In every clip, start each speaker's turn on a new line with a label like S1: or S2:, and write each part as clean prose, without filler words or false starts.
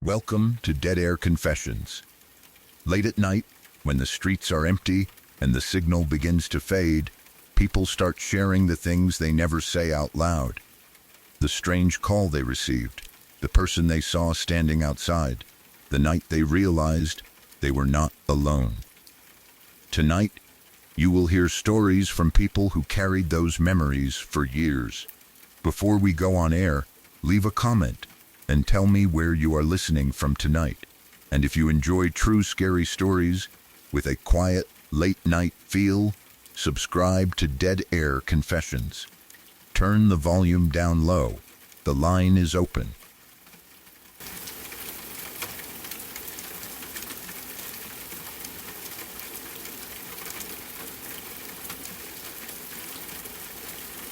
S1: Welcome to Dead Air Confessions. Late at night, when the streets are empty and the signal begins to fade, people start sharing the things they never say out loud. The strange call they received, the person they saw standing outside, the night they realized they were not alone. Tonight, you will hear stories from people who carried those memories for years. Before we go on air, leave a comment and tell me where you are listening from tonight. And if you enjoy true scary stories with a quiet, late-night feel, subscribe to Dead Air Confessions. Turn the volume down low. The line is open.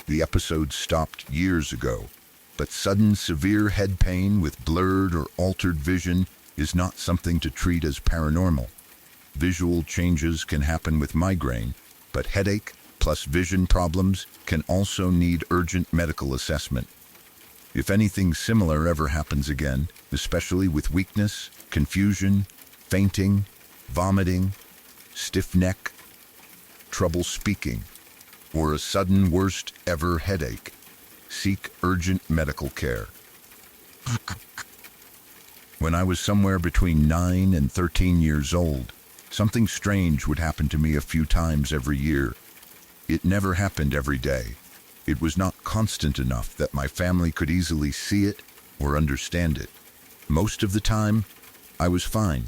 S1: The episode stopped years ago, but sudden severe head pain with blurred or altered vision is not something to treat as paranormal. Visual changes can happen with migraine, but headache plus vision problems can also need urgent medical assessment. If anything similar ever happens again, especially with weakness, confusion, fainting, vomiting, stiff neck, trouble speaking, or a sudden worst ever headache, seek urgent medical care. When I was somewhere between 9 and 13 years old, something strange would happen to me a few times every year. It never happened every day. It was not constant enough that my family could easily see it or understand it. Most of the time, I was fine.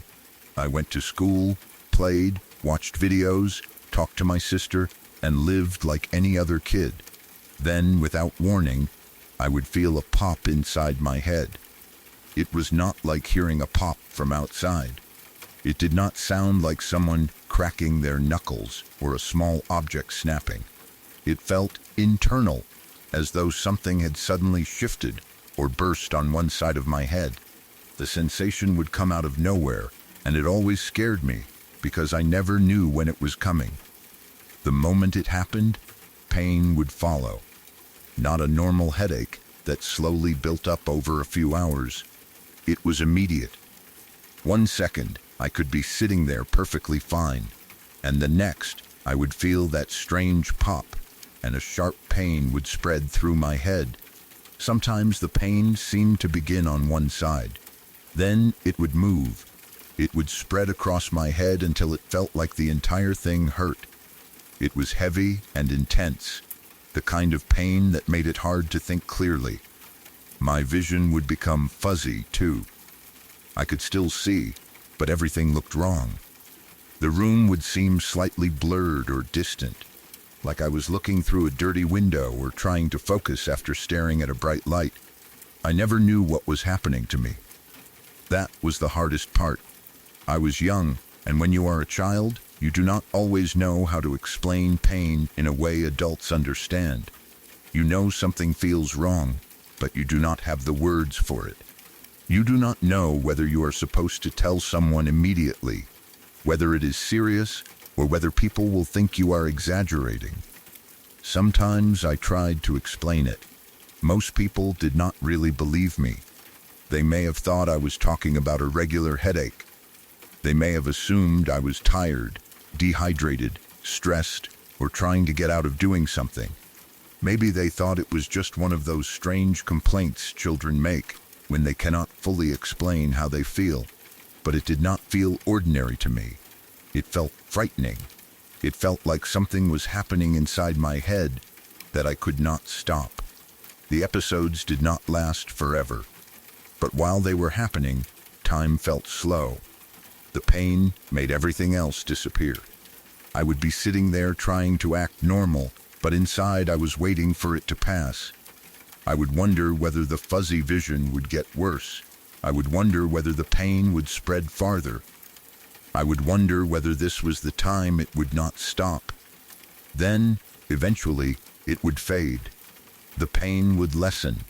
S1: I went to school, played, watched videos, talked to my sister, and lived like any other kid. Then, without warning, I would feel a pop inside my head. It was not like hearing a pop from outside. It did not sound like someone cracking their knuckles or a small object snapping. It felt internal, as though something had suddenly shifted or burst on one side of my head. The sensation would come out of nowhere, and it always scared me because I never knew when it was coming. The moment it happened, pain would follow. Not a normal headache that slowly built up over a few hours. It was immediate. 1 second, I could be sitting there perfectly fine, and the next, I would feel that strange pop, and a sharp pain would spread through my head. Sometimes the pain seemed to begin on one side. Then it would move. It would spread across my head until it felt like the entire thing hurt. It was heavy and intense, the kind of pain that made it hard to think clearly. My vision would become fuzzy, too. I could still see, but everything looked wrong. The room would seem slightly blurred or distant, like I was looking through a dirty window or trying to focus after staring at a bright light. I never knew what was happening to me. That was the hardest part. I was young, and when you are a child, you do not always know how to explain pain in a way adults understand. You know something feels wrong, but you do not have the words for it. You do not know whether you are supposed to tell someone immediately, whether it is serious, or whether people will think you are exaggerating. Sometimes I tried to explain it. Most people did not really believe me. They may have thought I was talking about a regular headache. They may have assumed I was tired, dehydrated, stressed, or trying to get out of doing something. Maybe they thought it was just one of those strange complaints children make when they cannot fully explain how they feel. But it did not feel ordinary to me. It felt frightening. It felt like something was happening inside my head that I could not stop. The episodes did not last forever. But while they were happening, time felt slow. The pain made everything else disappear. I would be sitting there trying to act normal, but inside I was waiting for it to pass. I would wonder whether the fuzzy vision would get worse. I would wonder whether the pain would spread farther. I would wonder whether this was the time it would not stop. Then, eventually, it would fade. The pain would lessen.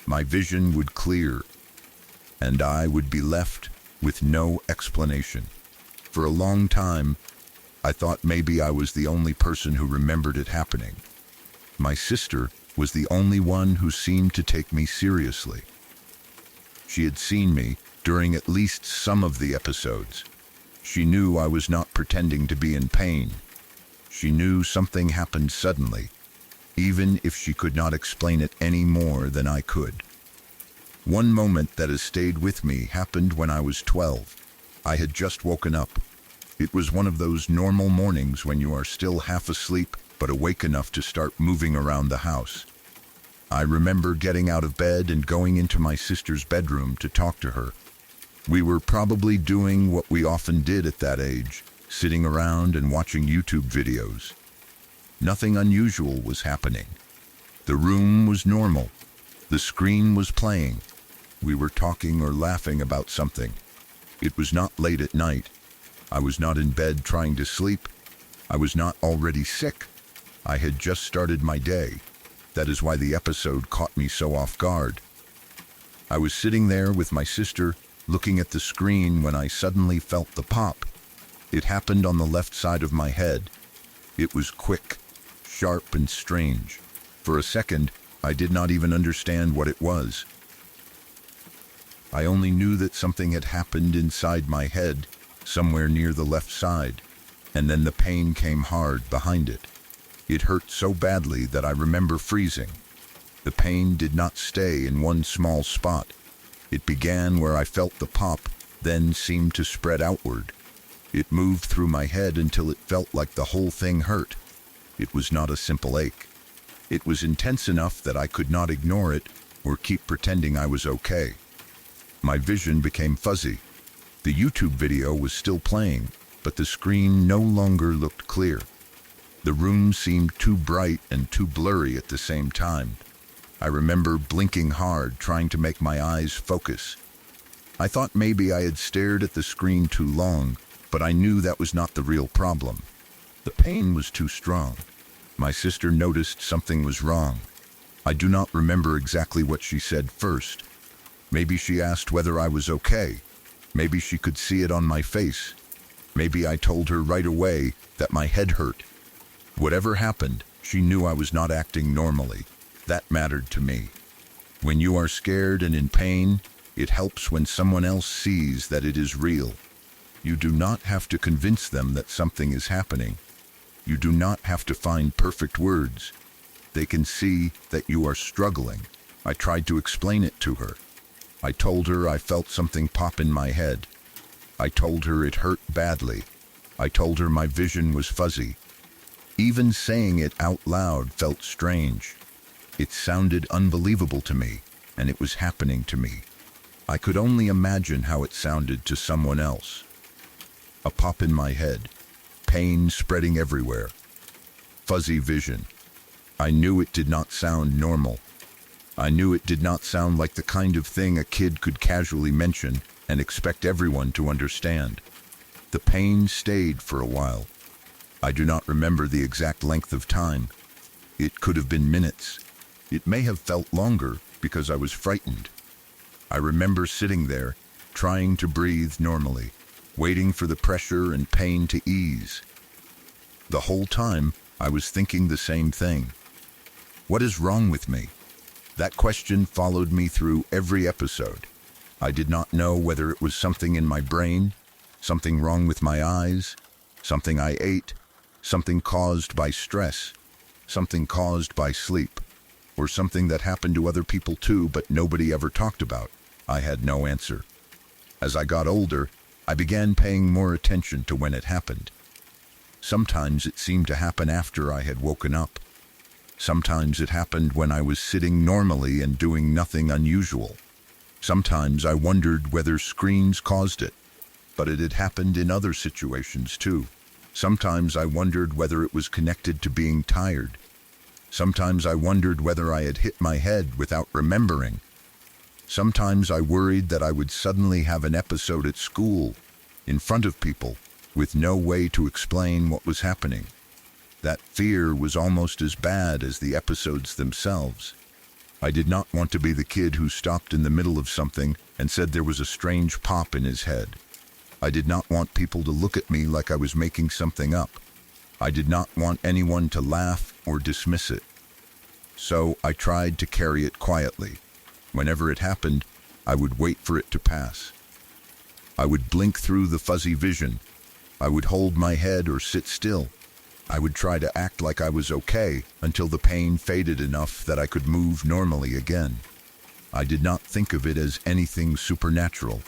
S1: My vision would clear. And I would be left with no explanation. For a long time, I thought maybe I was the only person who remembered it happening. My sister was the only one who seemed to take me seriously. She had seen me during at least some of the episodes. She knew I was not pretending to be in pain. She knew something happened suddenly, even if she could not explain it any more than I could. One moment that has stayed with me happened when I was 12. I had just woken up. It was one of those normal mornings when you are still half asleep but awake enough to start moving around the house. I remember getting out of bed and going into my sister's bedroom to talk to her. We were probably doing what we often did at that age, sitting around and watching YouTube videos. Nothing unusual was happening. The room was normal. The screen was playing. We were talking or laughing about something. It was not late at night. I was not in bed trying to sleep. I was not already sick. I had just started my day. That is why the episode caught me so off guard. I was sitting there with my sister, looking at the screen when I suddenly felt the pop. It happened on the left side of my head. It was quick, sharp, and strange. For a second, I did not even understand what it was. I only knew that something had happened inside my head, somewhere near the left side, and then the pain came hard behind it. It hurt so badly that I remember freezing. The pain did not stay in one small spot. It began where I felt the pop, then seemed to spread outward. It moved through my head until it felt like the whole thing hurt. It was not a simple ache. It was intense enough that I could not ignore it or keep pretending I was okay. My vision became fuzzy. The YouTube video was still playing, but the screen no longer looked clear. The room seemed too bright and too blurry at the same time. I remember blinking hard, trying to make my eyes focus. I thought maybe I had stared at the screen too long, but I knew that was not the real problem. The pain was too strong. My sister noticed something was wrong. I do not remember exactly what she said first. Maybe she asked whether I was okay. Maybe she could see it on my face. Maybe I told her right away that my head hurt. Whatever happened, she knew I was not acting normally. That mattered to me. When you are scared and in pain, it helps when someone else sees that it is real. You do not have to convince them that something is happening. You do not have to find perfect words. They can see that you are struggling. I tried to explain it to her. I told her I felt something pop in my head. I told her it hurt badly. I told her my vision was fuzzy. Even saying it out loud felt strange. It sounded unbelievable to me, and it was happening to me. I could only imagine how it sounded to someone else. A pop in my head, pain spreading everywhere, fuzzy vision. I knew it did not sound normal. I knew it did not sound like the kind of thing a kid could casually mention and expect everyone to understand. The pain stayed for a while. I do not remember the exact length of time. It could have been minutes. It may have felt longer because I was frightened. I remember sitting there, trying to breathe normally, waiting for the pressure and pain to ease. The whole time, I was thinking the same thing. What is wrong with me? That question followed me through every episode. I did not know whether it was something in my brain, something wrong with my eyes, something I ate, something caused by stress, something caused by sleep, or something that happened to other people too, but nobody ever talked about. I had no answer. As I got older, I began paying more attention to when it happened. Sometimes it seemed to happen after I had woken up. Sometimes it happened when I was sitting normally and doing nothing unusual. Sometimes I wondered whether screens caused it, but it had happened in other situations too. Sometimes I wondered whether it was connected to being tired. Sometimes I wondered whether I had hit my head without remembering. Sometimes I worried that I would suddenly have an episode at school, in front of people, with no way to explain what was happening. That fear was almost as bad as the episodes themselves. I did not want to be the kid who stopped in the middle of something and said there was a strange pop in his head. I did not want people to look at me like I was making something up. I did not want anyone to laugh or dismiss it. So I tried to carry it quietly. Whenever it happened, I would wait for it to pass. I would blink through the fuzzy vision. I would hold my head or sit still. I would try to act like I was okay until the pain faded enough that I could move normally again. I did not think of it as anything supernatural.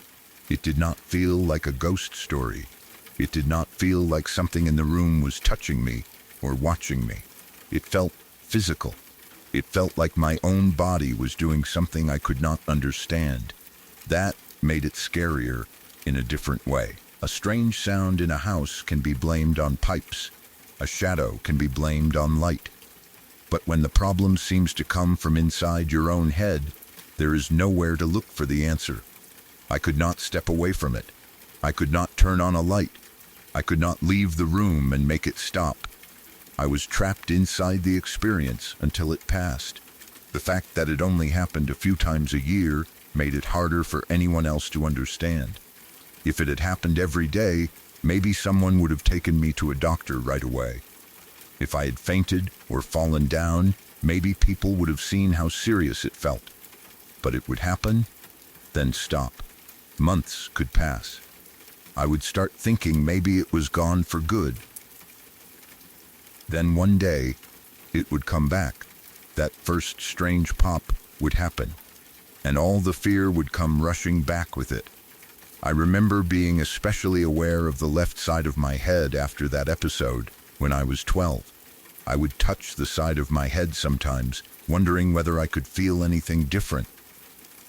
S1: It did not feel like a ghost story. It did not feel like something in the room was touching me or watching me. It felt physical. It felt like my own body was doing something I could not understand. That made it scarier in a different way. A strange sound in a house can be blamed on pipes. A shadow can be blamed on light. But when the problem seems to come from inside your own head, there is nowhere to look for the answer. I could not step away from it. I could not turn on a light. I could not leave the room and make it stop. I was trapped inside the experience until it passed. The fact that it only happened a few times a year made it harder for anyone else to understand. If it had happened every day, maybe someone would have taken me to a doctor right away. If I had fainted or fallen down, maybe people would have seen how serious it felt. But it would happen, then stop. Months could pass. I would start thinking maybe it was gone for good. Then one day, it would come back. That first strange pop would happen, and all the fear would come rushing back with it. I remember being especially aware of the left side of my head after that episode when I was 12. I would touch the side of my head sometimes, wondering whether I could feel anything different.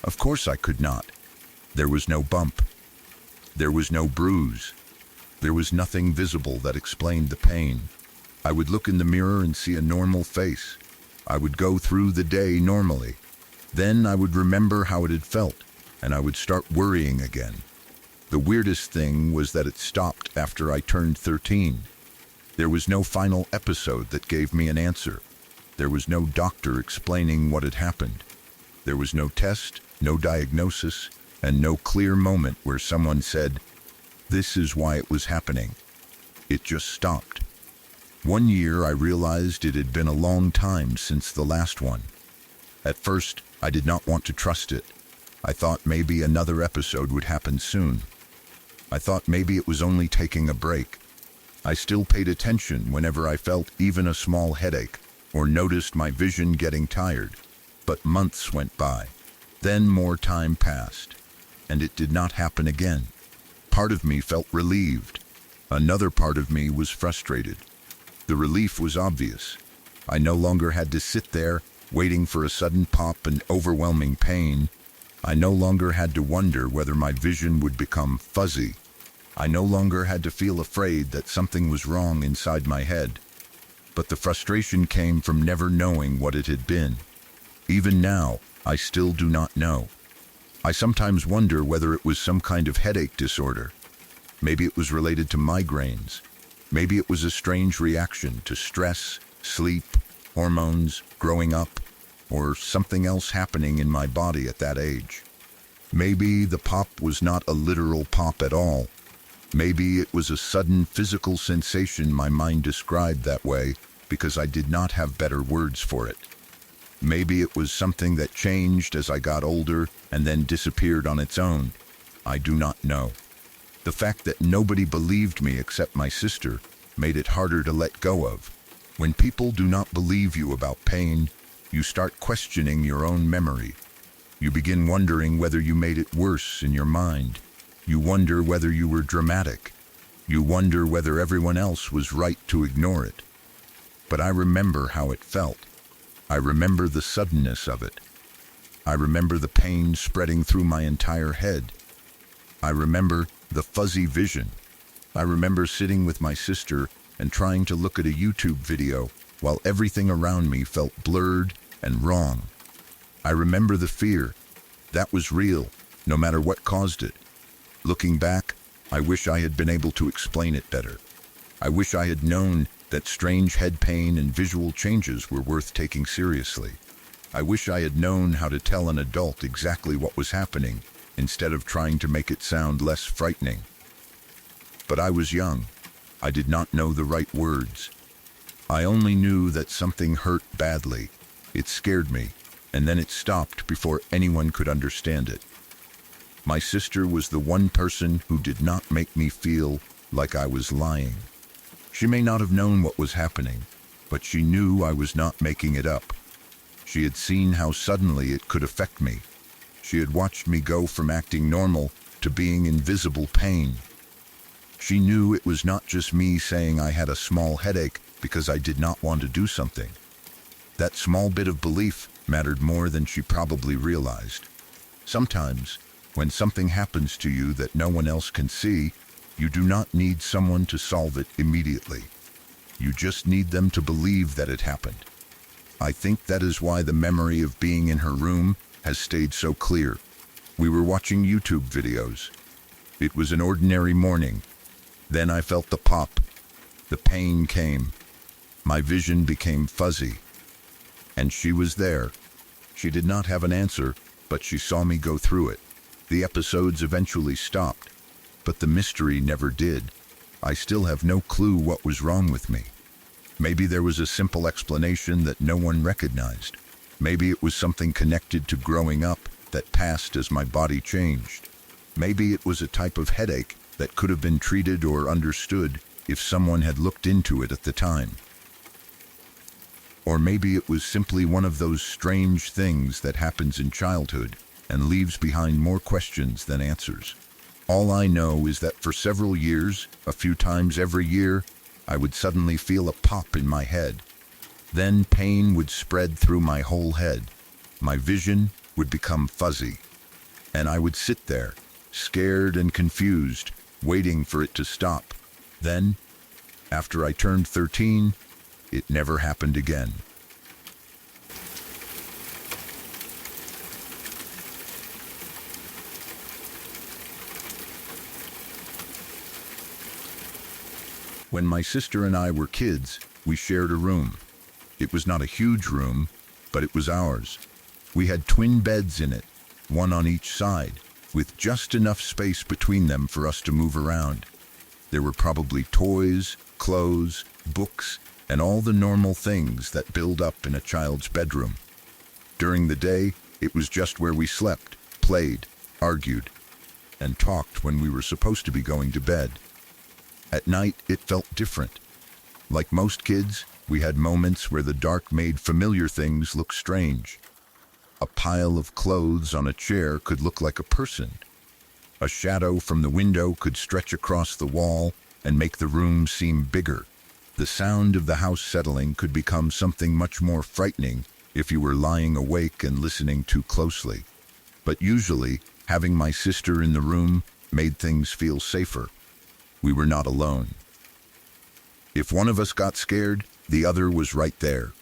S1: Of course I could not. There was no bump. There was no bruise. There was nothing visible that explained the pain. I would look in the mirror and see a normal face. I would go through the day normally. Then I would remember how it had felt, and I would start worrying again. The weirdest thing was that it stopped after I turned 13. There was no final episode that gave me an answer. There was no doctor explaining what had happened. There was no test, no diagnosis, and no clear moment where someone said, "This is why it was happening." It just stopped. One year I realized it had been a long time since the last one. At first, I did not want to trust it. I thought maybe another episode would happen soon. I thought maybe it was only taking a break. I still paid attention whenever I felt even a small headache or noticed my vision getting tired. But months went by. Then more time passed, and it did not happen again. Part of me felt relieved. Another part of me was frustrated. The relief was obvious. I no longer had to sit there waiting for a sudden pop and overwhelming pain. I no longer had to wonder whether my vision would become fuzzy. I no longer had to feel afraid that something was wrong inside my head. But the frustration came from never knowing what it had been. Even now, I still do not know. I sometimes wonder whether it was some kind of headache disorder. Maybe it was related to migraines. Maybe it was a strange reaction to stress, sleep, hormones, growing up, or something else happening in my body at that age. Maybe the pop was not a literal pop at all. Maybe it was a sudden physical sensation my mind described that way because I did not have better words for it. Maybe it was something that changed as I got older and then disappeared on its own. I do not know. The fact that nobody believed me except my sister made it harder to let go of. When people do not believe you about pain, you start questioning your own memory. You begin wondering whether you made it worse in your mind. You wonder whether you were dramatic. You wonder whether everyone else was right to ignore it. But I remember how it felt. I remember the suddenness of it. I remember the pain spreading through my entire head. I remember the fuzzy vision. I remember sitting with my sister and trying to look at a YouTube video while everything around me felt blurred and wrong. I remember the fear. That was real, no matter what caused it. Looking back, I wish I had been able to explain it better. I wish I had known that strange head pain and visual changes were worth taking seriously. I wish I had known how to tell an adult exactly what was happening instead of trying to make it sound less frightening. But I was young. I did not know the right words. I only knew that something hurt badly. It scared me, and then it stopped before anyone could understand it. My sister was the one person who did not make me feel like I was lying. She may not have known what was happening, but she knew I was not making it up. She had seen how suddenly it could affect me. She had watched me go from acting normal to being in visible pain. She knew it was not just me saying I had a small headache because I did not want to do something. That small bit of belief mattered more than she probably realized. Sometimes, when something happens to you that no one else can see, you do not need someone to solve it immediately. You just need them to believe that it happened. I think that is why the memory of being in her room has stayed so clear. We were watching YouTube videos. It was an ordinary morning. Then I felt the pop. The pain came. My vision became fuzzy. And she was there. She did not have an answer, but she saw me go through it. The episodes eventually stopped, but the mystery never did. I still have no clue what was wrong with me. Maybe there was a simple explanation that no one recognized. Maybe it was something connected to growing up that passed as my body changed. Maybe it was a type of headache that could have been treated or understood if someone had looked into it at the time. Or maybe it was simply one of those strange things that happens in childhood and leaves behind more questions than answers. All I know is that for several years, a few times every year, I would suddenly feel a pop in my head. Then pain would spread through my whole head. My vision would become fuzzy. And I would sit there, scared and confused, waiting for it to stop. Then, after I turned 13, it never happened again. When my sister and I were kids, we shared a room. It was not a huge room, but it was ours. We had twin beds in it, one on each side, with just enough space between them for us to move around. There were probably toys, clothes, books, and all the normal things that build up in a child's bedroom. During the day, it was just where we slept, played, argued, and talked when we were supposed to be going to bed. At night, it felt different. Like most kids, we had moments where the dark made familiar things look strange. A pile of clothes on a chair could look like a person. A shadow from the window could stretch across the wall and make the room seem bigger. The sound of the house settling could become something much more frightening if you were lying awake and listening too closely. But usually, having my sister in the room made things feel safer. We were not alone. If one of us got scared, the other was right there.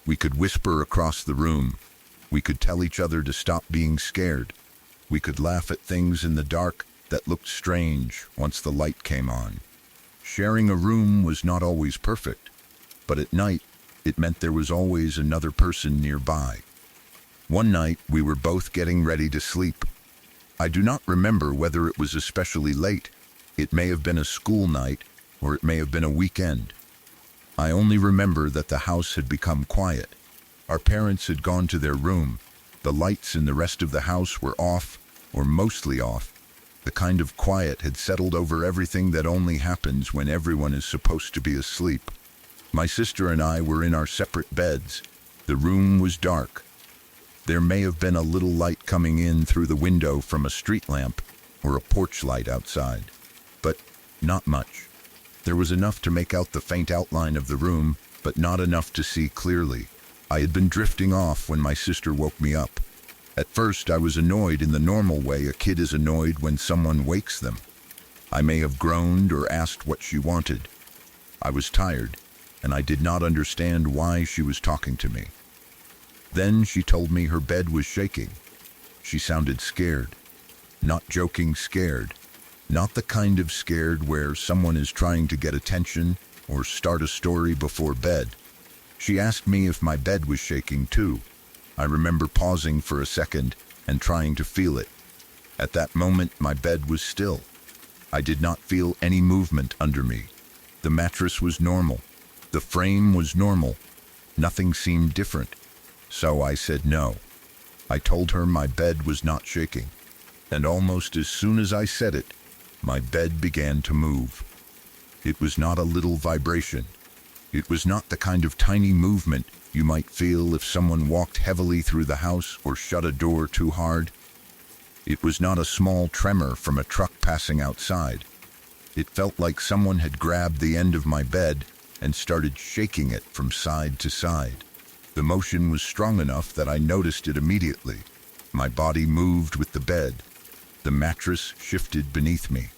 S1: We could whisper across the room. We could tell each other to stop being scared. We could laugh at things in the dark that looked strange once the light came on. Sharing a room was not always perfect, but at night, it meant there was always another person nearby. One night, we were both getting ready to sleep. I do not remember whether it was especially late. It may have been a school night, or it may have been a weekend. I only remember that the house had become quiet. Our parents had gone to their room. The lights in the rest of the house were off, or mostly off. The kind of quiet had settled over everything that only happens when everyone is supposed to be asleep. My sister and I were in our separate beds. The room was dark. There may have been a little light coming in through the window from a street lamp or a porch light outside, but not much. There was enough to make out the faint outline of the room, but not enough to see clearly. I had been drifting off when my sister woke me up. At first, I was annoyed in the normal way a kid is annoyed when someone wakes them. I may have groaned or asked what she wanted. I was tired, and I did not understand why she was talking to me. Then she told me her bed was shaking. She sounded scared. Not joking scared. Not the kind of scared where someone is trying to get attention or start a story before bed. She asked me if my bed was shaking too. I remember pausing for a second and trying to feel it. At that moment, my bed was still. I did not feel any movement under me. The mattress was normal. The frame was normal. Nothing seemed different. So I said no. I told her my bed was not shaking. And almost as soon as I said it, my bed began to move. It was not a little vibration. It was not the kind of tiny movement you might feel if someone walked heavily through the house or shut a door too hard. It was not a small tremor from a truck passing outside. It felt like someone had grabbed the end of my bed and started shaking it from side to side. The motion was strong enough that I noticed it immediately. My body moved with the bed. The mattress shifted beneath me.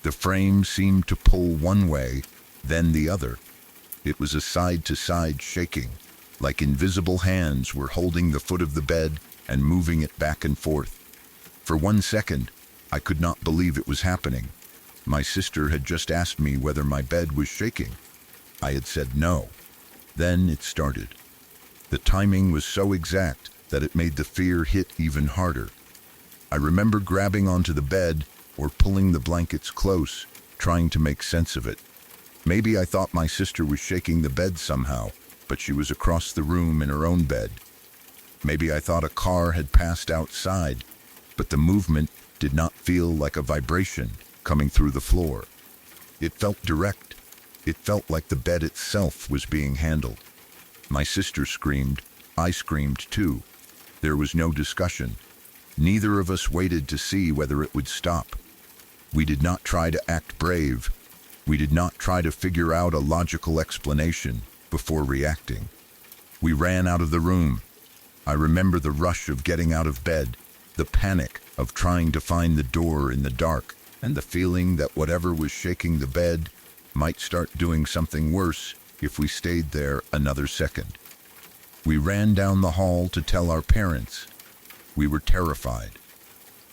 S1: The frame seemed to pull one way, then the other. It was a side-to-side shaking, like invisible hands were holding the foot of the bed and moving it back and forth. For 1 second, I could not believe it was happening. My sister had just asked me whether my bed was shaking. I had said no. Then it started. The timing was so exact that it made the fear hit even harder. I remember grabbing onto the bed or pulling the blankets close, trying to make sense of it. Maybe I thought my sister was shaking the bed somehow, but she was across the room in her own bed. Maybe I thought a car had passed outside, but the movement did not feel like a vibration coming through the floor. It felt direct. It felt like the bed itself was being handled. My sister screamed. I screamed too. There was no discussion. Neither of us waited to see whether it would stop. We did not try to act brave. We did not try to figure out a logical explanation before reacting. We ran out of the room. I remember the rush of getting out of bed, the panic of trying to find the door in the dark, and the feeling that whatever was shaking the bed might start doing something worse if we stayed there another second. We ran down the hall to tell our parents. We were terrified.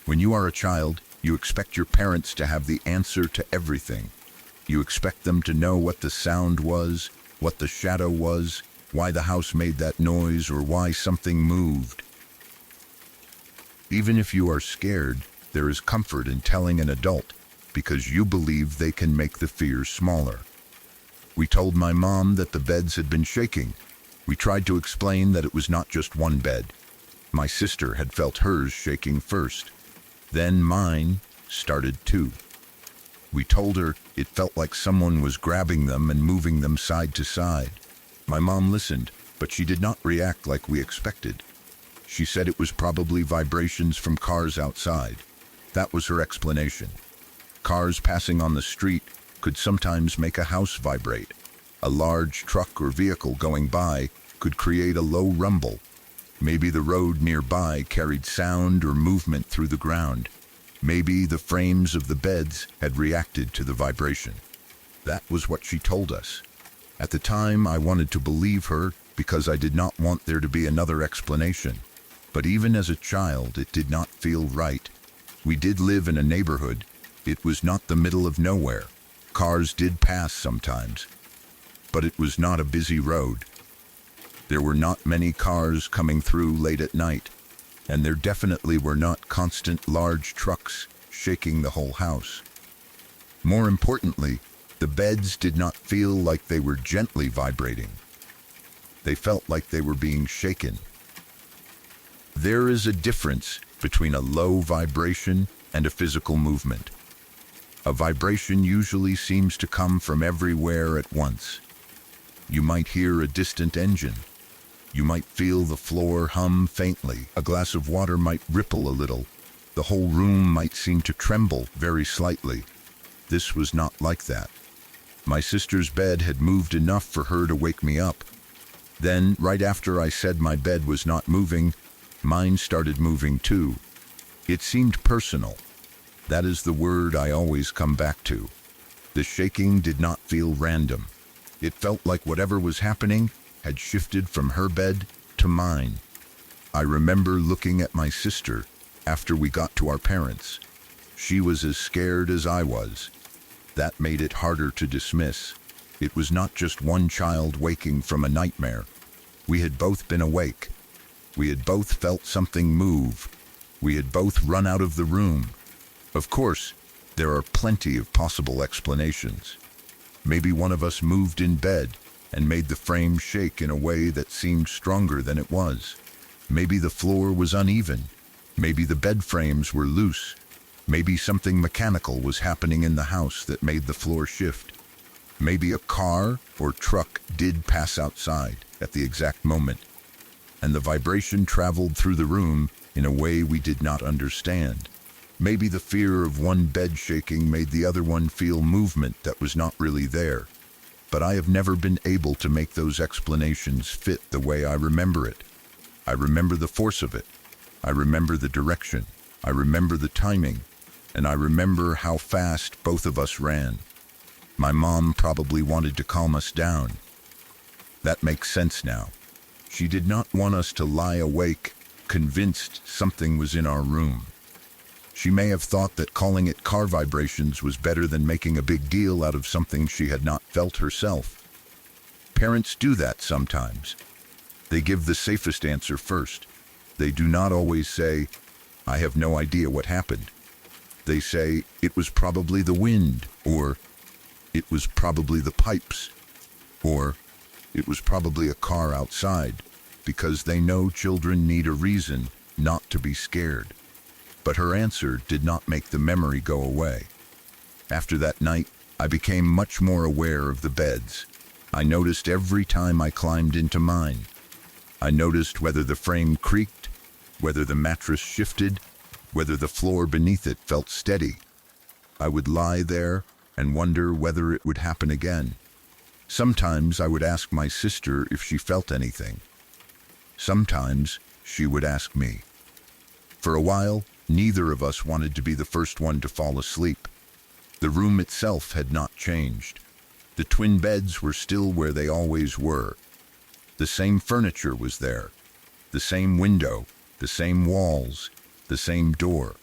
S1: When you are a child, you expect your parents to have the answer to everything. You expect them to know what the sound was, what the shadow was, why the house made that noise, or why something moved. Even if you are scared, there is comfort in telling an adult because you believe they can make the fear smaller. We told my mom that the beds had been shaking. We tried to explain that it was not just one bed. My sister had felt hers shaking first. Then mine started too. We told her it felt like someone was grabbing them and moving them side to side. My mom listened, but she did not react like we expected. She said it was probably vibrations from cars outside. That was her explanation. Cars passing on the street could sometimes make a house vibrate. A large truck or vehicle going by could create a low rumble. Maybe the road nearby carried sound or movement through the ground. Maybe the frames of the beds had reacted to the vibration. That was what she told us. At the time, I wanted to believe her because I did not want there to be another explanation. But even as a child, it did not feel right. We did live in a neighborhood. It was not the middle of nowhere. Cars did pass sometimes, but it was not a busy road. There were not many cars coming through late at night, and there definitely were not constant large trucks shaking the whole house. More importantly, the beds did not feel like they were gently vibrating. They felt like they were being shaken. There is a difference between a low vibration and a physical movement. A vibration usually seems to come from everywhere at once. You might hear a distant engine. You might feel the floor hum faintly. A glass of water might ripple a little. The whole room might seem to tremble very slightly. This was not like that. My sister's bed had moved enough for her to wake me up. Then, right after I said my bed was not moving, mine started moving too. It seemed personal. That is the word I always come back to. The shaking did not feel random. It felt like whatever was happening had shifted from her bed to mine. I remember looking at my sister after we got to our parents. She was as scared as I was. That made it harder to dismiss. It was not just one child waking from a nightmare. We had both been awake. We had both felt something move. We had both run out of the room. Of course, there are plenty of possible explanations. Maybe one of us moved in bed and made the frame shake in a way that seemed stronger than it was. Maybe the floor was uneven. Maybe the bed frames were loose. Maybe something mechanical was happening in the house that made the floor shift. Maybe a car or truck did pass outside at the exact moment, and the vibration traveled through the room in a way we did not understand. Maybe the fear of one bed shaking made the other one feel movement that was not really there. But I have never been able to make those explanations fit the way I remember it. I remember the force of it. I remember the direction. I remember the timing. And I remember how fast both of us ran. My mom probably wanted to calm us down. That makes sense now. She did not want us to lie awake, convinced something was in our room. She may have thought that calling it car vibrations was better than making a big deal out of something she had not felt herself. Parents do that sometimes. They give the safest answer first. They do not always say, "I have no idea what happened." They say, "It was probably the wind," or "It was probably the pipes," or "It was probably a car outside," because they know children need a reason not to be scared. But her answer did not make the memory go away. After that night, I became much more aware of the beds. I noticed every time I climbed into mine. I noticed whether the frame creaked, whether the mattress shifted, whether the floor beneath it felt steady. I would lie there and wonder whether it would happen again. Sometimes I would ask my sister if she felt anything. Sometimes she would ask me. For a while, neither of us wanted to be the first one to fall asleep. The room itself had not changed. The twin beds were still where they always were. The same furniture was there. The same window, the same walls, the same door.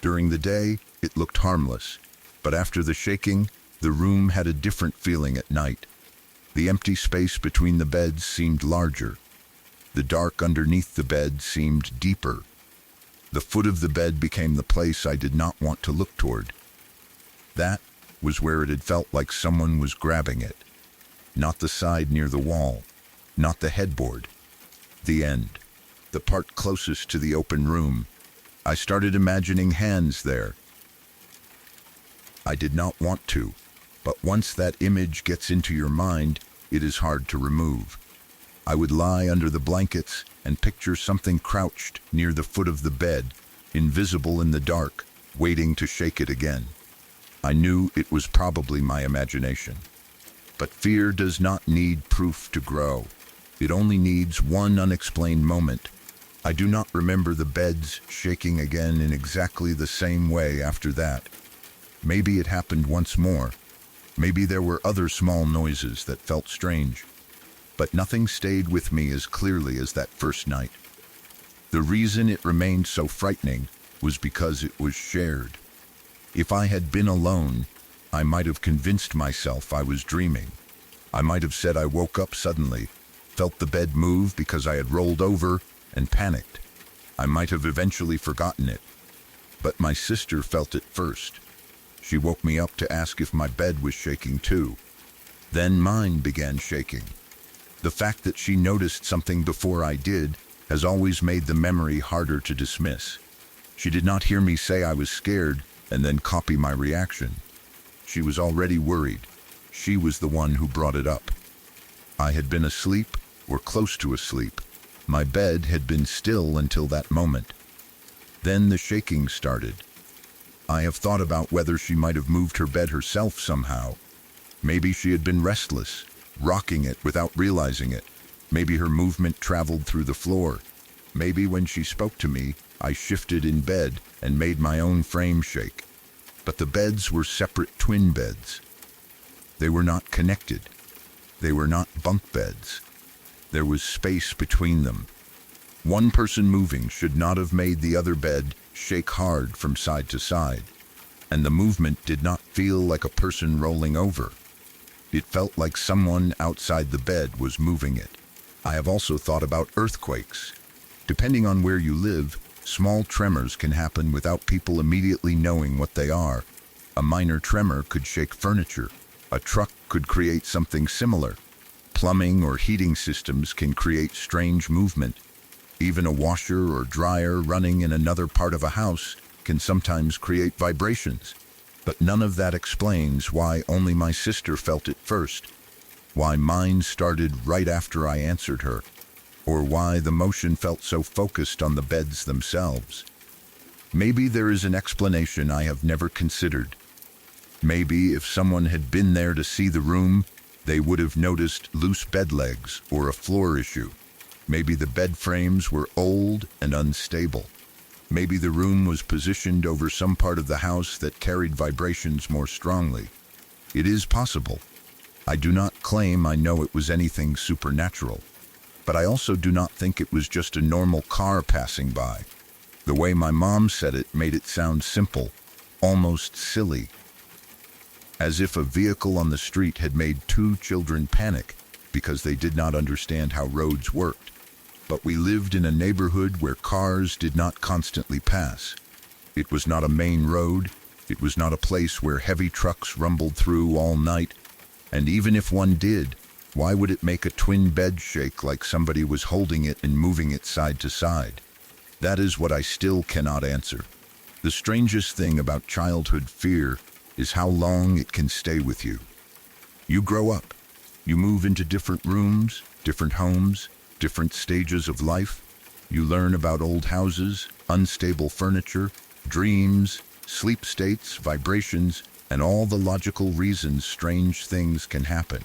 S1: During the day, it looked harmless, but after the shaking, the room had a different feeling at night. The empty space between the beds seemed larger. The dark underneath the bed seemed deeper. The foot of the bed became the place I did not want to look toward. That was where it had felt like someone was grabbing it. Not the side near the wall, not the headboard. The end, the part closest to the open room. I started imagining hands there. I did not want to, but once that image gets into your mind, it is hard to remove. I would lie under the blankets and picture something crouched near the foot of the bed, invisible in the dark, waiting to shake it again. I knew it was probably my imagination. But fear does not need proof to grow. It only needs one unexplained moment. I do not remember the beds shaking again in exactly the same way after that. Maybe it happened once more. Maybe there were other small noises that felt strange. But nothing stayed with me as clearly as that first night. The reason it remained so frightening was because it was shared. If I had been alone, I might have convinced myself I was dreaming. I might have said I woke up suddenly, felt the bed move because I had rolled over, and panicked. I might have eventually forgotten it. But my sister felt it first. She woke me up to ask if my bed was shaking too. Then mine began shaking. The fact that she noticed something before I did has always made the memory harder to dismiss. She did not hear me say I was scared and then copy my reaction. She was already worried. She was the one who brought it up. I had been asleep, or close to asleep. My bed had been still until that moment. Then the shaking started. I have thought about whether she might have moved her bed herself somehow. Maybe she had been restless, rocking it without realizing it. Maybe her movement traveled through the floor. Maybe when she spoke to me, I shifted in bed and made my own frame shake. But the beds were separate twin beds. They were not connected. They were not bunk beds. There was space between them. One person moving should not have made the other bed shake hard from side to side. And the movement did not feel like a person rolling over. It felt like someone outside the bed was moving it. I have also thought about earthquakes. Depending on where you live, small tremors can happen without people immediately knowing what they are. A minor tremor could shake furniture. A truck could create something similar. Plumbing or heating systems can create strange movement. Even a washer or dryer running in another part of a house can sometimes create vibrations. But none of that explains why only my sister felt it first, why mine started right after I answered her, or why the motion felt so focused on the beds themselves. Maybe there is an explanation I have never considered. Maybe if someone had been there to see the room, they would have noticed loose bed legs or a floor issue. Maybe the bed frames were old and unstable. Maybe the room was positioned over some part of the house that carried vibrations more strongly. It is possible. I do not claim I know it was anything supernatural, but I also do not think it was just a normal car passing by. The way my mom said it made it sound simple, almost silly, as if a vehicle on the street had made two children panic because they did not understand how roads worked. But we lived in a neighborhood where cars did not constantly pass. It was not a main road. It was not a place where heavy trucks rumbled through all night. And even if one did, why would it make a twin bed shake like somebody was holding it and moving it side to side? That is what I still cannot answer. The strangest thing about childhood fear is how long it can stay with you. You grow up. You move into different rooms, different homes, different stages of life. You learn about old houses, unstable furniture, dreams, sleep states, vibrations, and all the logical reasons strange things can happen.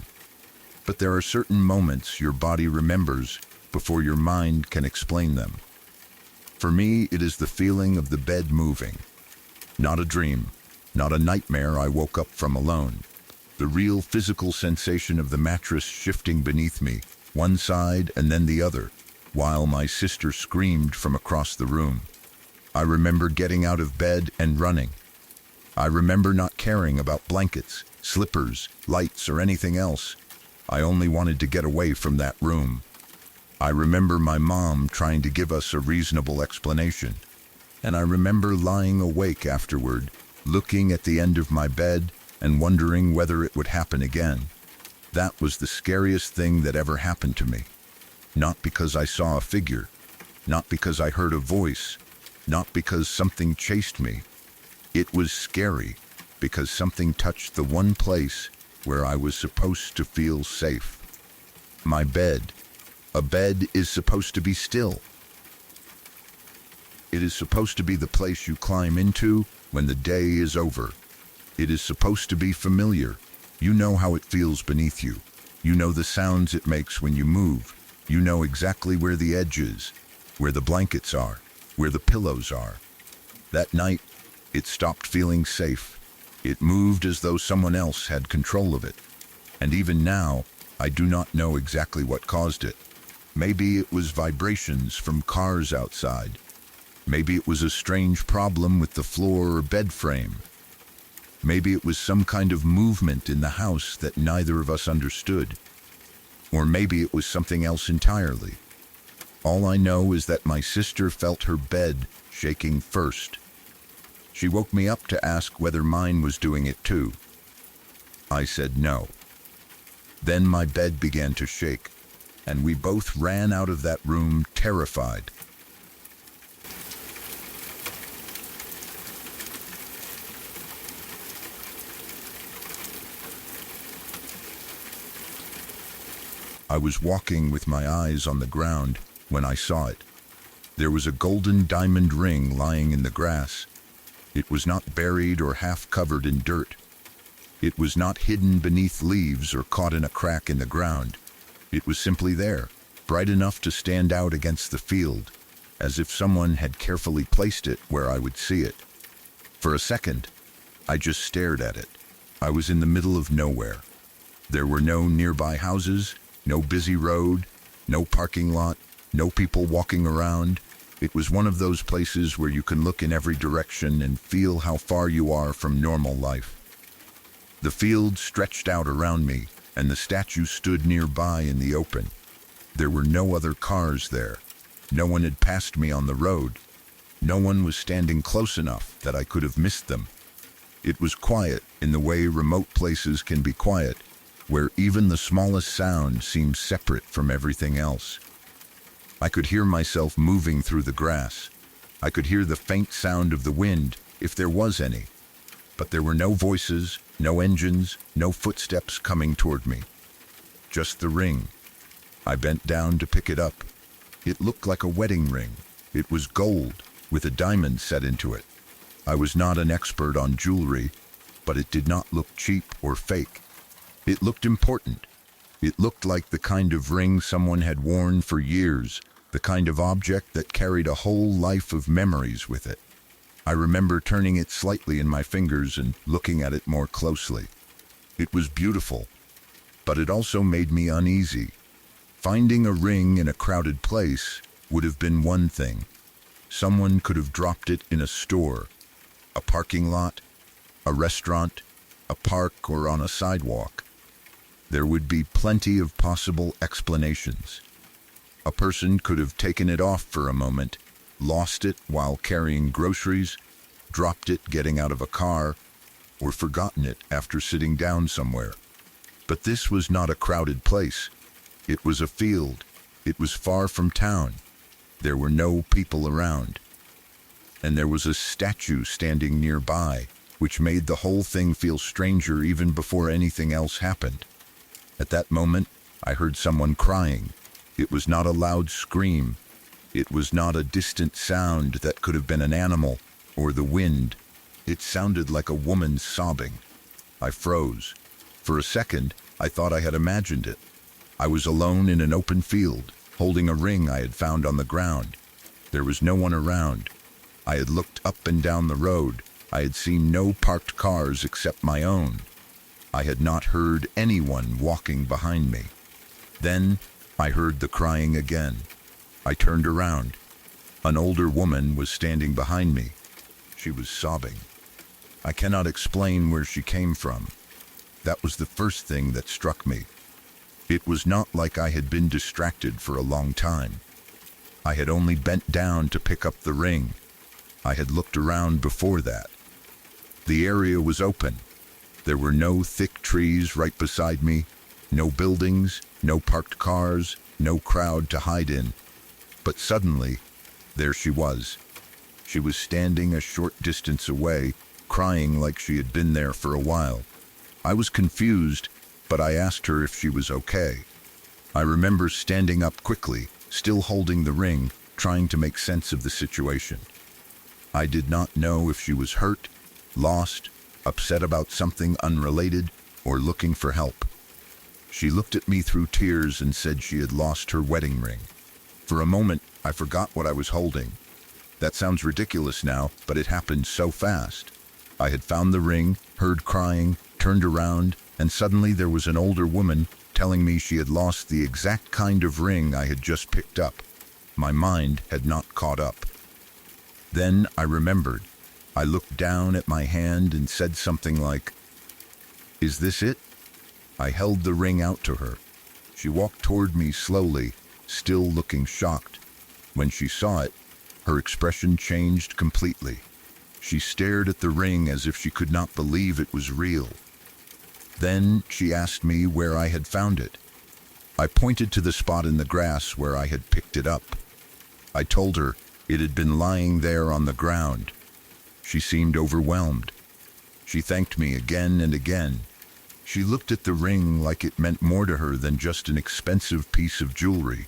S1: But there are certain moments your body remembers before your mind can explain them. For me, it is the feeling of the bed moving. Not a dream, not a nightmare I woke up from alone. The real physical sensation of the mattress shifting beneath me, one side and then the other, while my sister screamed from across the room. I remember getting out of bed and running. I remember not caring about blankets, slippers, lights, or anything else. I only wanted to get away from that room. I remember my mom trying to give us a reasonable explanation, and I remember lying awake afterward, looking at the end of my bed and wondering whether it would happen again. That was the scariest thing that ever happened to me. Not because I saw a figure, not because I heard a voice, not because something chased me. It was scary because something touched the one place where I was supposed to feel safe. My bed. A bed is supposed to be still. It is supposed to be the place you climb into when the day is over. It is supposed to be familiar. You know how it feels beneath you. You know the sounds it makes when you move. You know exactly where the edge is, where the blankets are, where the pillows are. That night, it stopped feeling safe. It moved as though someone else had control of it. And even now, I do not know exactly what caused it. Maybe it was vibrations from cars outside. Maybe it was a strange problem with the floor or bed frame. Maybe it was some kind of movement in the house that neither of us understood. Or maybe it was something else entirely. All I know is that my sister felt her bed shaking first. She woke me up to ask whether mine was doing it too. I said no. Then my bed began to shake, and we both ran out of that room terrified. I was walking with my eyes on the ground when I saw it. There was a golden diamond ring lying in the grass. It was not buried or half covered in dirt. It was not hidden beneath leaves or caught in a crack in the ground. It was simply there, bright enough to stand out against the field, as if someone had carefully placed it where I would see it. For a second, I just stared at it. I was in the middle of nowhere. There were no nearby houses, no busy road, no parking lot, no people walking around. It was one of those places where you can look in every direction and feel how far you are from normal life. The field stretched out around me, and the statue stood nearby in the open. There were no other cars there. No one had passed me on the road. No one was standing close enough that I could have missed them. It was quiet in the way remote places can be quiet, where even the smallest sound seems separate from everything else. I could hear myself moving through the grass. I could hear the faint sound of the wind, if there was any. But there were no voices, no engines, no footsteps coming toward me. Just the ring. I bent down to pick it up. It looked like a wedding ring. It was gold, with a diamond set into it. I was not an expert on jewelry, but it did not look cheap or fake. It looked important. It looked like the kind of ring someone had worn for years, the kind of object that carried a whole life of memories with it. I remember turning it slightly in my fingers and looking at it more closely. It was beautiful, but it also made me uneasy. Finding a ring in a crowded place would have been one thing. Someone could have dropped it in a store, a parking lot, a restaurant, a park, or on a sidewalk. There would be plenty of possible explanations. A person could have taken it off for a moment, lost it while carrying groceries, dropped it getting out of a car, or forgotten it after sitting down somewhere. But this was not a crowded place. It was a field. It was far from town. There were no people around. And there was a statue standing nearby, which made the whole thing feel stranger even before anything else happened. At that moment, I heard someone crying. It was not a loud scream. It was not a distant sound that could have been an animal or the wind. It sounded like a woman sobbing. I froze. For a second, I thought I had imagined it. I was alone in an open field, holding a ring I had found on the ground. There was no one around. I had looked up and down the road. I had seen no parked cars except my own. I had not heard anyone walking behind me. Then I heard the crying again. I turned around. An older woman was standing behind me. She was sobbing. I cannot explain where she came from. That was the first thing that struck me. It was not like I had been distracted for a long time. I had only bent down to pick up the ring. I had looked around before that. The area was open. There were no thick trees right beside me, no buildings, no parked cars, no crowd to hide in. But suddenly, there she was. She was standing a short distance away, crying like she had been there for a while. I was confused, but I asked her if she was okay. I remember standing up quickly, still holding the ring, trying to make sense of the situation. I did not know if she was hurt, lost, upset about something unrelated, or looking for help. She looked at me through tears and said she had lost her wedding ring. For a moment, I forgot what I was holding. That sounds ridiculous now, but it happened so fast. I had found the ring, heard crying, turned around, and suddenly there was an older woman telling me she had lost the exact kind of ring I had just picked up. My mind had not caught up. Then I remembered. I looked down at my hand and said something like, "Is this it?" I held the ring out to her. She walked toward me slowly, still looking shocked. When she saw it, her expression changed completely. She stared at the ring as if she could not believe it was real. Then she asked me where I had found it. I pointed to the spot in the grass where I had picked it up. I told her it had been lying there on the ground. She seemed overwhelmed. She thanked me again and again. She looked at the ring like it meant more to her than just an expensive piece of jewelry.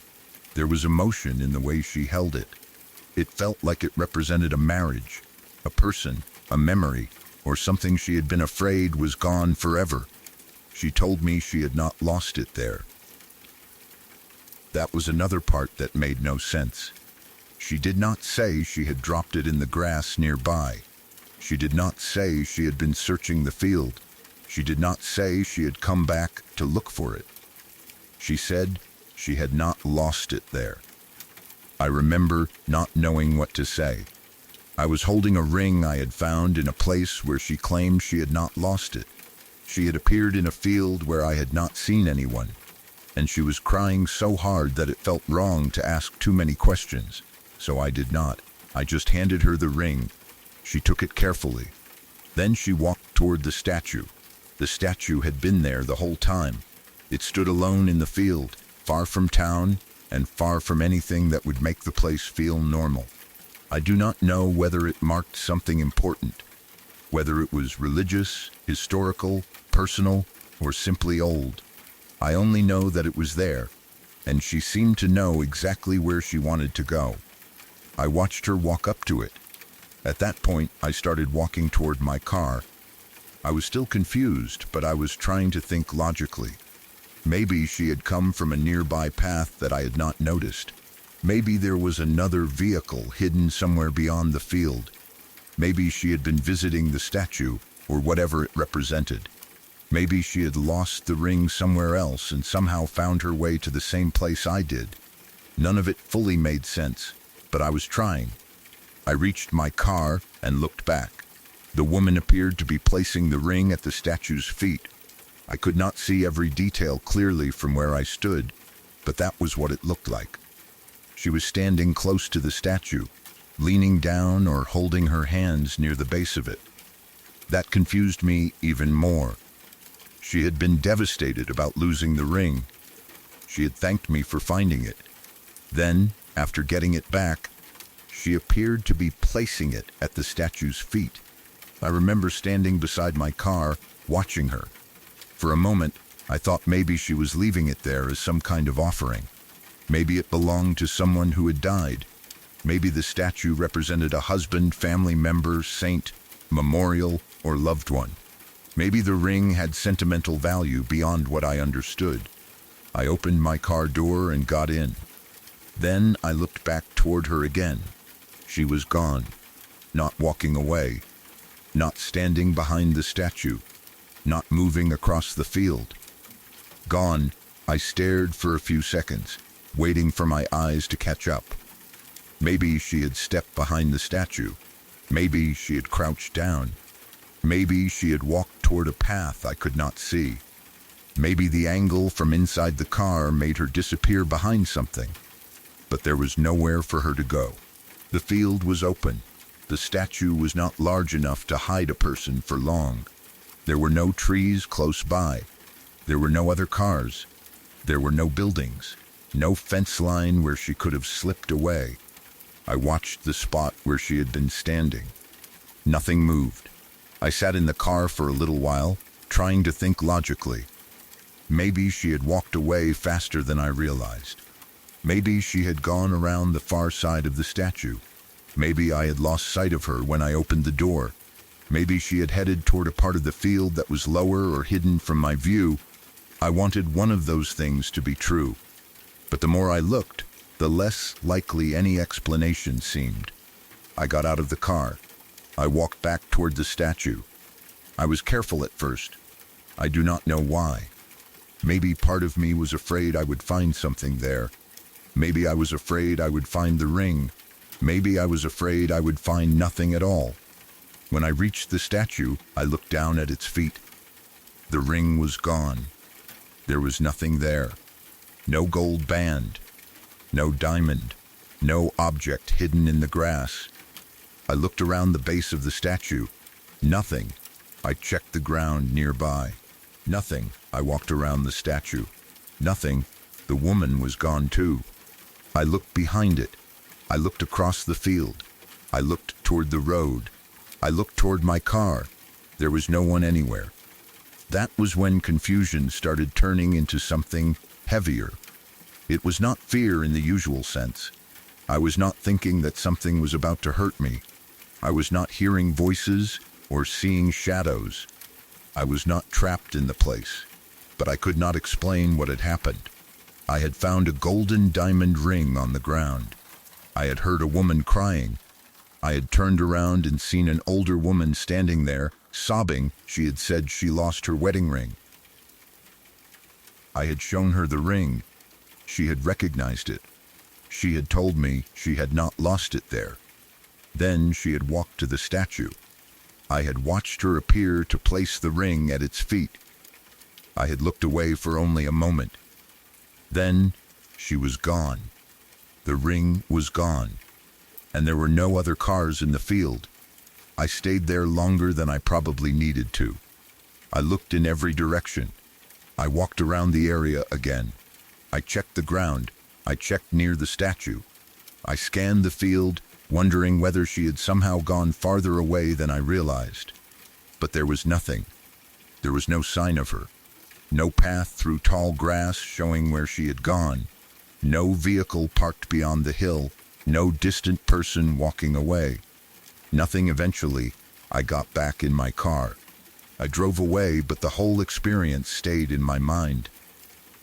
S1: There was emotion in the way she held it. It felt like it represented a marriage, a person, a memory, or something she had been afraid was gone forever. She told me she had not lost it there. That was another part that made no sense. She did not say she had dropped it in the grass nearby. She did not say she had been searching the field. She did not say she had come back to look for it. She said she had not lost it there. I remember not knowing what to say. I was holding a ring I had found in a place where she claimed she had not lost it. She had appeared in a field where I had not seen anyone, and she was crying so hard that it felt wrong to ask too many questions, so I did not. I just handed her the ring. She took it carefully. Then she walked toward the statue. The statue had been there the whole time. It stood alone in the field, far from town, and far from anything that would make the place feel normal. I do not know whether it marked something important, whether it was religious, historical, personal, or simply old. I only know that it was there, and she seemed to know exactly where she wanted to go. I watched her walk up to it. At that point, I started walking toward my car. I was still confused, but I was trying to think logically. Maybe she had come from a nearby path that I had not noticed. Maybe there was another vehicle hidden somewhere beyond the field. Maybe she had been visiting the statue, or whatever it represented. Maybe she had lost the ring somewhere else and somehow found her way to the same place I did. None of it fully made sense, but I was trying. I reached my car and looked back. The woman appeared to be placing the ring at the statue's feet. I could not see every detail clearly from where I stood, but that was what it looked like. She was standing close to the statue, leaning down or holding her hands near the base of it. That confused me even more. She had been devastated about losing the ring. She had thanked me for finding it. Then, after getting it back, she appeared to be placing it at the statue's feet. I remember standing beside my car, watching her. For a moment, I thought maybe she was leaving it there as some kind of offering. Maybe it belonged to someone who had died. Maybe the statue represented a husband, family member, saint, memorial, or loved one. Maybe the ring had sentimental value beyond what I understood. I opened my car door and got in. Then I looked back toward her again. She was gone, not walking away, not standing behind the statue, not moving across the field. Gone, I stared for a few seconds, waiting for my eyes to catch up. Maybe she had stepped behind the statue. Maybe she had crouched down. Maybe she had walked toward a path I could not see. Maybe the angle from inside the car made her disappear behind something. But there was nowhere for her to go. The field was open. The statue was not large enough to hide a person for long. There were no trees close by. There were no other cars. There were no buildings. No fence line where she could have slipped away. I watched the spot where she had been standing. Nothing moved. I sat in the car for a little while, trying to think logically. Maybe she had walked away faster than I realized. Maybe she had gone around the far side of the statue. Maybe I had lost sight of her when I opened the door. Maybe she had headed toward a part of the field that was lower or hidden from my view. I wanted one of those things to be true. But the more I looked, the less likely any explanation seemed. I got out of the car. I walked back toward the statue. I was careful at first. I do not know why. Maybe part of me was afraid I would find something there. Maybe I was afraid I would find the ring. Maybe I was afraid I would find nothing at all. When I reached the statue, I looked down at its feet. The ring was gone. There was nothing there. No gold band. No diamond. No object hidden in the grass. I looked around the base of the statue. Nothing. I checked the ground nearby. Nothing. I walked around the statue. Nothing. The woman was gone too. I looked behind it. I looked across the field. I looked toward the road. I looked toward my car. There was no one anywhere. That was when confusion started turning into something heavier. It was not fear in the usual sense. I was not thinking that something was about to hurt me. I was not hearing voices or seeing shadows. I was not trapped in the place, but I could not explain what had happened. I had found a golden diamond ring on the ground. I had heard a woman crying. I had turned around and seen an older woman standing there, sobbing. She had said she lost her wedding ring. I had shown her the ring. She had recognized it. She had told me she had not lost it there. Then she had walked to the statue. I had watched her appear to place the ring at its feet. I had looked away for only a moment. Then she was gone. The ring was gone, and there were no other cars in the field. I stayed there longer than I probably needed to. I looked in every direction. I walked around the area again. I checked the ground. I checked near the statue. I scanned the field, wondering whether she had somehow gone farther away than I realized. But there was nothing. There was no sign of her. No path through tall grass showing where she had gone. No vehicle parked beyond the hill. No distant person walking away. Nothing. Eventually, I got back in my car. I drove away, but the whole experience stayed in my mind.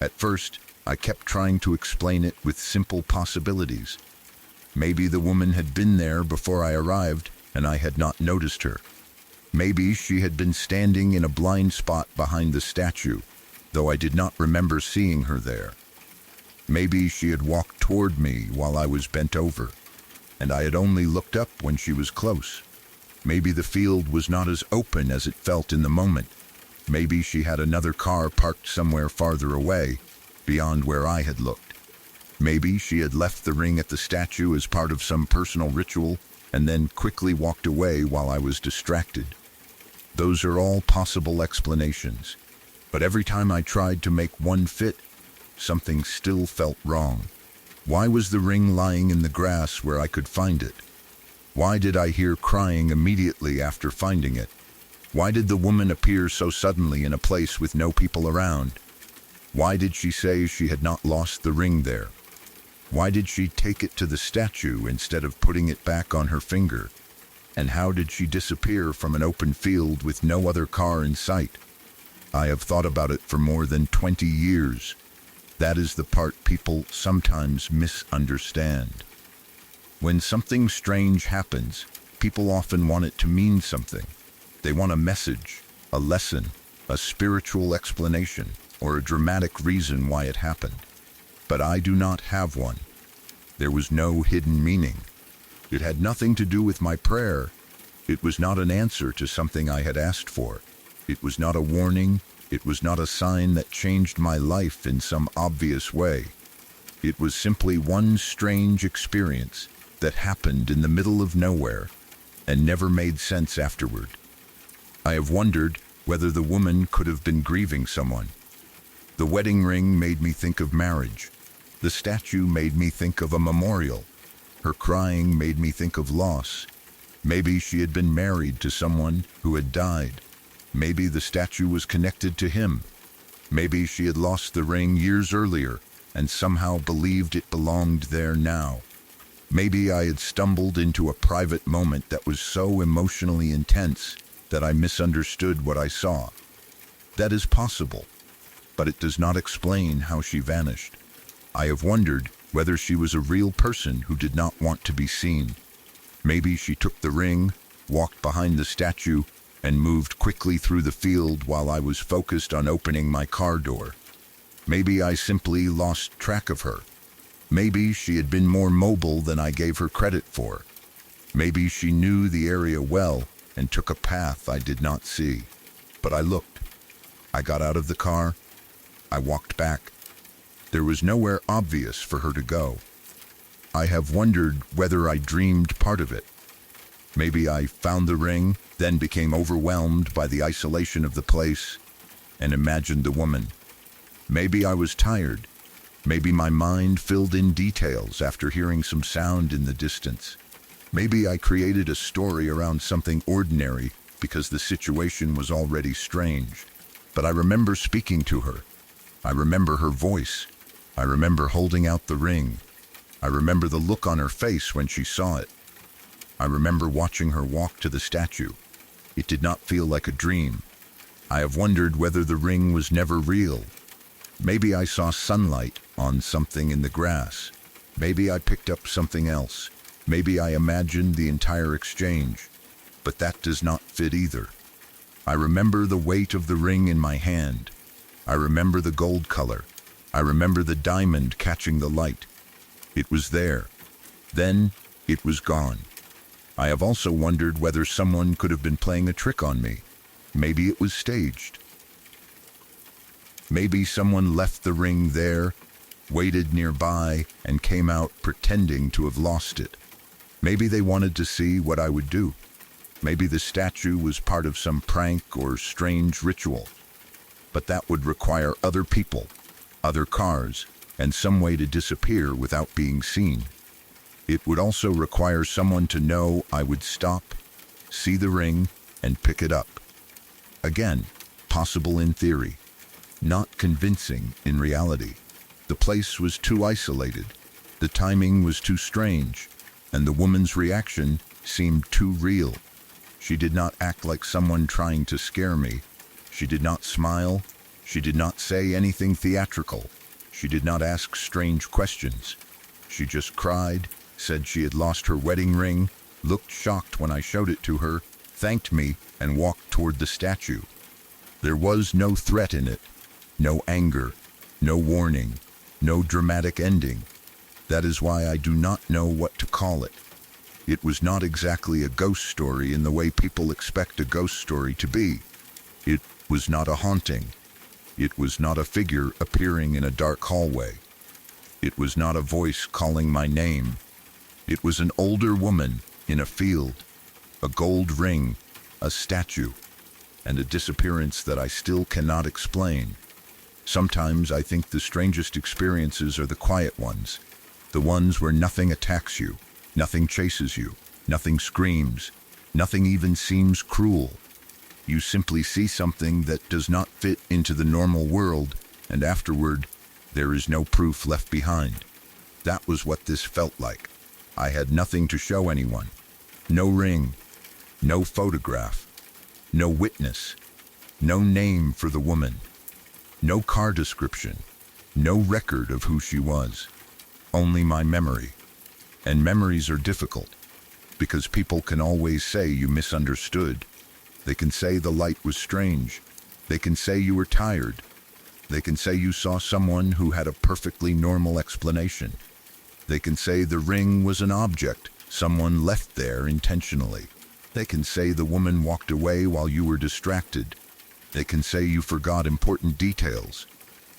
S1: At first, I kept trying to explain it with simple possibilities. Maybe the woman had been there before I arrived, and I had not noticed her. Maybe she had been standing in a blind spot behind the statue, though I did not remember seeing her there. Maybe she had walked toward me while I was bent over, and I had only looked up when she was close. Maybe the field was not as open as it felt in the moment. Maybe she had another car parked somewhere farther away, beyond where I had looked. Maybe she had left the ring at the statue as part of some personal ritual, and then quickly walked away while I was distracted. Those are all possible explanations, but every time I tried to make one fit, something still felt wrong. Why was the ring lying in the grass where I could find it? Why did I hear crying immediately after finding it? Why did the woman appear so suddenly in a place with no people around? Why did she say she had not lost the ring there? Why did she take it to the statue instead of putting it back on her finger? And how did she disappear from an open field with no other car in sight? I have thought about it for more than 20 years. That is the part people sometimes misunderstand. When something strange happens, people often want it to mean something. They want a message, a lesson, a spiritual explanation, or a dramatic reason why it happened. But I do not have one. There was no hidden meaning. It had nothing to do with my prayer. It was not an answer to something I had asked for. It was not a warning. It was not a sign that changed my life in some obvious way. It was simply one strange experience that happened in the middle of nowhere and never made sense afterward. I have wondered whether the woman could have been grieving someone. The wedding ring made me think of marriage. The statue made me think of a memorial. Her crying made me think of loss. Maybe she had been married to someone who had died. Maybe the statue was connected to him. Maybe she had lost the ring years earlier and somehow believed it belonged there now. Maybe I had stumbled into a private moment that was so emotionally intense that I misunderstood what I saw. That is possible, but it does not explain how she vanished. I have wondered whether she was a real person who did not want to be seen. Maybe she took the ring, walked behind the statue, and moved quickly through the field while I was focused on opening my car door. Maybe I simply lost track of her. Maybe she had been more mobile than I gave her credit for. Maybe she knew the area well and took a path I did not see. But I looked. I got out of the car. I walked back. There was nowhere obvious for her to go. I have wondered whether I dreamed part of it. Maybe I found the ring, then became overwhelmed by the isolation of the place, and imagined the woman. Maybe I was tired. Maybe my mind filled in details after hearing some sound in the distance. Maybe I created a story around something ordinary because the situation was already strange. But I remember speaking to her. I remember her voice. I remember holding out the ring. I remember the look on her face when she saw it. I remember watching her walk to the statue. It did not feel like a dream. I have wondered whether the ring was never real. Maybe I saw sunlight on something in the grass. Maybe I picked up something else. Maybe I imagined the entire exchange. But that does not fit either. I remember the weight of the ring in my hand. I remember the gold color. I remember the diamond catching the light. It was there. Then it was gone. I have also wondered whether someone could have been playing a trick on me. Maybe it was staged. Maybe someone left the ring there, waited nearby, and came out pretending to have lost it. Maybe they wanted to see what I would do. Maybe the statue was part of some prank or strange ritual. But that would require other people, other cars, and some way to disappear without being seen. It would also require someone to know I would stop, see the ring, and pick it up. Again, possible in theory, not convincing in reality. The place was too isolated, the timing was too strange, and the woman's reaction seemed too real. She did not act like someone trying to scare me. She did not smile. She did not say anything theatrical. She did not ask strange questions. She just cried, said she had lost her wedding ring, looked shocked when I showed it to her, thanked me, and walked toward the statue. There was no threat in it, no anger, no warning, no dramatic ending. That is why I do not know what to call it. It was not exactly a ghost story in the way people expect a ghost story to be. It was not a haunting. It was not a figure appearing in a dark hallway. It was not a voice calling my name. It was an older woman in a field, a gold ring, a statue, and a disappearance that I still cannot explain. Sometimes I think the strangest experiences are the quiet ones, the ones where nothing attacks you, nothing chases you, nothing screams, nothing even seems cruel. You simply see something that does not fit into the normal world, and afterward, there is no proof left behind. That was what this felt like. I had nothing to show anyone. No ring, no photograph, no witness, no name for the woman, no car description, no record of who she was. Only my memory. And memories are difficult, because people can always say you misunderstood. They can say the light was strange. They can say you were tired. They can say you saw someone who had a perfectly normal explanation. They can say the ring was an object someone left there intentionally. They can say the woman walked away while you were distracted. They can say you forgot important details.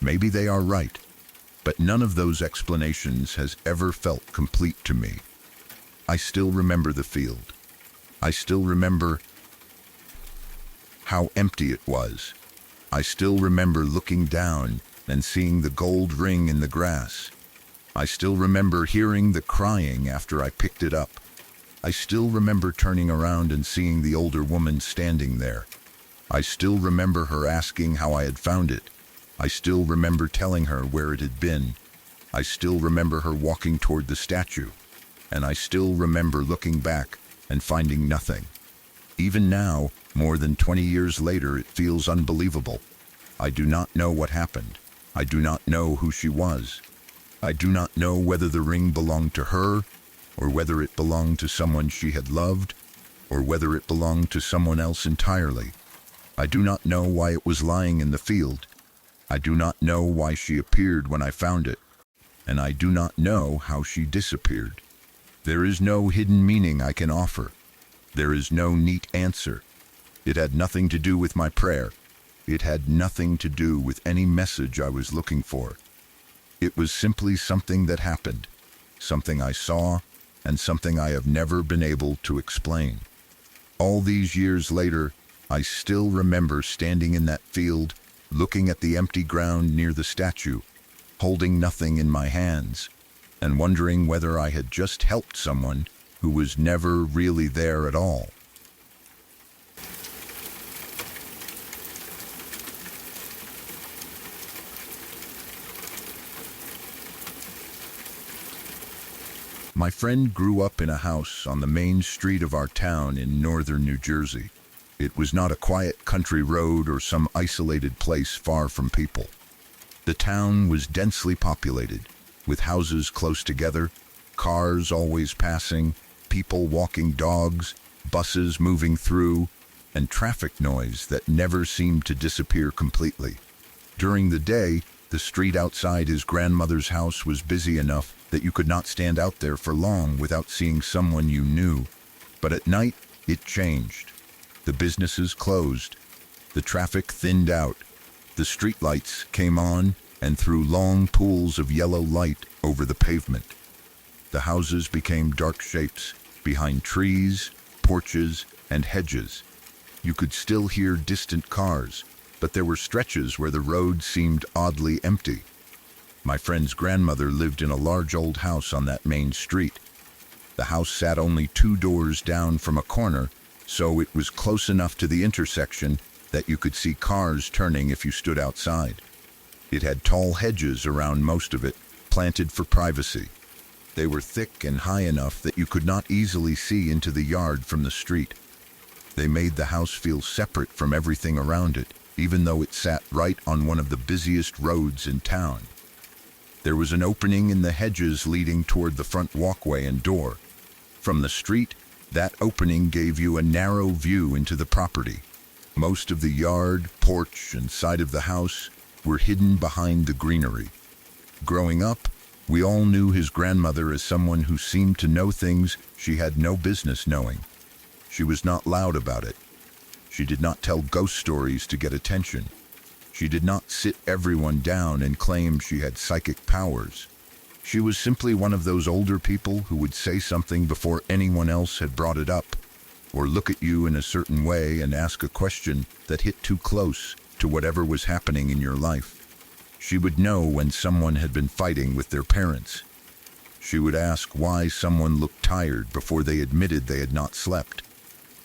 S1: Maybe they are right, but none of those explanations has ever felt complete to me. I still remember the field. I still remember how empty it was. I still remember looking down and seeing the gold ring in the grass. I still remember hearing the crying after I picked it up. I still remember turning around and seeing the older woman standing there. I still remember her asking how I had found it. I still remember telling her where it had been. I still remember her walking toward the statue. And I still remember looking back and finding nothing. Even now, more than 20 years later, it feels unbelievable. I do not know what happened. I do not know who she was. I do not know whether the ring belonged to her, or whether it belonged to someone she had loved, or whether it belonged to someone else entirely. I do not know why it was lying in the field. I do not know why she appeared when I found it. And I do not know how she disappeared. There is no hidden meaning I can offer. There is no neat answer. It had nothing to do with my prayer. It had nothing to do with any message I was looking for. It was simply something that happened, something I saw, and something I have never been able to explain. All these years later, I still remember standing in that field, looking at the empty ground near the statue, holding nothing in my hands, and wondering whether I had just helped someone who was never really there at all. My friend grew up in a house on the main street of our town in northern New Jersey. It was not a quiet country road or some isolated place far from people. The town was densely populated, with houses close together, cars always passing, people walking dogs, buses moving through, and traffic noise that never seemed to disappear completely. During the day, the street outside his grandmother's house was busy enough that you could not stand out there for long without seeing someone you knew. But at night, it changed. The businesses closed. The traffic thinned out. The streetlights came on and threw long pools of yellow light over the pavement. The houses became dark shapes behind trees, porches, and hedges. You could still hear distant cars, but there were stretches where the road seemed oddly empty. My friend's grandmother lived in a large old house on that main street. The house sat only 2 doors down from a corner, so it was close enough to the intersection that you could see cars turning if you stood outside. It had tall hedges around most of it, planted for privacy. They were thick and high enough that you could not easily see into the yard from the street. They made the house feel separate from everything around it, even though it sat right on one of the busiest roads in town. There was an opening in the hedges leading toward the front walkway and door. From the street, that opening gave you a narrow view into the property. Most of the yard, porch, and side of the house were hidden behind the greenery. Growing up, we all knew his grandmother as someone who seemed to know things she had no business knowing. She was not loud about it. She did not tell ghost stories to get attention. She did not sit everyone down and claim she had psychic powers. She was simply one of those older people who would say something before anyone else had brought it up, or look at you in a certain way and ask a question that hit too close to whatever was happening in your life. She would know when someone had been fighting with their parents. She would ask why someone looked tired before they admitted they had not slept.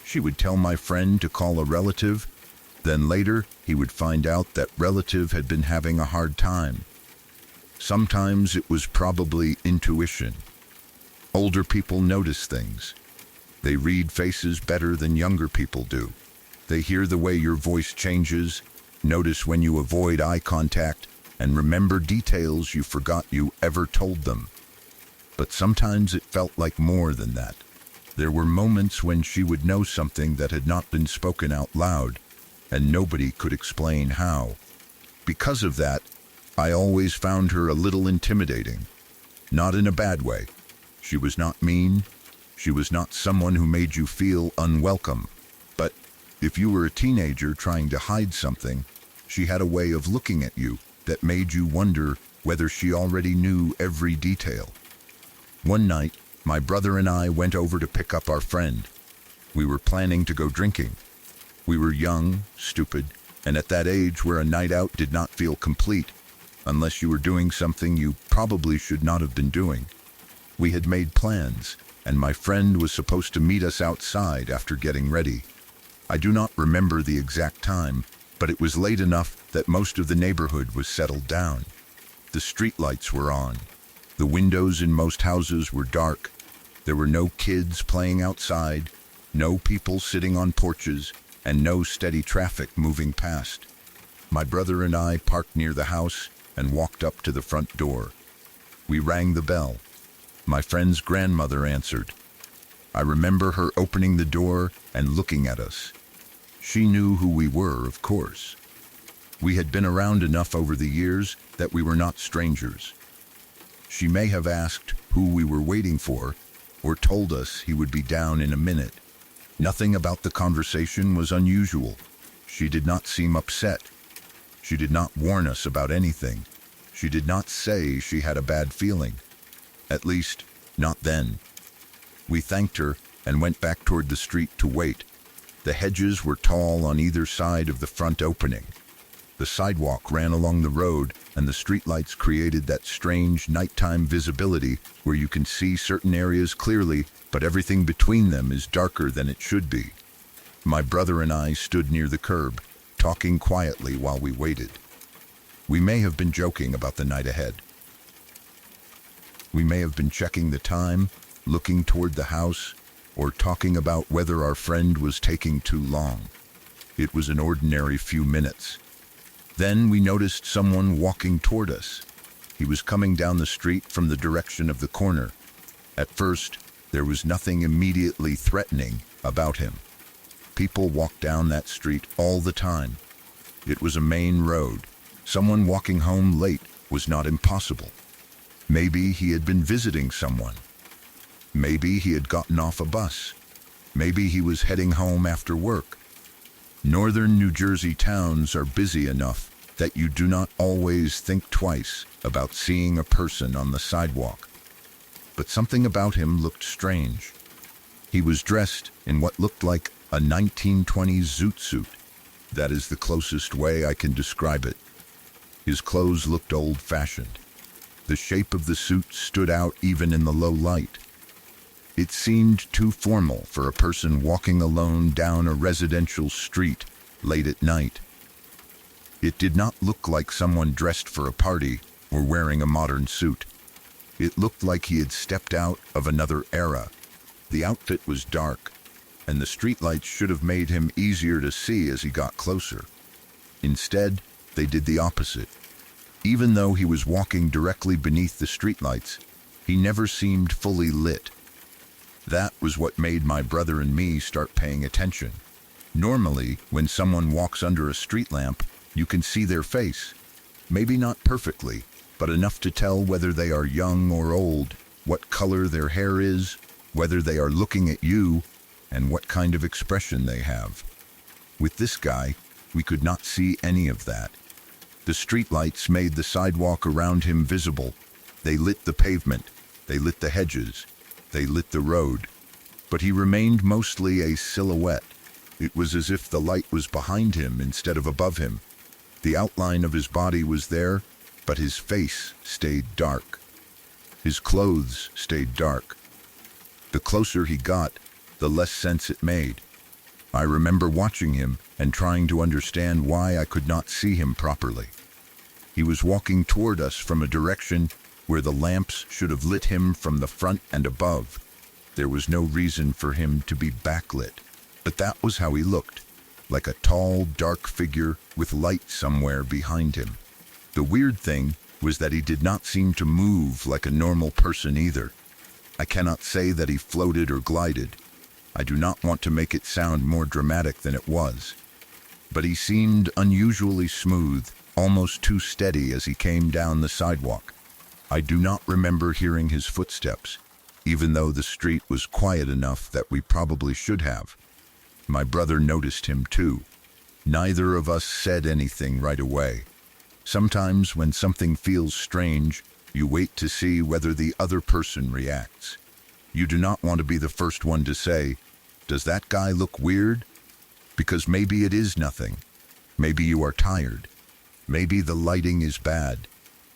S1: She would tell my friend to call a relative, then later he would find out that relative had been having a hard time. Sometimes it was probably intuition. Older people notice things. They read faces better than younger people do. They hear the way your voice changes, notice when you avoid eye contact, and remember details you forgot you ever told them. But sometimes it felt like more than that. There were moments when she would know something that had not been spoken out loud, and nobody could explain how. Because of that, I always found her a little intimidating. Not in a bad way. She was not mean. She was not someone who made you feel unwelcome. But if you were a teenager trying to hide something, she had a way of looking at you that made you wonder whether she already knew every detail. One night, my brother and I went over to pick up our friend. We were planning to go drinking. We were young, stupid, and at that age where a night out did not feel complete, unless you were doing something you probably should not have been doing. We had made plans, and my friend was supposed to meet us outside after getting ready. I do not remember the exact time, but it was late enough that most of the neighborhood was settled down. The streetlights were on. The windows in most houses were dark. There were no kids playing outside, no people sitting on porches, and no steady traffic moving past. My brother and I parked near the house and walked up to the front door. We rang the bell. My friend's grandmother answered. I remember her opening the door and looking at us. She knew who we were, of course. We had been around enough over the years that we were not strangers. She may have asked who we were waiting for, or told us he would be down in a minute. Nothing about the conversation was unusual. She did not seem upset. She did not warn us about anything. She did not say she had a bad feeling. At least, not then. We thanked her and went back toward the street to wait. The hedges were tall on either side of the front opening. The sidewalk ran along the road, and the streetlights created that strange nighttime visibility where you can see certain areas clearly, but everything between them is darker than it should be. My brother and I stood near the curb, talking quietly while we waited. We may have been joking about the night ahead. We may have been checking the time, looking toward the house, or talking about whether our friend was taking too long. It was an ordinary few minutes. Then we noticed someone walking toward us. He was coming down the street from the direction of the corner. At first, there was nothing immediately threatening about him. People walked down that street all the time. It was a main road. Someone walking home late was not impossible. Maybe he had been visiting someone. Maybe he had gotten off a bus. Maybe he was heading home after work. Northern New Jersey towns are busy enough that you do not always think twice about seeing a person on the sidewalk. But something about him looked strange. He was dressed in what looked like a 1920s zoot suit. That is the closest way I can describe it. His clothes looked old-fashioned. The shape of the suit stood out even in the low light. It seemed too formal for a person walking alone down a residential street late at night. It did not look like someone dressed for a party or wearing a modern suit. It looked like he had stepped out of another era. The outfit was dark, and the streetlights should have made him easier to see as he got closer. Instead, they did the opposite. Even though he was walking directly beneath the streetlights, he never seemed fully lit. That was what made my brother and me start paying attention. Normally, when someone walks under a street lamp, you can see their face. Maybe not perfectly, but enough to tell whether they are young or old, what color their hair is, whether they are looking at you, and what kind of expression they have. With this guy, we could not see any of that. The streetlights made the sidewalk around him visible. They lit the pavement, they lit the hedges, they lit the road. But he remained mostly a silhouette. It was as if the light was behind him instead of above him. The outline of his body was there, but his face stayed dark. His clothes stayed dark. The closer he got, the less sense it made. I remember watching him and trying to understand why I could not see him properly. He was walking toward us from a direction where the lamps should have lit him from the front and above. There was no reason for him to be backlit, but that was how he looked, like a tall, dark figure with light somewhere behind him. The weird thing was that he did not seem to move like a normal person either. I cannot say that he floated or glided. I do not want to make it sound more dramatic than it was. But he seemed unusually smooth, almost too steady as he came down the sidewalk. I do not remember hearing his footsteps, even though the street was quiet enough that we probably should have. My brother noticed him too. Neither of us said anything right away. Sometimes when something feels strange, you wait to see whether the other person reacts. You do not want to be the first one to say, "Does that guy look weird?" Because maybe it is nothing. Maybe you are tired. Maybe the lighting is bad.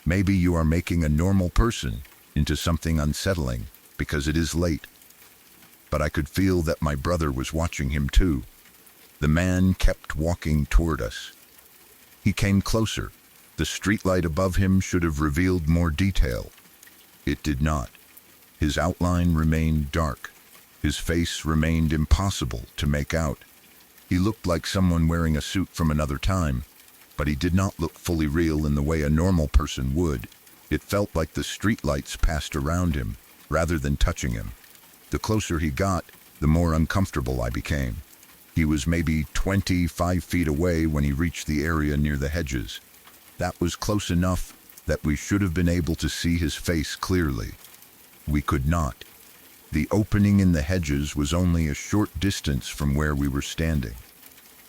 S1: Maybe you are making a normal person into something unsettling because it is late. But I could feel that my brother was watching him too. The man kept walking toward us. He came closer. The streetlight above him should have revealed more detail. It did not. His outline remained dark. His face remained impossible to make out. He looked like someone wearing a suit from another time, but he did not look fully real in the way a normal person would. It felt like the streetlights passed around him, rather than touching him. The closer he got, the more uncomfortable I became. He was maybe 25 feet away when he reached the area near the hedges. That was close enough that we should have been able to see his face clearly. We could not. The opening in the hedges was only a short distance from where we were standing.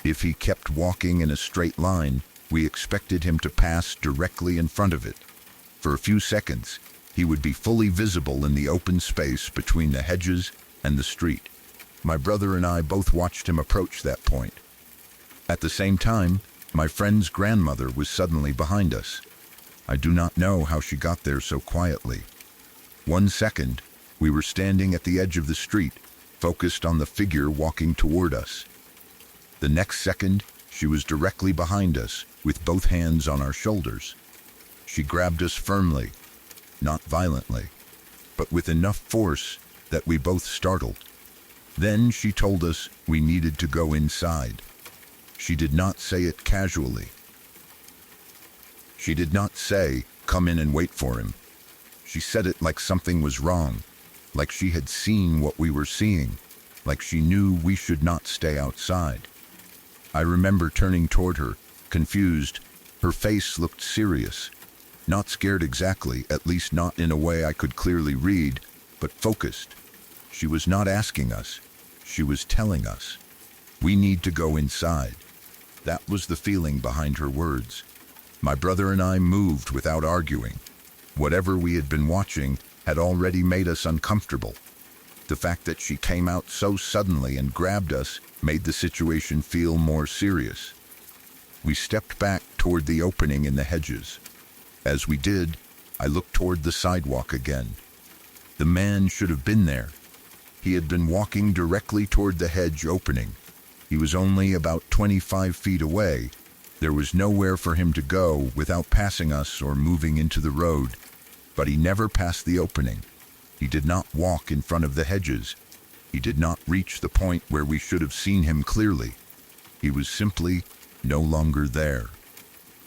S1: If he kept walking in a straight line, we expected him to pass directly in front of it. For a few seconds, he would be fully visible in the open space between the hedges and the street. My brother and I both watched him approach that point. At the same time, my friend's grandmother was suddenly behind us. I do not know how she got there so quietly. 1 second, we were standing at the edge of the street, focused on the figure walking toward us. The next second, she was directly behind us, with both hands on our shoulders. She grabbed us firmly, not violently, but with enough force that we both startled. Then she told us we needed to go inside. She did not say it casually. She did not say, "Come in and wait for him." She said it like something was wrong, like she had seen what we were seeing, like she knew we should not stay outside. I remember turning toward her, confused. Her face looked serious. Not scared exactly, at least not in a way I could clearly read, but focused. She was not asking us. She was telling us. We need to go inside. That was the feeling behind her words. My brother and I moved without arguing. Whatever we had been watching had already made us uncomfortable. The fact that she came out so suddenly and grabbed us made the situation feel more serious. We stepped back toward the opening in the hedges. As we did, I looked toward the sidewalk again. The man should have been there. He had been walking directly toward the hedge opening. He was only about 25 feet away. There was nowhere for him to go without passing us or moving into the road. But he never passed the opening. He did not walk in front of the hedges. He did not reach the point where we should have seen him clearly. He was simply no longer there.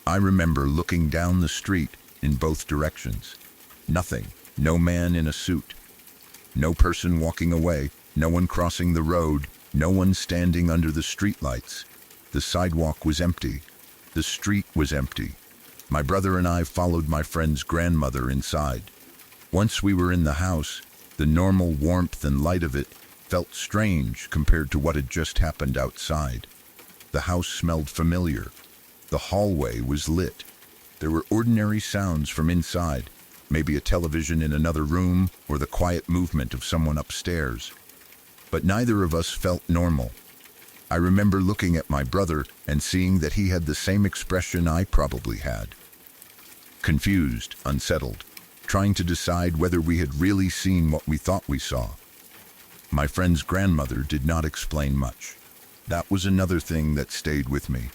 S1: I remember looking down the street in both directions. Nothing. No man in a suit. No person walking away. No one crossing the road. No one standing under the streetlights. The sidewalk was empty. The street was empty. My brother and I followed my friend's grandmother inside. Once we were in the house, the normal warmth and light of it felt strange compared to what had just happened outside. The house smelled familiar. The hallway was lit. There were ordinary sounds from inside, maybe a television in another room or the quiet movement of someone upstairs. But neither of us felt normal. I remember looking at my brother and seeing that he had the same expression I probably had. Confused, unsettled, trying to decide whether we had really seen what we thought we saw. My friend's grandmother did not explain much. That was another thing that stayed with me.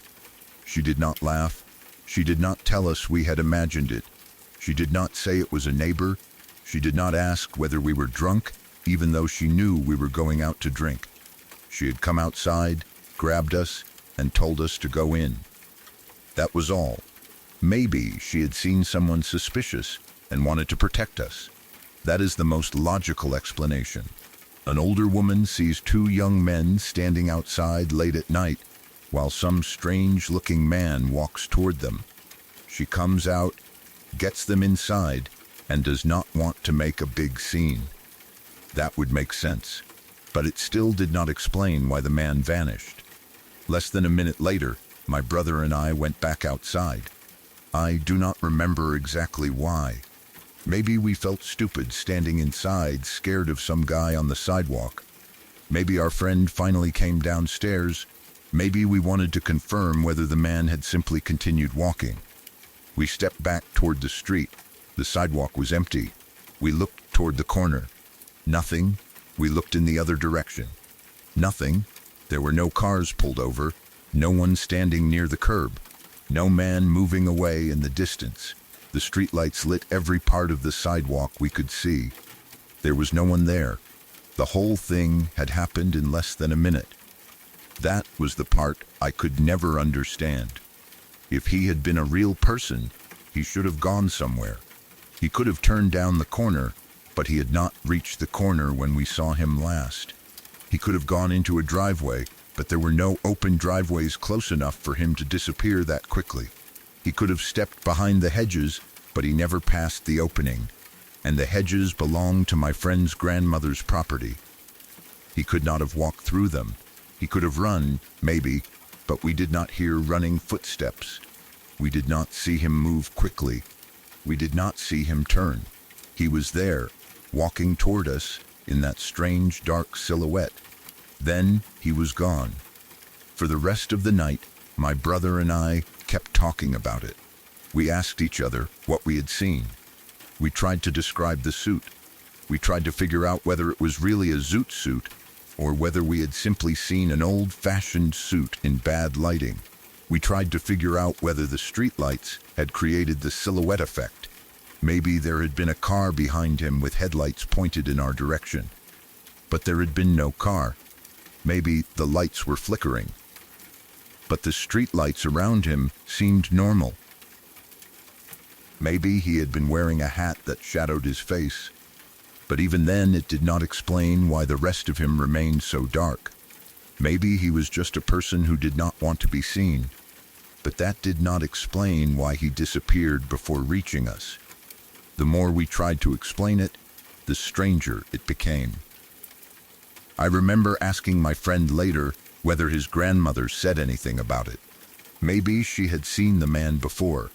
S1: She did not laugh. She did not tell us we had imagined it. She did not say it was a neighbor. She did not ask whether we were drunk, even though she knew we were going out to drink. She had come outside, grabbed us, and told us to go in. That was all. Maybe she had seen someone suspicious and wanted to protect us. That is the most logical explanation. An older woman sees two young men standing outside late at night while some strange-looking man walks toward them. She comes out, gets them inside, and does not want to make a big scene. That would make sense, but it still did not explain why the man vanished. Less than a minute later, my brother and I went back outside. I do not remember exactly why. Maybe we felt stupid standing inside, scared of some guy on the sidewalk. Maybe our friend finally came downstairs. Maybe we wanted to confirm whether the man had simply continued walking. We stepped back toward the street. The sidewalk was empty. We looked toward the corner. Nothing. We looked in the other direction. Nothing. There were no cars pulled over. No one standing near the curb. No man moving away in the distance. The streetlights lit every part of the sidewalk we could see. There was no one there. The whole thing had happened in less than a minute. That was the part I could never understand. If he had been a real person, he should have gone somewhere. He could have turned down the corner, but he had not reached the corner when we saw him last. He could have gone into a driveway, but there were no open driveways close enough for him to disappear that quickly. He could have stepped behind the hedges, but he never passed the opening, and the hedges belonged to my friend's grandmother's property. He could not have walked through them. He could have run, maybe, but we did not hear running footsteps. We did not see him move quickly. We did not see him turn. He was there, walking toward us in that strange dark silhouette. Then he was gone. For the rest of the night, my brother and I kept talking about it. We asked each other what we had seen. We tried to describe the suit. We tried to figure out whether it was really a zoot suit or whether we had simply seen an old-fashioned suit in bad lighting. We tried to figure out whether the streetlights had created the silhouette effect. Maybe there had been a car behind him with headlights pointed in our direction. But there had been no car. Maybe the lights were flickering. But the streetlights around him seemed normal. Maybe he had been wearing a hat that shadowed his face. But even then, it did not explain why the rest of him remained so dark. Maybe he was just a person who did not want to be seen. But that did not explain why he disappeared before reaching us. The more we tried to explain it, the stranger it became. I remember asking my friend later whether his grandmother said anything about it. Maybe she had seen the man before.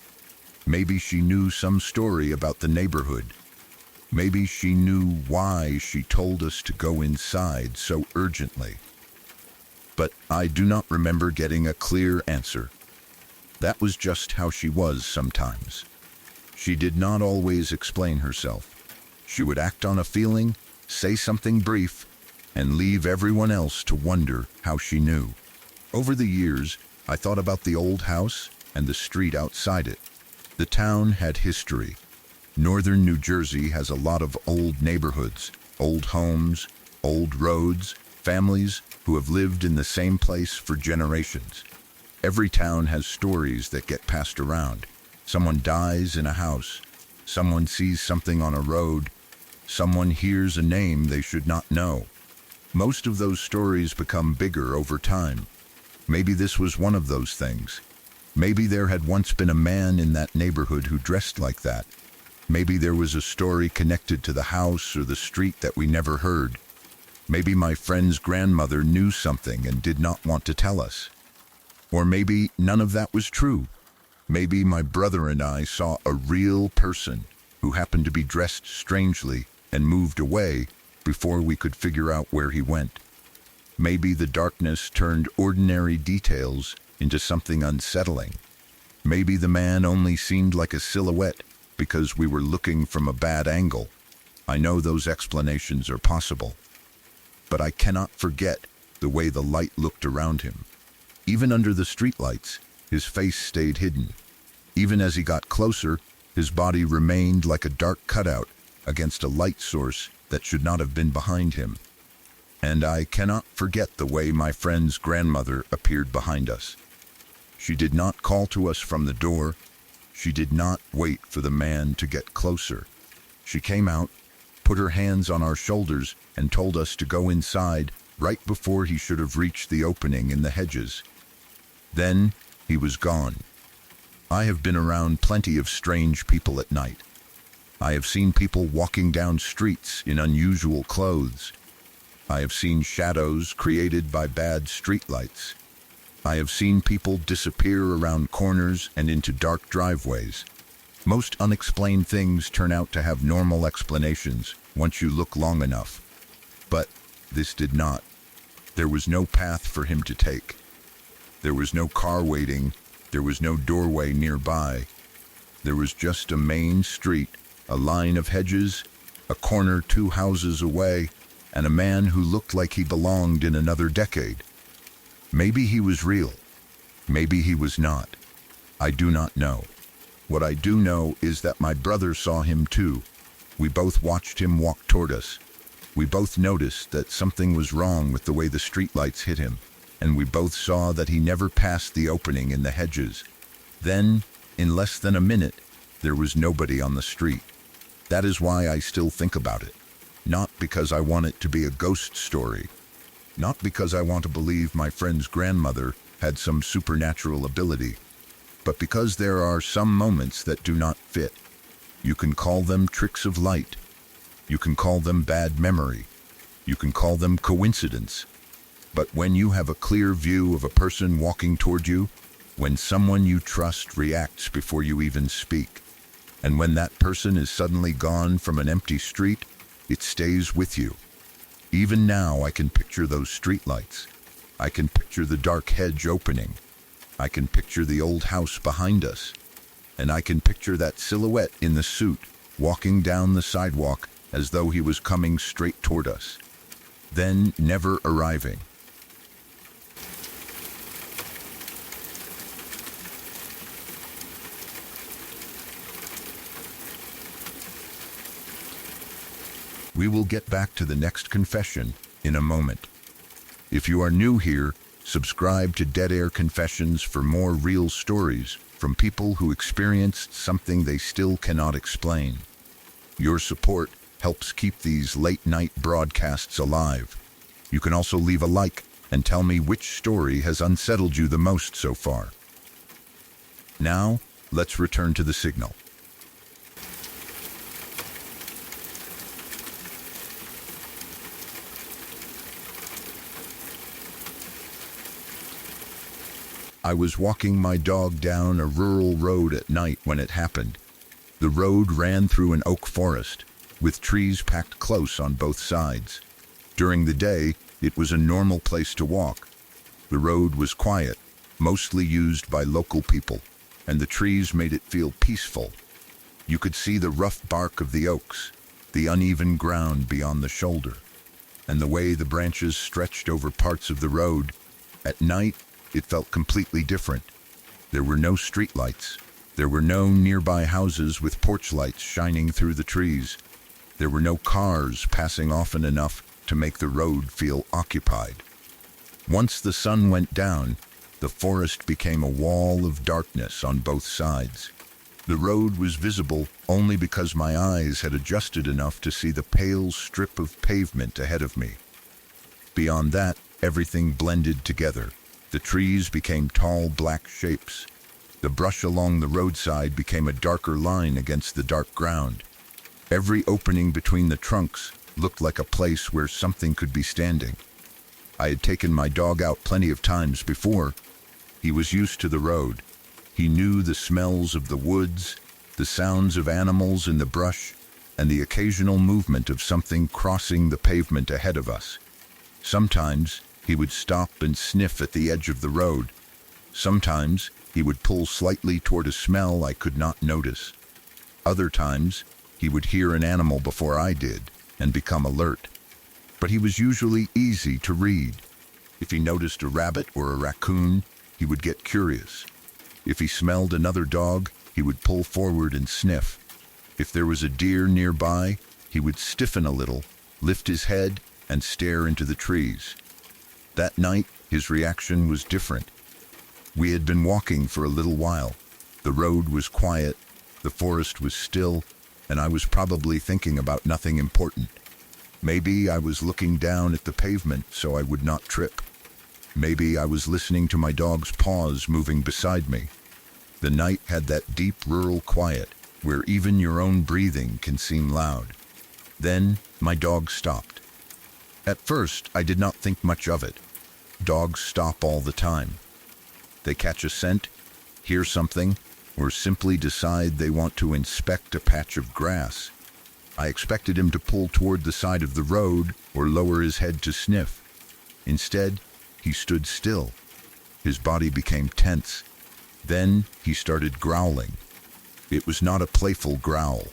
S1: Maybe she knew some story about the neighborhood. Maybe she knew why she told us to go inside so urgently. But I do not remember getting a clear answer. That was just how she was sometimes. She did not always explain herself. She would act on a feeling, say something brief, and leave everyone else to wonder how she knew. Over the years, I thought about the old house and the street outside it. The town had history. Northern New Jersey has a lot of old neighborhoods, old homes, old roads, families who have lived in the same place for generations. Every town has stories that get passed around. Someone dies in a house, someone sees something on a road, someone hears a name they should not know. Most of those stories become bigger over time. Maybe this was one of those things. Maybe there had once been a man in that neighborhood who dressed like that. Maybe there was a story connected to the house or the street that we never heard. Maybe my friend's grandmother knew something and did not want to tell us. Or maybe none of that was true. Maybe my brother and I saw a real person who happened to be dressed strangely and moved away before we could figure out where he went. Maybe the darkness turned ordinary details into something unsettling. Maybe the man only seemed like a silhouette because we were looking from a bad angle. I know those explanations are possible. But I cannot forget the way the light looked around him. Even under the streetlights, his face stayed hidden. Even as he got closer, his body remained like a dark cutout against a light source that should not have been behind him. And I cannot forget the way my friend's grandmother appeared behind us. She did not call to us from the door. She did not wait for the man to get closer. She came out, put her hands on our shoulders, and told us to go inside right before he should have reached the opening in the hedges. Then he was gone. I have been around plenty of strange people at night. I have seen people walking down streets in unusual clothes. I have seen shadows created by bad streetlights. I have seen people disappear around corners and into dark driveways. Most unexplained things turn out to have normal explanations once you look long enough. But this did not. There was no path for him to take. There was no car waiting. There was no doorway nearby. There was just a main street, a line of hedges, a corner 2 houses away, and a man who looked like he belonged in another decade. Maybe he was real. Maybe he was not. I do not know. What I do know is that my brother saw him too. We both watched him walk toward us. We both noticed that something was wrong with the way the streetlights hit him, and we both saw that he never passed the opening in the hedges. Then, in less than a minute, there was nobody on the street. That is why I still think about it. Not because I want it to be a ghost story. Not because I want to believe my friend's grandmother had some supernatural ability, but because there are some moments that do not fit. You can call them tricks of light. You can call them bad memory. You can call them coincidence. But when you have a clear view of a person walking toward you, when someone you trust reacts before you even speak, and when that person is suddenly gone from an empty street, it stays with you. Even now I can picture those streetlights. I can picture the dark hedge opening. I can picture the old house behind us. And I can picture that silhouette in the suit walking down the sidewalk as though he was coming straight toward us, then never arriving. We will get back to the next confession in a moment. If you are new here, subscribe to Dead Air Confessions for more real stories from people who experienced something they still cannot explain. Your support helps keep these late-night broadcasts alive. You can also leave a like and tell me which story has unsettled you the most so far. Now, let's return to the signal. I was walking my dog down a rural road at night when it happened. The road ran through an oak forest, with trees packed close on both sides. During the day, it was a normal place to walk. The road was quiet, mostly used by local people, and the trees made it feel peaceful. You could see the rough bark of the oaks, the uneven ground beyond the shoulder, and the way the branches stretched over parts of the road. At night, it felt completely different. There were no streetlights. There were no nearby houses with porch lights shining through the trees. There were no cars passing often enough to make the road feel occupied. Once the sun went down, the forest became a wall of darkness on both sides. The road was visible only because my eyes had adjusted enough to see the pale strip of pavement ahead of me. Beyond that, everything blended together. The trees became tall black shapes. The brush along the roadside became a darker line against the dark ground. Every opening between the trunks looked like a place where something could be standing. I had taken my dog out plenty of times before. He was used to the road. He knew the smells of the woods, the sounds of animals in the brush, and the occasional movement of something crossing the pavement ahead of us. Sometimes he would stop and sniff at the edge of the road. Sometimes he would pull slightly toward a smell I could not notice. Other times he would hear an animal before I did and become alert. But he was usually easy to read. If he noticed a rabbit or a raccoon, he would get curious. If he smelled another dog, he would pull forward and sniff. If there was a deer nearby, he would stiffen a little, lift his head, and stare into the trees. That night, his reaction was different. We had been walking for a little while. The road was quiet, the forest was still, and I was probably thinking about nothing important. Maybe I was looking down at the pavement so I would not trip. Maybe I was listening to my dog's paws moving beside me. The night had that deep rural quiet where even your own breathing can seem loud. Then my dog stopped. At first, I did not think much of it. Dogs stop all the time. They catch a scent, hear something, or simply decide they want to inspect a patch of grass. I expected him to pull toward the side of the road or lower his head to sniff. Instead, he stood still. His body became tense. Then he started growling. It was not a playful growl.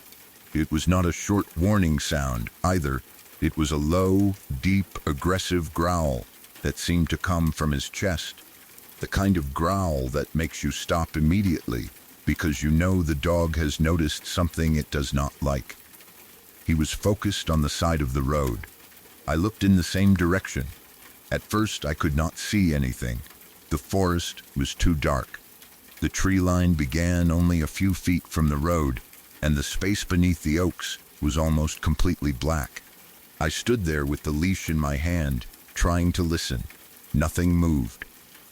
S1: It was not a short warning sound either. It was a low, deep, aggressive growl that seemed to come from his chest. The kind of growl that makes you stop immediately because you know the dog has noticed something it does not like. He was focused on the side of the road. I looked in the same direction. At first, I could not see anything. The forest was too dark. The tree line began only a few feet from the road, and the space beneath the oaks was almost completely black. I stood there with the leash in my hand, trying to listen. Nothing moved.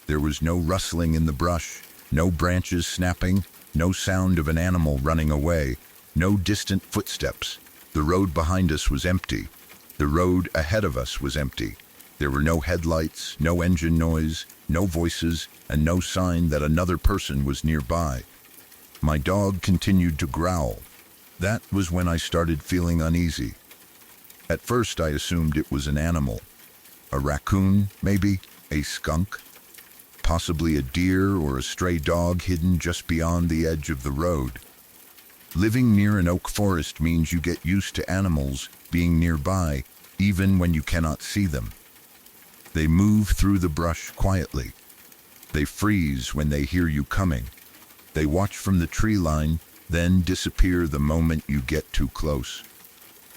S1: There was no rustling in the brush, no branches snapping, no sound of an animal running away, no distant footsteps. The road behind us was empty. The road ahead of us was empty. There were no headlights, no engine noise, no voices, and no sign that another person was nearby. My dog continued to growl. That was when I started feeling uneasy. At first, I assumed it was an animal. A raccoon, maybe, a skunk, possibly a deer or a stray dog hidden just beyond the edge of the road. Living near an oak forest means you get used to animals being nearby, even when you cannot see them. They move through the brush quietly. They freeze when they hear you coming. They watch from the tree line, then disappear the moment you get too close.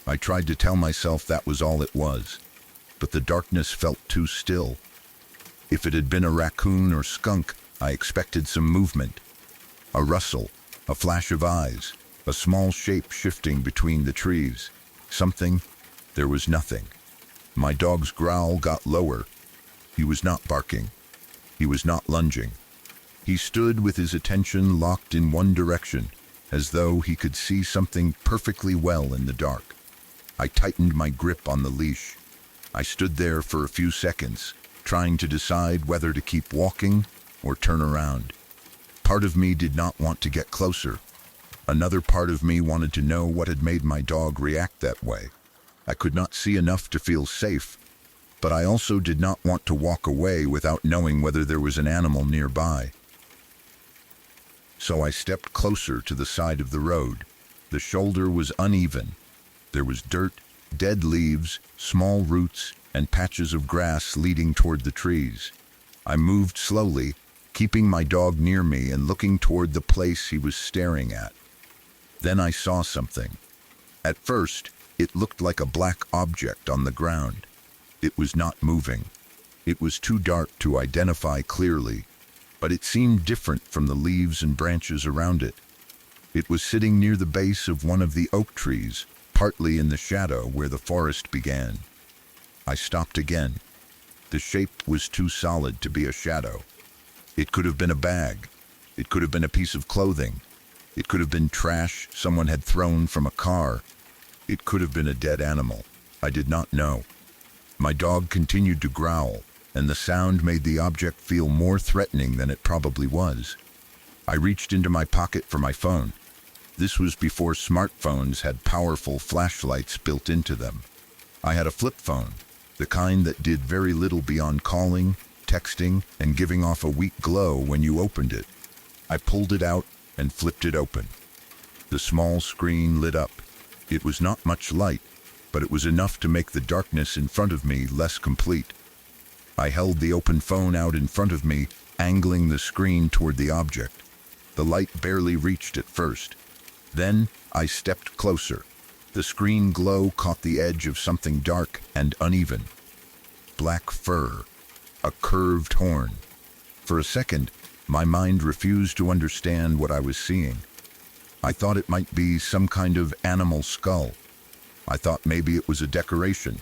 S1: I tried to tell myself that was all it was, but the darkness felt too still. If it had been a raccoon or skunk, I expected some movement. A rustle, a flash of eyes, a small shape shifting between the trees. Something. There was nothing. My dog's growl got lower. He was not barking. He was not lunging. He stood with his attention locked in one direction, as though he could see something perfectly well in the dark. I tightened my grip on the leash. I stood there for a few seconds, trying to decide whether to keep walking or turn around. Part of me did not want to get closer. Another part of me wanted to know what had made my dog react that way. I could not see enough to feel safe, but I also did not want to walk away without knowing whether there was an animal nearby. So I stepped closer to the side of the road. The shoulder was uneven. There was dirt, dead leaves, small roots, and patches of grass leading toward the trees. I moved slowly, keeping my dog near me and looking toward the place he was staring at. Then I saw something. At first, it looked like a black object on the ground. It was not moving. It was too dark to identify clearly, but it seemed different from the leaves and branches around it. It was sitting near the base of one of the oak trees, partly in the shadow where the forest began. I stopped again. The shape was too solid to be a shadow. It could have been a bag. It could have been a piece of clothing. It could have been trash someone had thrown from a car. It could have been a dead animal. I did not know. My dog continued to growl, and the sound made the object feel more threatening than it probably was. I reached into my pocket for my phone. This was before smartphones had powerful flashlights built into them. I had a flip phone, the kind that did very little beyond calling, texting, and giving off a weak glow when you opened it. I pulled it out and flipped it open. The small screen lit up. It was not much light, but it was enough to make the darkness in front of me less complete. I held the open phone out in front of me, angling the screen toward the object. The light barely reached it first. Then I stepped closer. The screen glow caught the edge of something dark and uneven. Black fur. A curved horn. For a second, my mind refused to understand what I was seeing. I thought it might be some kind of animal skull. I thought maybe it was a decoration.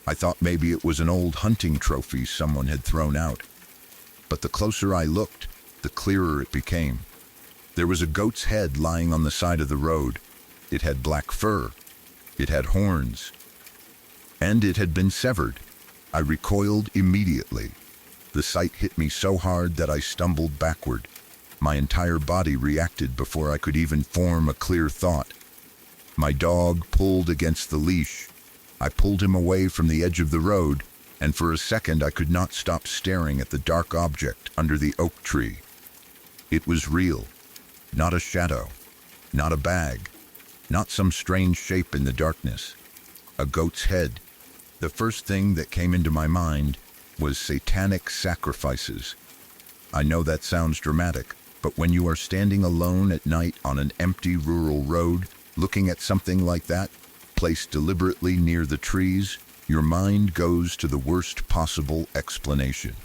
S1: I thought maybe it was an old hunting trophy someone had thrown out. But the closer I looked, the clearer it became. There was a goat's head lying on the side of the road. It had black fur. It had horns. And it had been severed. I recoiled immediately. The sight hit me so hard that I stumbled backward. My entire body reacted before I could even form a clear thought. My dog pulled against the leash. I pulled him away from the edge of the road, and for a second I could not stop staring at the dark object under the oak tree. It was real. Not a shadow. Not a bag. Not some strange shape in the darkness. A goat's head. The first thing that came into my mind was satanic sacrifices. I know that sounds dramatic, but when you are standing alone at night on an empty rural road, looking at something like that, placed deliberately near the trees, your mind goes to the worst possible explanation.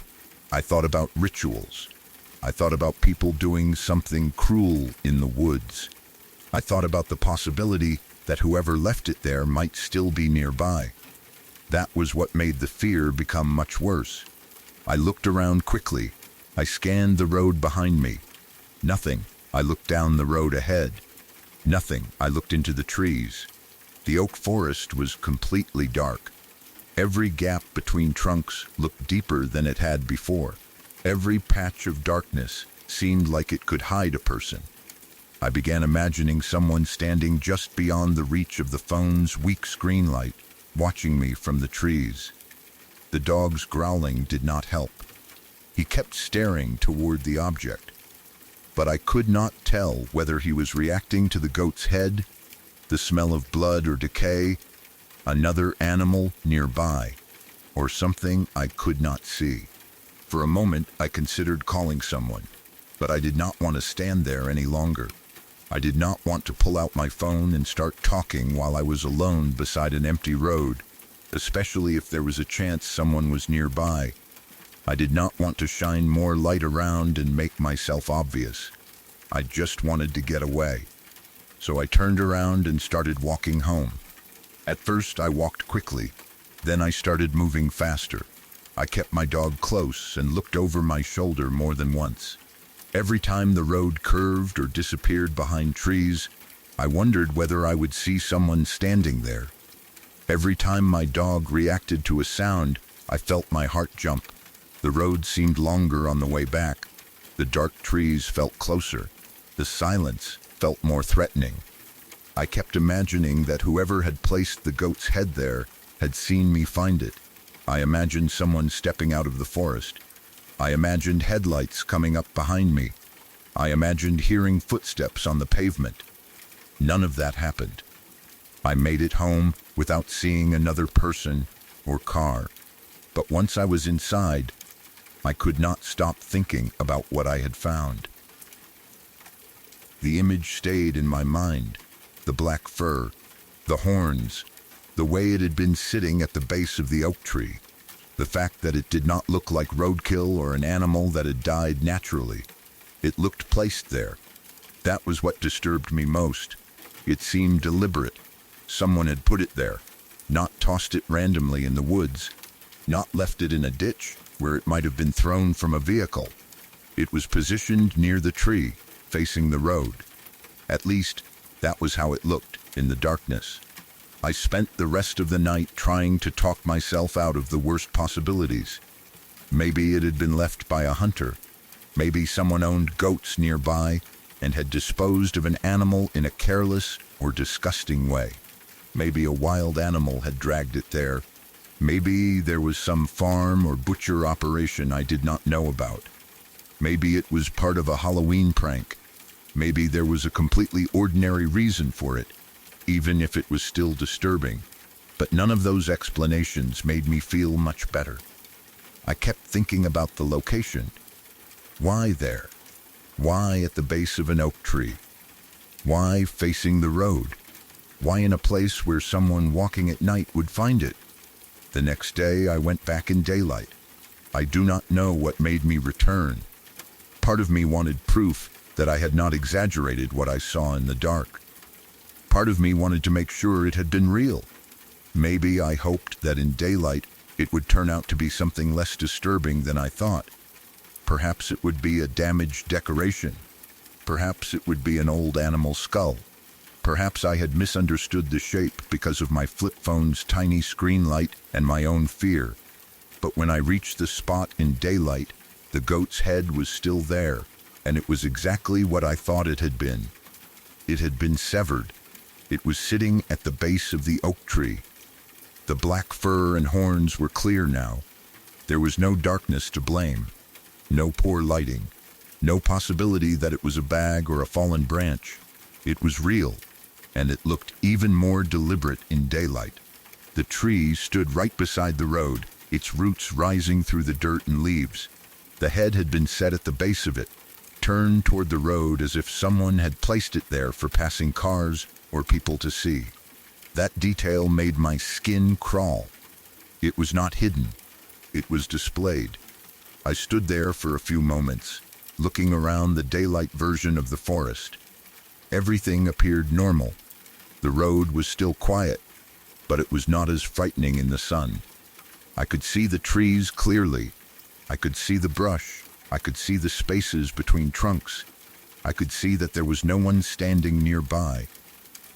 S1: I thought about rituals. I thought about people doing something cruel in the woods. I thought about the possibility that whoever left it there might still be nearby. That was what made the fear become much worse. I looked around quickly. I scanned the road behind me. Nothing. I looked down the road ahead. Nothing. I looked into the trees. The oak forest was completely dark. Every gap between trunks looked deeper than it had before. Every patch of darkness seemed like it could hide a person. I began imagining someone standing just beyond the reach of the phone's weak screen light, watching me from the trees. The dog's growling did not help. He kept staring toward the object, but I could not tell whether he was reacting to the goat's head, the smell of blood or decay, another animal nearby, or something I could not see. For a moment, I considered calling someone, but I did not want to stand there any longer. I did not want to pull out my phone and start talking while I was alone beside an empty road, especially if there was a chance someone was nearby. I did not want to shine more light around and make myself obvious. I just wanted to get away. So I turned around and started walking home. At first, I walked quickly. Then I started moving faster. I kept my dog close and looked over my shoulder more than once. Every time the road curved or disappeared behind trees, I wondered whether I would see someone standing there. Every time my dog reacted to a sound, I felt my heart jump. The road seemed longer on the way back. The dark trees felt closer. The silence felt more threatening. I kept imagining that whoever had placed the goat's head there had seen me find it. I imagined someone stepping out of the forest. I imagined headlights coming up behind me. I imagined hearing footsteps on the pavement. None of that happened. I made it home without seeing another person or car. But once I was inside, I could not stop thinking about what I had found. The image stayed in my mind. The black fur, the horns, the way it had been sitting at the base of the oak tree. The fact that it did not look like roadkill or an animal that had died naturally. It looked placed there. That was what disturbed me most. It seemed deliberate. Someone had put it there, not tossed it randomly in the woods, not left it in a ditch where it might have been thrown from a vehicle. It was positioned near the tree, facing the road. At least, that was how it looked in the darkness. I spent the rest of the night trying to talk myself out of the worst possibilities. Maybe it had been left by a hunter. Maybe someone owned goats nearby and had disposed of an animal in a careless or disgusting way. Maybe a wild animal had dragged it there. Maybe there was some farm or butcher operation I did not know about. Maybe it was part of a Halloween prank. Maybe there was a completely ordinary reason for it, even if it was still disturbing. But none of those explanations made me feel much better. I kept thinking about the location. Why there? Why at the base of an oak tree? Why facing the road? Why in a place where someone walking at night would find it? The next day I went back in daylight. I do not know what made me return. Part of me wanted proof that I had not exaggerated what I saw in the dark. Part of me wanted to make sure it had been real. Maybe I hoped that in daylight it would turn out to be something less disturbing than I thought. Perhaps it would be a damaged decoration. Perhaps it would be an old animal skull. Perhaps I had misunderstood the shape because of my flip phone's tiny screen light and my own fear. But when I reached the spot in daylight, the goat's head was still there, and it was exactly what I thought it had been. It had been severed. It was sitting at the base of the oak tree. The black fur and horns were clear now. There was no darkness to blame, no poor lighting, no possibility that it was a bag or a fallen branch. It was real, and it looked even more deliberate in daylight. The tree stood right beside the road, its roots rising through the dirt and leaves. The head had been set at the base of it, turned toward the road as if someone had placed it there for passing cars or people to see. That detail made my skin crawl. It was not hidden. It was displayed. I stood there for a few moments, looking around the daylight version of the forest. Everything appeared normal. The road was still quiet, but it was not as frightening in the sun. I could see the trees clearly. I could see the brush. I could see the spaces between trunks. I could see that there was no one standing nearby.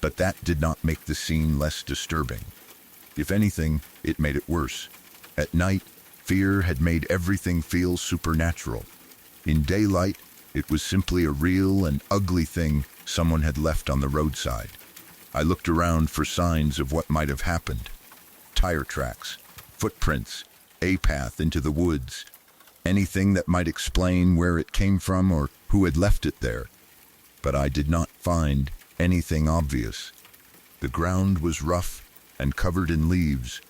S1: But that did not make the scene less disturbing. If anything, it made it worse. At night, fear had made everything feel supernatural. In daylight, it was simply a real and ugly thing someone had left on the roadside. I looked around for signs of what might have happened. Tire tracks, footprints, a path into the woods. Anything that might explain where it came from or who had left it there. But I did not find anything obvious. The ground was rough and covered in leaves.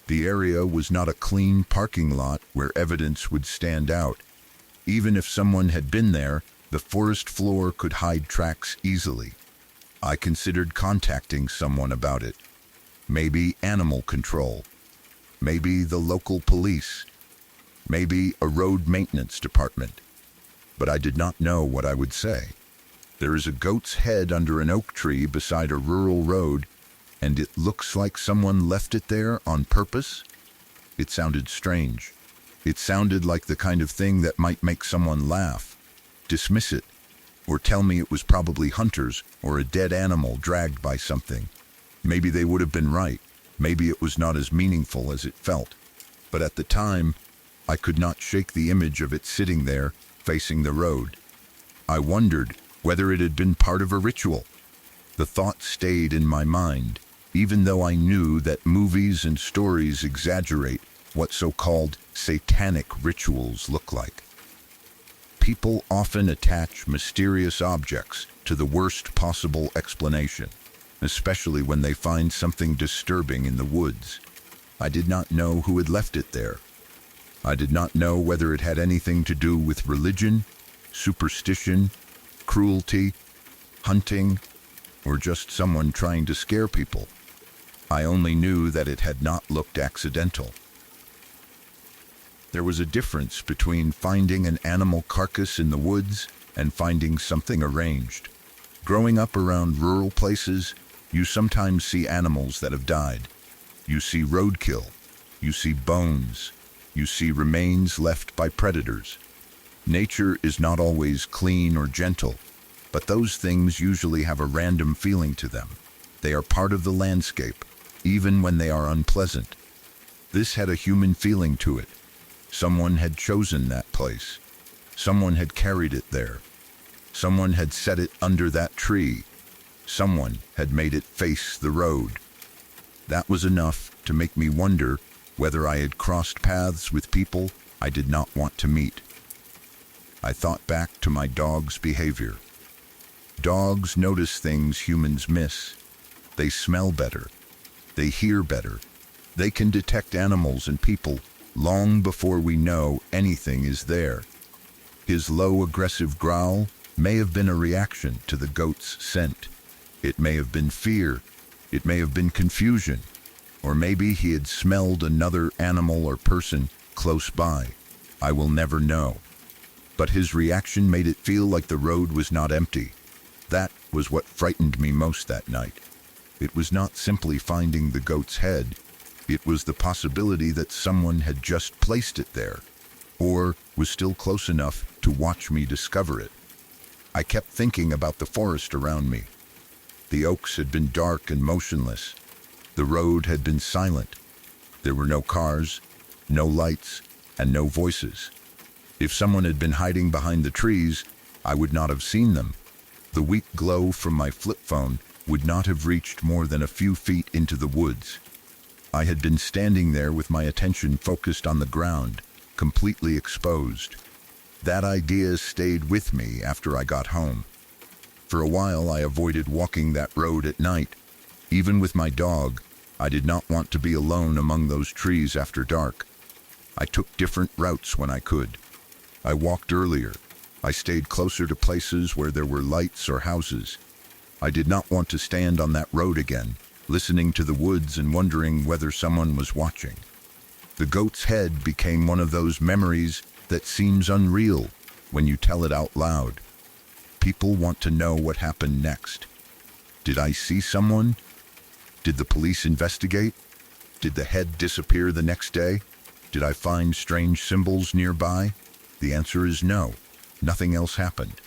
S1: The area was not a clean parking lot where evidence would stand out. Even if someone had been there, the forest floor could hide tracks easily. I considered contacting someone about it. Maybe animal control. Maybe the local police. Maybe a road maintenance department. But I did not know what I would say. There is a goat's head under an oak tree beside a rural road, and it looks like someone left it there on purpose? It sounded strange. It sounded like the kind of thing that might make someone laugh, dismiss it, or tell me it was probably hunters or a dead animal dragged by something. Maybe they would have been right. Maybe it was not as meaningful as it felt. But at the time, I could not shake the image of it sitting there, facing the road. I wondered whether it had been part of a ritual. The thought stayed in my mind, even though I knew that movies and stories exaggerate what so-called satanic rituals look like. People often attach mysterious objects to the worst possible explanation, especially when they find something disturbing in the woods. I did not know who had left it there. I did not know whether it had anything to do with religion, superstition, cruelty, hunting, or just someone trying to scare people. I only knew that it had not looked accidental. There was a difference between finding an animal carcass in the woods and finding something arranged. Growing up around rural places, you sometimes see animals that have died. You see roadkill. You see bones. You see remains left by predators. Nature is not always clean or gentle, but those things usually have a random feeling to them. They are part of the landscape, even when they are unpleasant. This had a human feeling to it. Someone had chosen that place. Someone had carried it there. Someone had set it under that tree. Someone had made it face the road. That was enough to make me wonder whether I had crossed paths with people I did not want to meet. I thought back to my dog's behavior. Dogs notice things humans miss. They smell better. They hear better. They can detect animals and people long before we know anything is there. His low, aggressive growl may have been a reaction to the goat's scent. It may have been fear. It may have been confusion. Or maybe he had smelled another animal or person close by. I will never know. But his reaction made it feel like the road was not empty. That was what frightened me most that night. It was not simply finding the goat's head. It was the possibility that someone had just placed it there, or was still close enough to watch me discover it. I kept thinking about the forest around me. The oaks had been dark and motionless. The road had been silent. There were no cars, no lights, and no voices. If someone had been hiding behind the trees, I would not have seen them. The weak glow from my flip phone would not have reached more than a few feet into the woods. I had been standing there with my attention focused on the ground, completely exposed. That idea stayed with me after I got home. For a while, I avoided walking that road at night. Even with my dog, I did not want to be alone among those trees after dark. I took different routes when I could. I walked earlier. I stayed closer to places where there were lights or houses. I did not want to stand on that road again, listening to the woods and wondering whether someone was watching. The goat's head became one of those memories that seems unreal when you tell it out loud. People want to know what happened next. Did I see someone? Did the police investigate? Did the head disappear the next day? Did I find strange symbols nearby? The answer is no. Nothing else happened.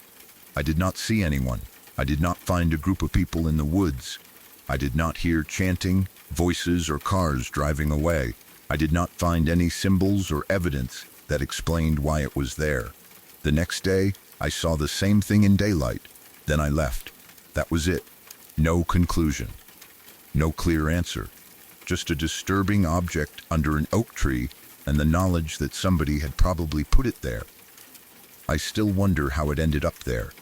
S1: I did not see anyone. I did not find a group of people in the woods. I did not hear chanting, voices, or cars driving away. I did not find any symbols or evidence that explained why it was there. The next day, I saw the same thing in daylight. Then I left. That was it. No conclusion. No clear answer. Just a disturbing object under an oak tree and the knowledge that somebody had probably put it there. I still wonder how it ended up there.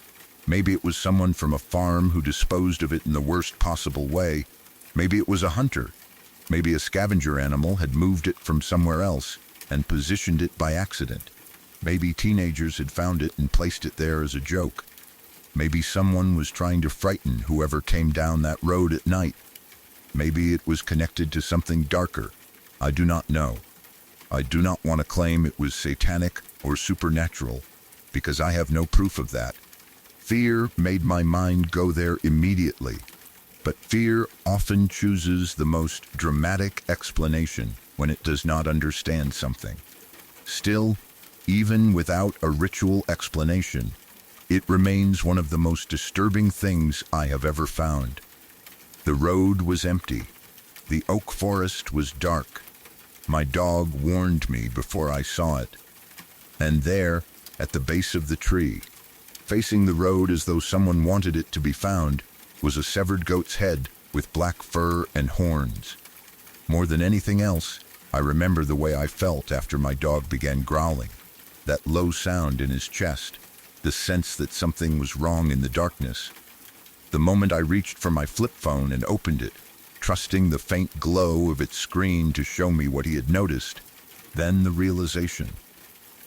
S1: Maybe it was someone from a farm who disposed of it in the worst possible way. Maybe it was a hunter. Maybe a scavenger animal had moved it from somewhere else and positioned it by accident. Maybe teenagers had found it and placed it there as a joke. Maybe someone was trying to frighten whoever came down that road at night. Maybe it was connected to something darker. I do not know. I do not want to claim it was satanic or supernatural, because I have no proof of that. Fear made my mind go there immediately, but fear often chooses the most dramatic explanation when it does not understand something. Still, even without a ritual explanation, it remains one of the most disturbing things I have ever found. The road was empty. The oak forest was dark. My dog warned me before I saw it. And there, at the base of the tree, facing the road as though someone wanted it to be found, was a severed goat's head with black fur and horns. More than anything else, I remember the way I felt after my dog began growling. That low sound in his chest, the sense that something was wrong in the darkness. The moment I reached for my flip phone and opened it, trusting the faint glow of its screen to show me what he had noticed, then the realization,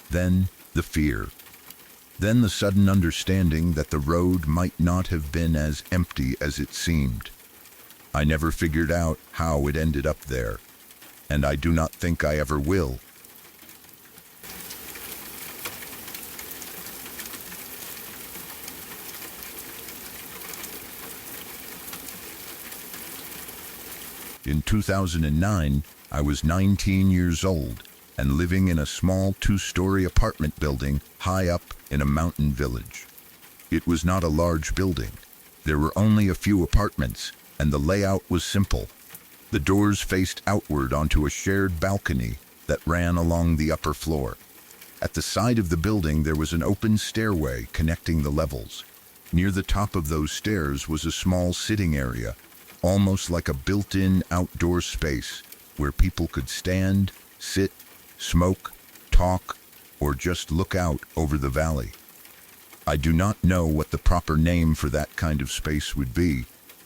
S1: then the fear, then the sudden understanding that the road might not have been as empty as it seemed. I never figured out how it ended up there, and I do not think I ever will. In 2009, I was 19 years old and living in a small two-story apartment building high up in a mountain village. It was not a large building. There were only a few apartments, and the layout was simple. The doors faced outward onto a shared balcony that ran along the upper floor. At the side of the building, there was an open stairway connecting the levels. Near the top of those stairs was a small sitting area, almost like a built-in outdoor space where people could stand, sit, smoke, talk, or just look out over the valley. I do not know what the proper name for that kind of space would be.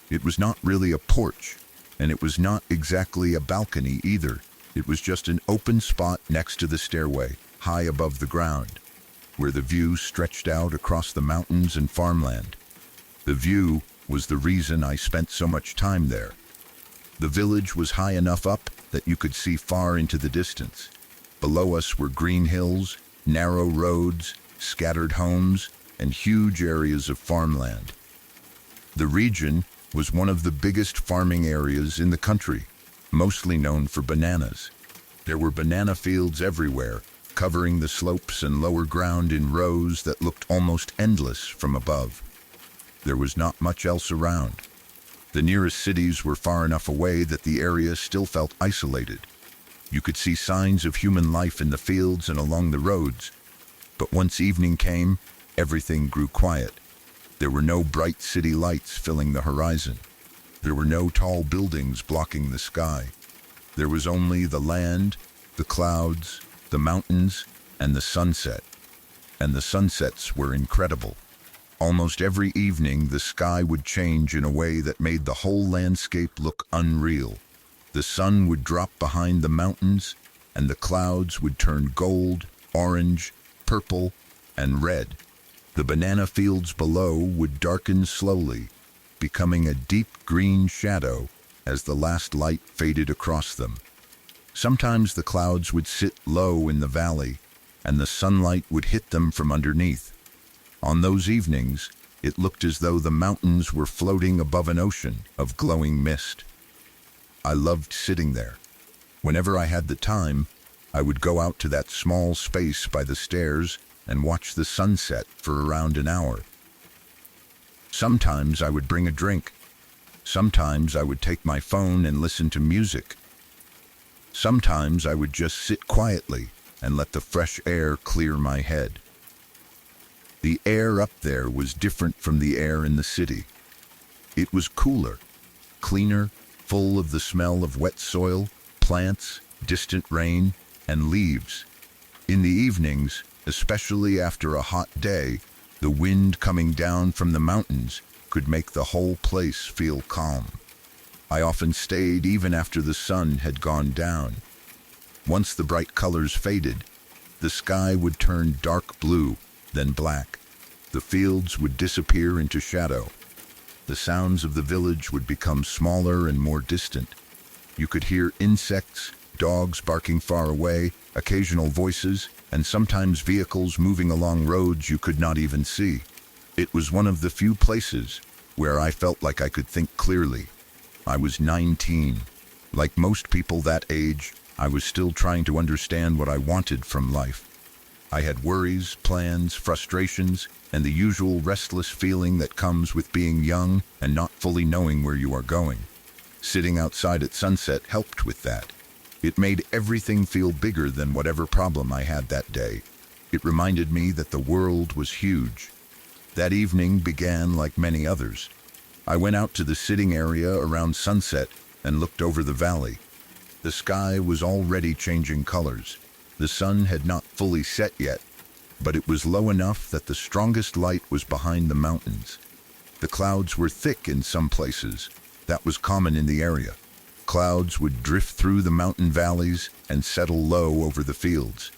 S1: It was not really a porch, and it was not exactly a balcony either. It was just an open spot next to the stairway, high above the ground, where the view stretched out across the mountains and farmland. The view was the reason I spent so much time there. The village was high enough up that you could see far into the distance. Below us were green hills, narrow roads, scattered homes, and huge areas of farmland. The region was one of the biggest farming areas in the country, mostly known for bananas. There were banana fields everywhere, covering the slopes and lower ground in rows that looked almost endless from above. There was not much else around. The nearest cities were far enough away that the area still felt isolated. You could see signs of human life in the fields and along the roads, but once evening came, everything grew quiet. There were no bright city lights filling the horizon. There were no tall buildings blocking the sky. There was only the land, the clouds, the mountains, and the sunset. And the sunsets were incredible. Almost every evening, the sky would change in a way that made the whole landscape look unreal. The sun would drop behind the mountains, and the clouds would turn gold, orange, purple, and red. The banana fields below would darken slowly, becoming a deep green shadow as the last light faded across them. Sometimes the clouds would sit low in the valley, and the sunlight would hit them from underneath. On those evenings, it looked as though the mountains were floating above an ocean of glowing mist. I loved sitting there. Whenever I had the time, I would go out to that small space by the stairs and watch the sunset for around an hour. Sometimes I would bring a drink. Sometimes I would take my phone and listen to music. Sometimes I would just sit quietly and let the fresh air clear my head. The air up there was different from the air in the city. It was cooler, cleaner, full of the smell of wet soil, plants, distant rain, and leaves. In the evenings, especially after a hot day, the wind coming down from the mountains could make the whole place feel calm. I often stayed even after the sun had gone down. Once the bright colors faded, the sky would turn dark blue, then black. The fields would disappear into shadow. The sounds of the village would become smaller and more distant. You could hear insects, dogs barking far away, occasional voices, and sometimes vehicles moving along roads you could not even see. It was one of the few places where I felt like I could think clearly. I was 19. Like most people that age, I was still trying to understand what I wanted from life. I had worries, plans, frustrations, and the usual restless feeling that comes with being young and not fully knowing where you are going. Sitting outside at sunset helped with that. It made everything feel bigger than whatever problem I had that day. It reminded me that the world was huge. That evening began like many others. I went out to the sitting area around sunset and looked over the valley. The sky was already changing colors. The sun had not fully set yet, but it was low enough that the strongest light was behind the mountains. The clouds were thick in some places. That was common in the area. Clouds would drift through the mountain valleys and settle low over the fields.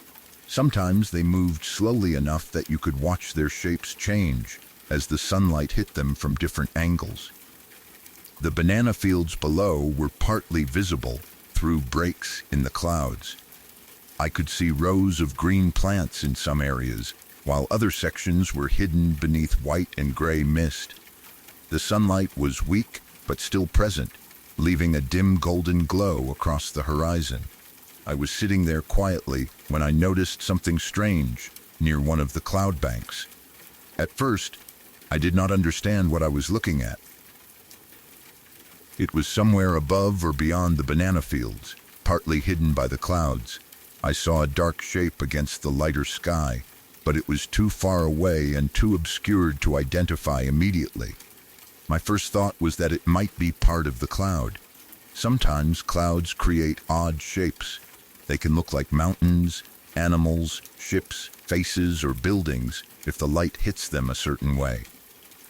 S1: Sometimes they moved slowly enough that you could watch their shapes change as the sunlight hit them from different angles. The banana fields below were partly visible through breaks in the clouds. I could see rows of green plants in some areas, while other sections were hidden beneath white and gray mist. The sunlight was weak but still present, leaving a dim golden glow across the horizon. I was sitting there quietly when I noticed something strange near one of the cloud banks. At first, I did not understand what I was looking at. It was somewhere above or beyond the banana fields, partly hidden by the clouds. I saw a dark shape against the lighter sky, but it was too far away and too obscured to identify immediately. My first thought was that it might be part of the cloud. Sometimes clouds create odd shapes. They can look like mountains, animals, ships, faces, or buildings if the light hits them a certain way.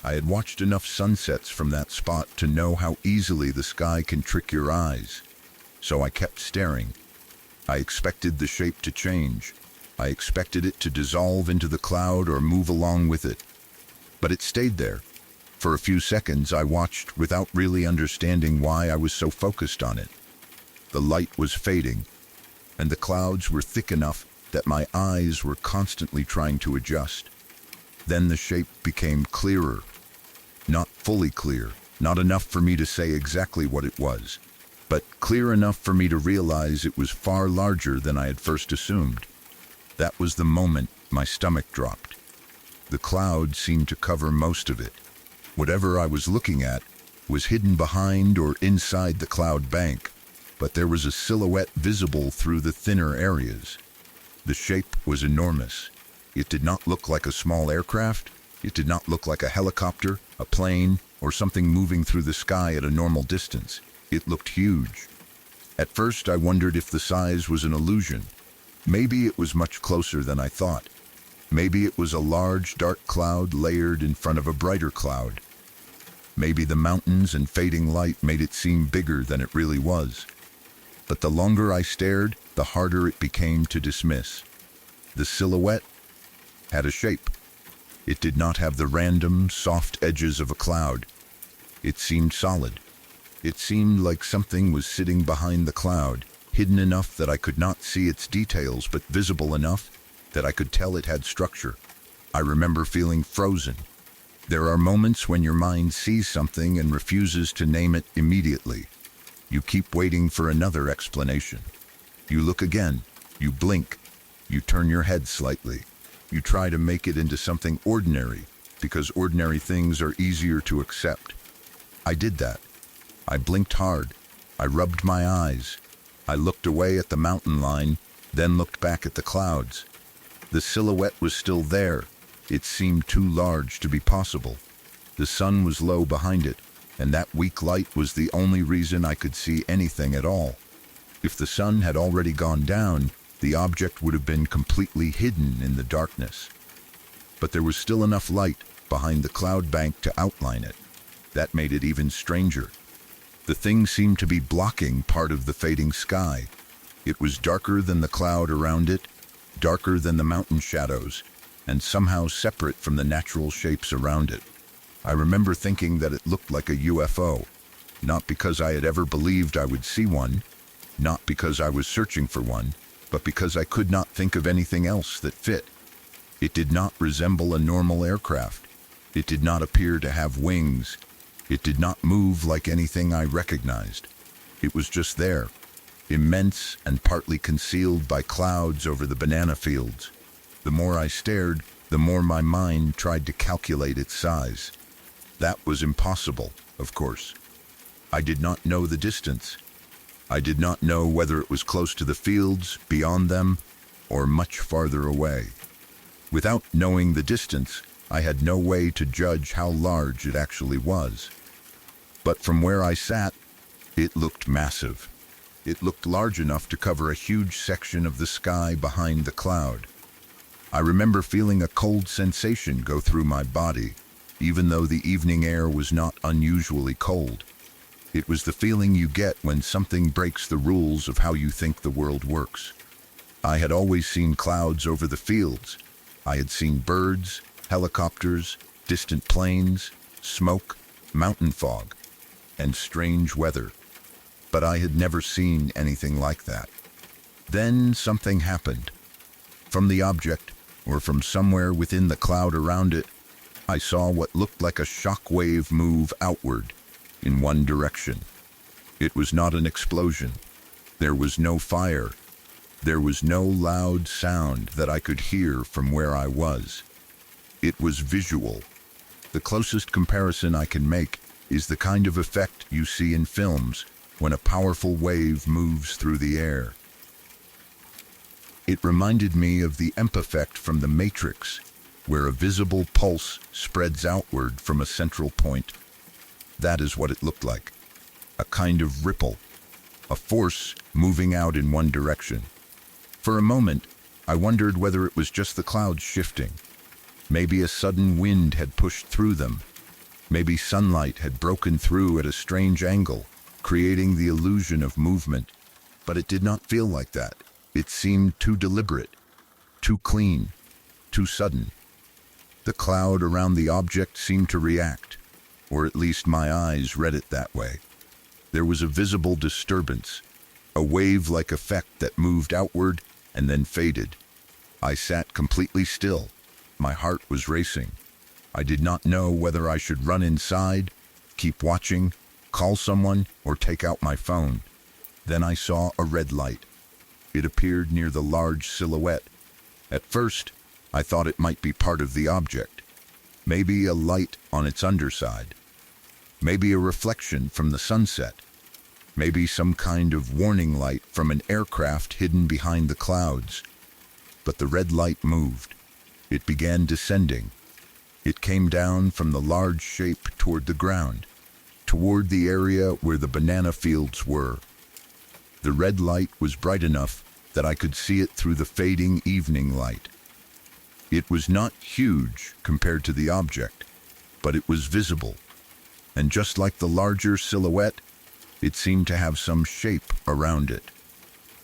S1: I had watched enough sunsets from that spot to know how easily the sky can trick your eyes. So I kept staring. I expected the shape to change. I expected it to dissolve into the cloud or move along with it. But it stayed there. For a few seconds I watched without really understanding why I was so focused on it. The light was fading, and the clouds were thick enough that my eyes were constantly trying to adjust. Then the shape became clearer. Not fully clear, not enough for me to say exactly what it was, but clear enough for me to realize it was far larger than I had first assumed. That was the moment my stomach dropped. The cloud seemed to cover most of it. Whatever I was looking at was hidden behind or inside the cloud bank, but there was a silhouette visible through the thinner areas. The shape was enormous. It did not look like a small aircraft. It did not look like a helicopter, a plane, or something moving through the sky at a normal distance. It looked huge. At first, I wondered if the size was an illusion. Maybe it was much closer than I thought. Maybe it was a large, dark cloud layered in front of a brighter cloud. Maybe the mountains and fading light made it seem bigger than it really was. But the longer I stared, the harder it became to dismiss. The silhouette had a shape. It did not have the random, soft edges of a cloud. It seemed solid. It seemed like something was sitting behind the cloud, hidden enough that I could not see its details, but visible enough that I could tell it had structure. I remember feeling frozen. There are moments when your mind sees something and refuses to name it immediately. You keep waiting for another explanation. You look again. You blink. You turn your head slightly. You try to make it into something ordinary, because ordinary things are easier to accept. I did that. I blinked hard. I rubbed my eyes. I looked away at the mountain line, then looked back at the clouds. The silhouette was still there. It seemed too large to be possible. The sun was low behind it, and that weak light was the only reason I could see anything at all. If the sun had already gone down, the object would have been completely hidden in the darkness. But there was still enough light behind the cloud bank to outline it. That made it even stranger. The thing seemed to be blocking part of the fading sky. It was darker than the cloud around it, darker than the mountain shadows, and somehow separate from the natural shapes around it. I remember thinking that it looked like a UFO, not because I had ever believed I would see one, not because I was searching for one, but because I could not think of anything else that fit. It did not resemble a normal aircraft. It did not appear to have wings. It did not move like anything I recognized. It was just there, immense and partly concealed by clouds over the banana fields. The more I stared, the more my mind tried to calculate its size. That was impossible, of course. I did not know the distance. I did not know whether it was close to the fields, beyond them, or much farther away. Without knowing the distance, I had no way to judge how large it actually was. But from where I sat, it looked massive. It looked large enough to cover a huge section of the sky behind the cloud. I remember feeling a cold sensation go through my body, even though the evening air was not unusually cold. It was the feeling you get when something breaks the rules of how you think the world works. I had always seen clouds over the fields. I had seen birds, helicopters, distant planes, smoke, mountain fog, and strange weather. But I had never seen anything like that. Then something happened. From the object, or from somewhere within the cloud around it, I saw what looked like a shock wave move outward, in one direction. It was not an explosion. There was no fire. There was no loud sound that I could hear from where I was. It was visual. The closest comparison I can make is the kind of effect you see in films when a powerful wave moves through the air. It reminded me of the EMP effect from The Matrix, where a visible pulse spreads outward from a central point. That is what it looked like. A kind of ripple, a force moving out in one direction. For a moment, I wondered whether it was just the clouds shifting. Maybe a sudden wind had pushed through them. Maybe sunlight had broken through at a strange angle, creating the illusion of movement. But it did not feel like that. It seemed too deliberate, too clean, too sudden. The cloud around the object seemed to react, or at least my eyes read it that way. There was a visible disturbance, a wave-like effect that moved outward and then faded. I sat completely still. My heart was racing. I did not know whether I should run inside, keep watching, call someone, or take out my phone. Then I saw a red light. It appeared near the large silhouette. At first, I thought it might be part of the object. Maybe a light on its underside. Maybe a reflection from the sunset. Maybe some kind of warning light from an aircraft hidden behind the clouds. But the red light moved. It began descending. It came down from the large shape toward the ground, toward the area where the banana fields were. The red light was bright enough that I could see it through the fading evening light. It was not huge compared to the object, but it was visible. And just like the larger silhouette, it seemed to have some shape around it.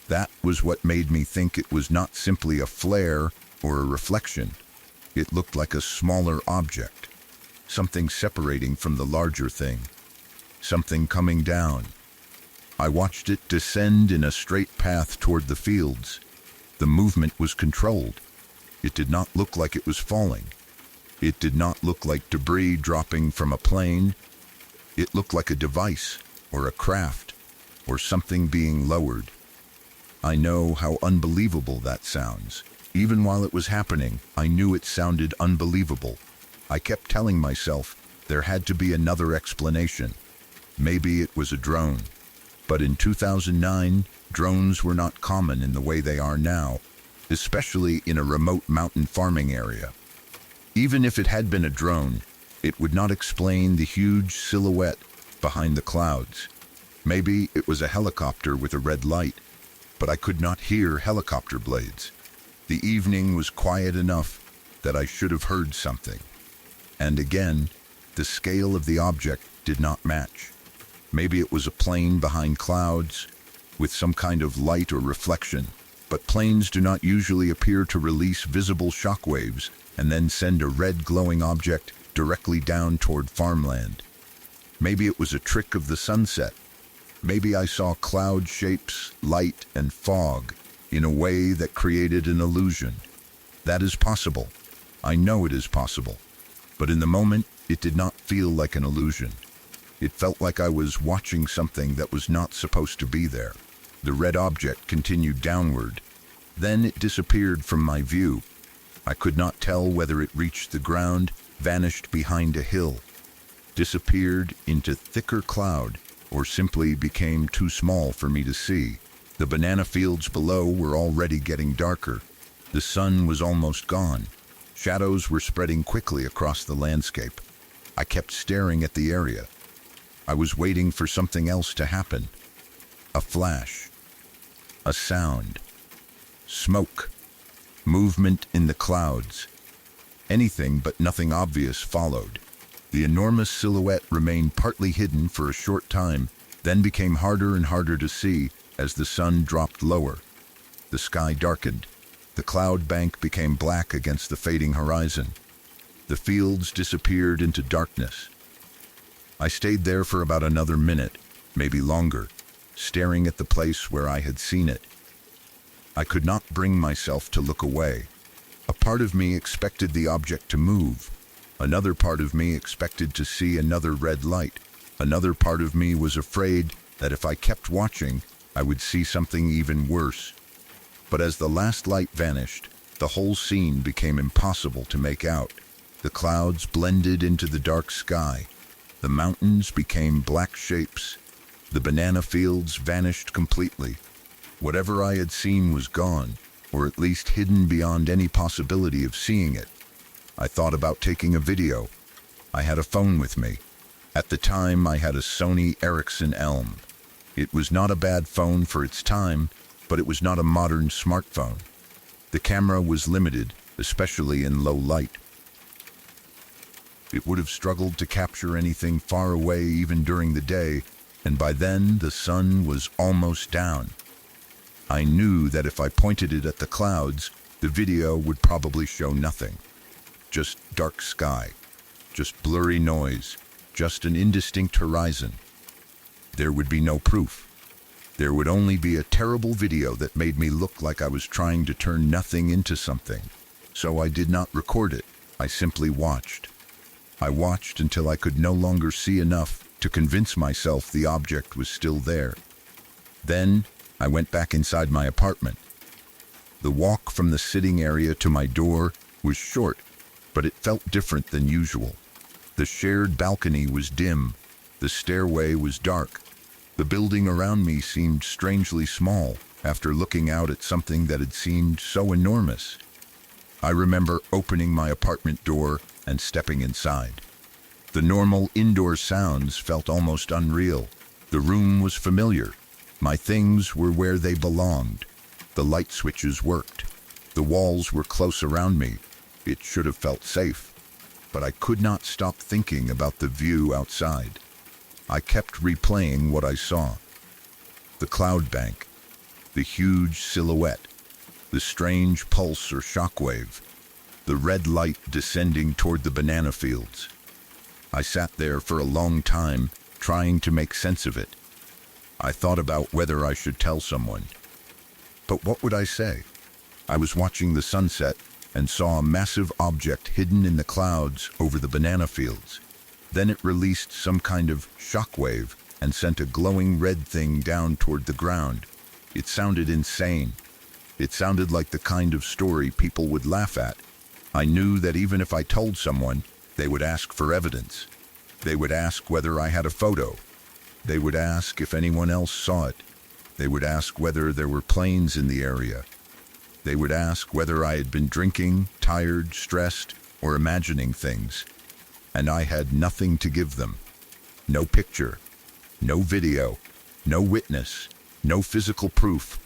S1: That was what made me think it was not simply a flare or a reflection. It looked like a smaller object, something separating from the larger thing, something coming down. I watched it descend in a straight path toward the fields. The movement was controlled. It did not look like it was falling. It did not look like debris dropping from a plane. It looked like a device, or a craft, or something being lowered. I know how unbelievable that sounds. Even while it was happening, I knew it sounded unbelievable. I kept telling myself there had to be another explanation. Maybe it was a drone. But in 2009, drones were not common in the way they are now, especially in a remote mountain farming area. Even if it had been a drone, it would not explain the huge silhouette behind the clouds. Maybe it was a helicopter with a red light, but I could not hear helicopter blades. The evening was quiet enough that I should have heard something. And again, the scale of the object did not match. Maybe it was a plane behind clouds with some kind of light or reflection, but planes do not usually appear to release visible shock waves and then send a red glowing object directly down toward farmland. Maybe it was a trick of the sunset. Maybe I saw cloud shapes, light, and fog in a way that created an illusion. That is possible. I know it is possible. But in the moment, it did not feel like an illusion. It felt like I was watching something that was not supposed to be there. The red object continued downward. Then it disappeared from my view. I could not tell whether it reached the ground, vanished behind a hill, disappeared into thicker cloud, or simply became too small for me to see. The banana fields below were already getting darker. The sun was almost gone. Shadows were spreading quickly across the landscape. I kept staring at the area. I was waiting for something else to happen. A flash. A sound. Smoke. movement in the clouds. Anything but nothing obvious followed. The enormous silhouette remained partly hidden for a short time, then became harder and harder to see as the sun dropped lower. The sky darkened. The cloud bank became black against the fading horizon. The fields disappeared into darkness. I stayed there for about another minute, maybe longer, staring at the place where I had seen it. I could not bring myself to look away. A part of me expected the object to move. Another part of me expected to see another red light. Another part of me was afraid that if I kept watching, I would see something even worse. But as the last light vanished, the whole scene became impossible to make out. The clouds blended into the dark sky. The mountains became black shapes. The banana fields vanished completely. Whatever I had seen was gone, or at least hidden beyond any possibility of seeing it. I thought about taking a video. I had a phone with me. At the time, I had a Sony Ericsson Elm. It was not a bad phone for its time, but it was not a modern smartphone. The camera was limited, especially in low light. It would have struggled to capture anything far away even during the day, and by then the sun was almost down. I knew that if I pointed it at the clouds, the video would probably show nothing. Just dark sky, just blurry noise, just an indistinct horizon. There would be no proof. There would only be a terrible video that made me look like I was trying to turn nothing into something. So I did not record it. I simply watched. I watched until I could no longer see enough to convince myself the object was still there. Then I went back inside my apartment. The walk from the sitting area to my door was short, but it felt different than usual. The shared balcony was dim. The stairway was dark. The building around me seemed strangely small after looking out at something that had seemed so enormous. I remember opening my apartment door and stepping inside. The normal indoor sounds felt almost unreal. The room was familiar. My things were where they belonged. The light switches worked. The walls were close around me. It should have felt safe. But I could not stop thinking about the view outside. I kept replaying what I saw. The cloud bank, the huge silhouette, the strange pulse or shockwave, the red light descending toward the banana fields. I sat there for a long time, trying to make sense of it. I thought about whether I should tell someone. But what would I say? I was watching the sunset and saw a massive object hidden in the clouds over the banana fields. Then it released some kind of shockwave and sent a glowing red thing down toward the ground. It sounded insane. It sounded like the kind of story people would laugh at. I knew that even if I told someone, they would ask for evidence. They would ask whether I had a photo. They would ask if anyone else saw it. They would ask whether there were planes in the area. They would ask whether I had been drinking, tired, stressed, or imagining things. And I had nothing to give them. No picture, no video, no witness, no physical proof,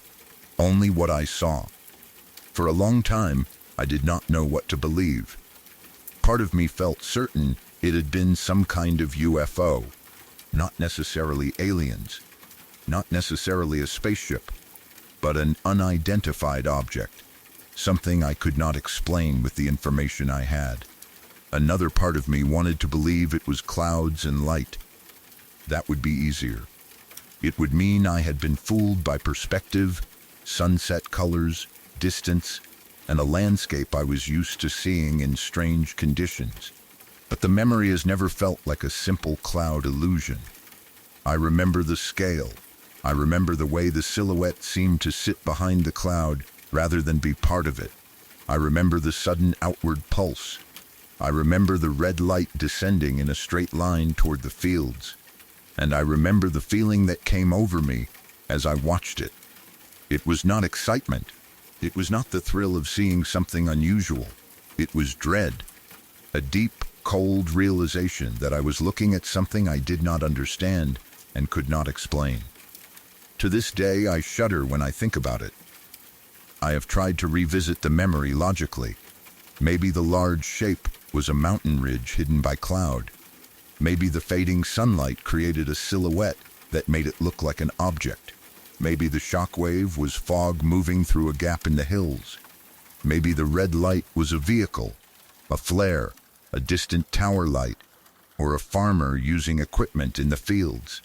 S1: only what I saw. For a long time, I did not know what to believe. Part of me felt certain it had been some kind of UFO, not necessarily aliens, not necessarily a spaceship, but an unidentified object, something I could not explain with the information I had. Another part of me wanted to believe it was clouds and light. That would be easier. It would mean I had been fooled by perspective, sunset colors, distance, and a landscape I was used to seeing in strange conditions. But the memory has never felt like a simple cloud illusion. I remember the scale. I remember the way the silhouette seemed to sit behind the cloud rather than be part of it. I remember the sudden outward pulse. I remember the red light descending in a straight line toward the fields. And I remember the feeling that came over me as I watched it. It was not excitement. It was not the thrill of seeing something unusual. It was dread. A deep, cold realization that I was looking at something I did not understand and could not explain. To this day, I shudder when I think about it. I have tried to revisit the memory logically. Maybe the large shape was a mountain ridge hidden by cloud. Maybe the fading sunlight created a silhouette that made it look like an object. Maybe the shockwave was fog moving through a gap in the hills. Maybe the red light was a vehicle, a flare, a distant tower light, or a farmer using equipment in the fields.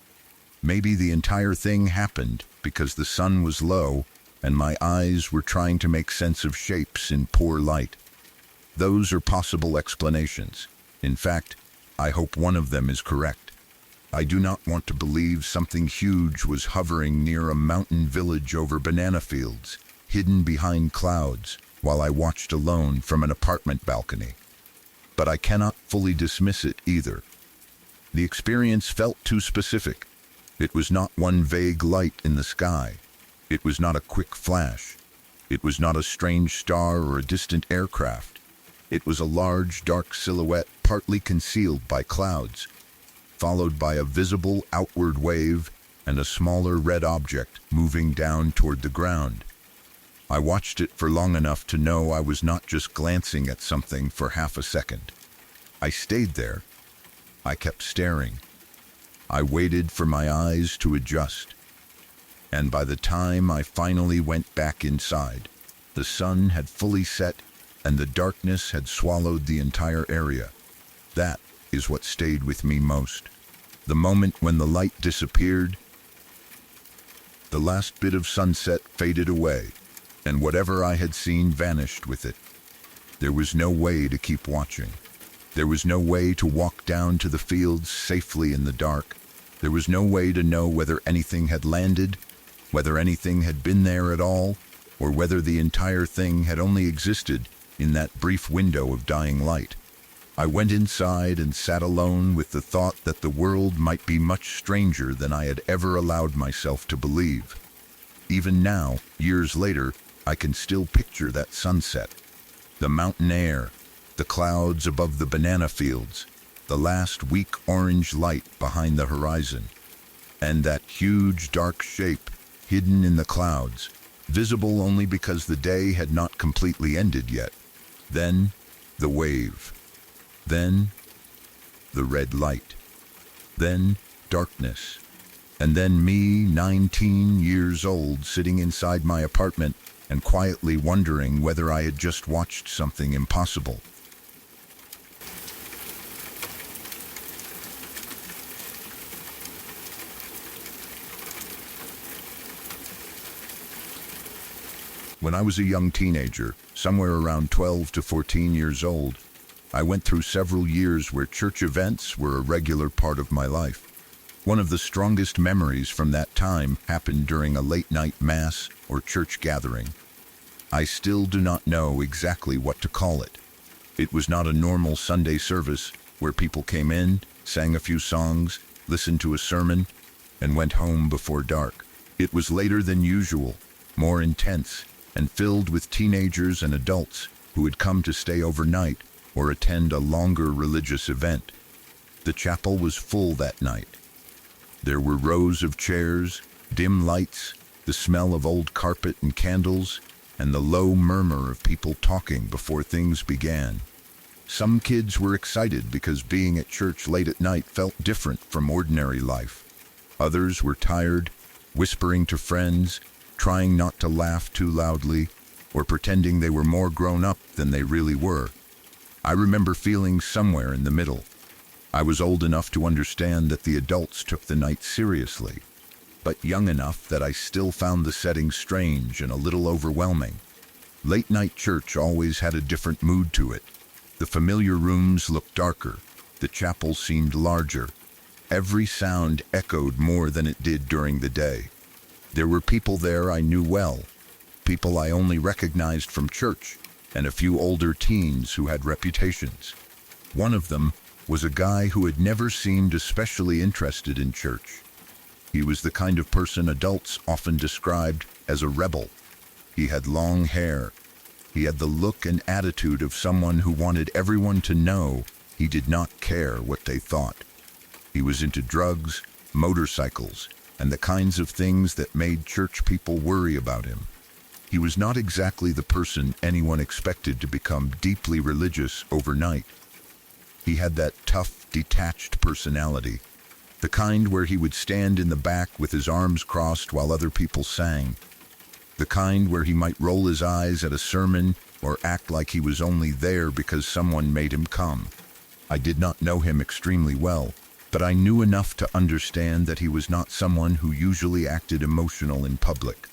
S1: Maybe the entire thing happened because the sun was low and my eyes were trying to make sense of shapes in poor light. Those are possible explanations. In fact, I hope one of them is correct. I do not want to believe something huge was hovering near a mountain village over banana fields, hidden behind clouds, while I watched alone from an apartment balcony. But I cannot fully dismiss it either. The experience felt too specific. It was not one vague light in the sky. It was not a quick flash. It was not a strange star or a distant aircraft. It was a large, dark silhouette partly concealed by clouds, followed by a visible outward wave and a smaller red object moving down toward the ground. I watched it for long enough to know I was not just glancing at something for half a second. I stayed there. I kept staring. I waited for my eyes to adjust. And by the time I finally went back inside, the sun had fully set and the darkness had swallowed the entire area. That is what stayed with me most. The moment when the light disappeared, the last bit of sunset faded away, and whatever I had seen vanished with it. There was no way to keep watching. There was no way to walk down to the fields safely in the dark. There was no way to know whether anything had landed, whether anything had been there at all, or whether the entire thing had only existed in that brief window of dying light. I went inside and sat alone with the thought that the world might be much stranger than I had ever allowed myself to believe. Even now, years later, I can still picture that sunset. The mountain air, the clouds above the banana fields, the last weak orange light behind the horizon, and that huge dark shape hidden in the clouds, visible only because the day had not completely ended yet. Then, the wave. Then, the red light. Then, darkness. And then me, 19 years old, sitting inside my apartment and quietly wondering whether I had just watched something impossible. When I was a young teenager, somewhere around 12 to 14 years old, I went through several years where church events were a regular part of my life. One of the strongest memories from that time happened during a late-night mass or church gathering. I still do not know exactly what to call it. It was not a normal Sunday service where people came in, sang a few songs, listened to a sermon, and went home before dark. It was later than usual, more intense, and filled with teenagers and adults who had come to stay overnight or attend a longer religious event. The chapel was full that night. There were rows of chairs, dim lights, the smell of old carpet and candles, and the low murmur of people talking before things began. Some kids were excited because being at church late at night felt different from ordinary life. Others were tired, whispering to friends, trying not to laugh too loudly, or pretending they were more grown up than they really were. I remember feeling somewhere in the middle. I was old enough to understand that the adults took the night seriously, but young enough that I still found the setting strange and a little overwhelming. Late-night church always had a different mood to it. The familiar rooms looked darker. The chapel seemed larger. Every sound echoed more than it did during the day. There were people there I knew well, people I only recognized from church, and a few older teens who had reputations. One of them was a guy who had never seemed especially interested in church. He was the kind of person adults often described as a rebel. He had long hair. He had the look and attitude of someone who wanted everyone to know he did not care what they thought. He was into drugs, motorcycles, and the kinds of things that made church people worry about him. He was not exactly the person anyone expected to become deeply religious overnight. He had that tough, detached personality, the kind where he would stand in the back with his arms crossed while other people sang, the kind where he might roll his eyes at a sermon or act like he was only there because someone made him come. I did not know him extremely well, but I knew enough to understand that he was not someone who usually acted emotional in public.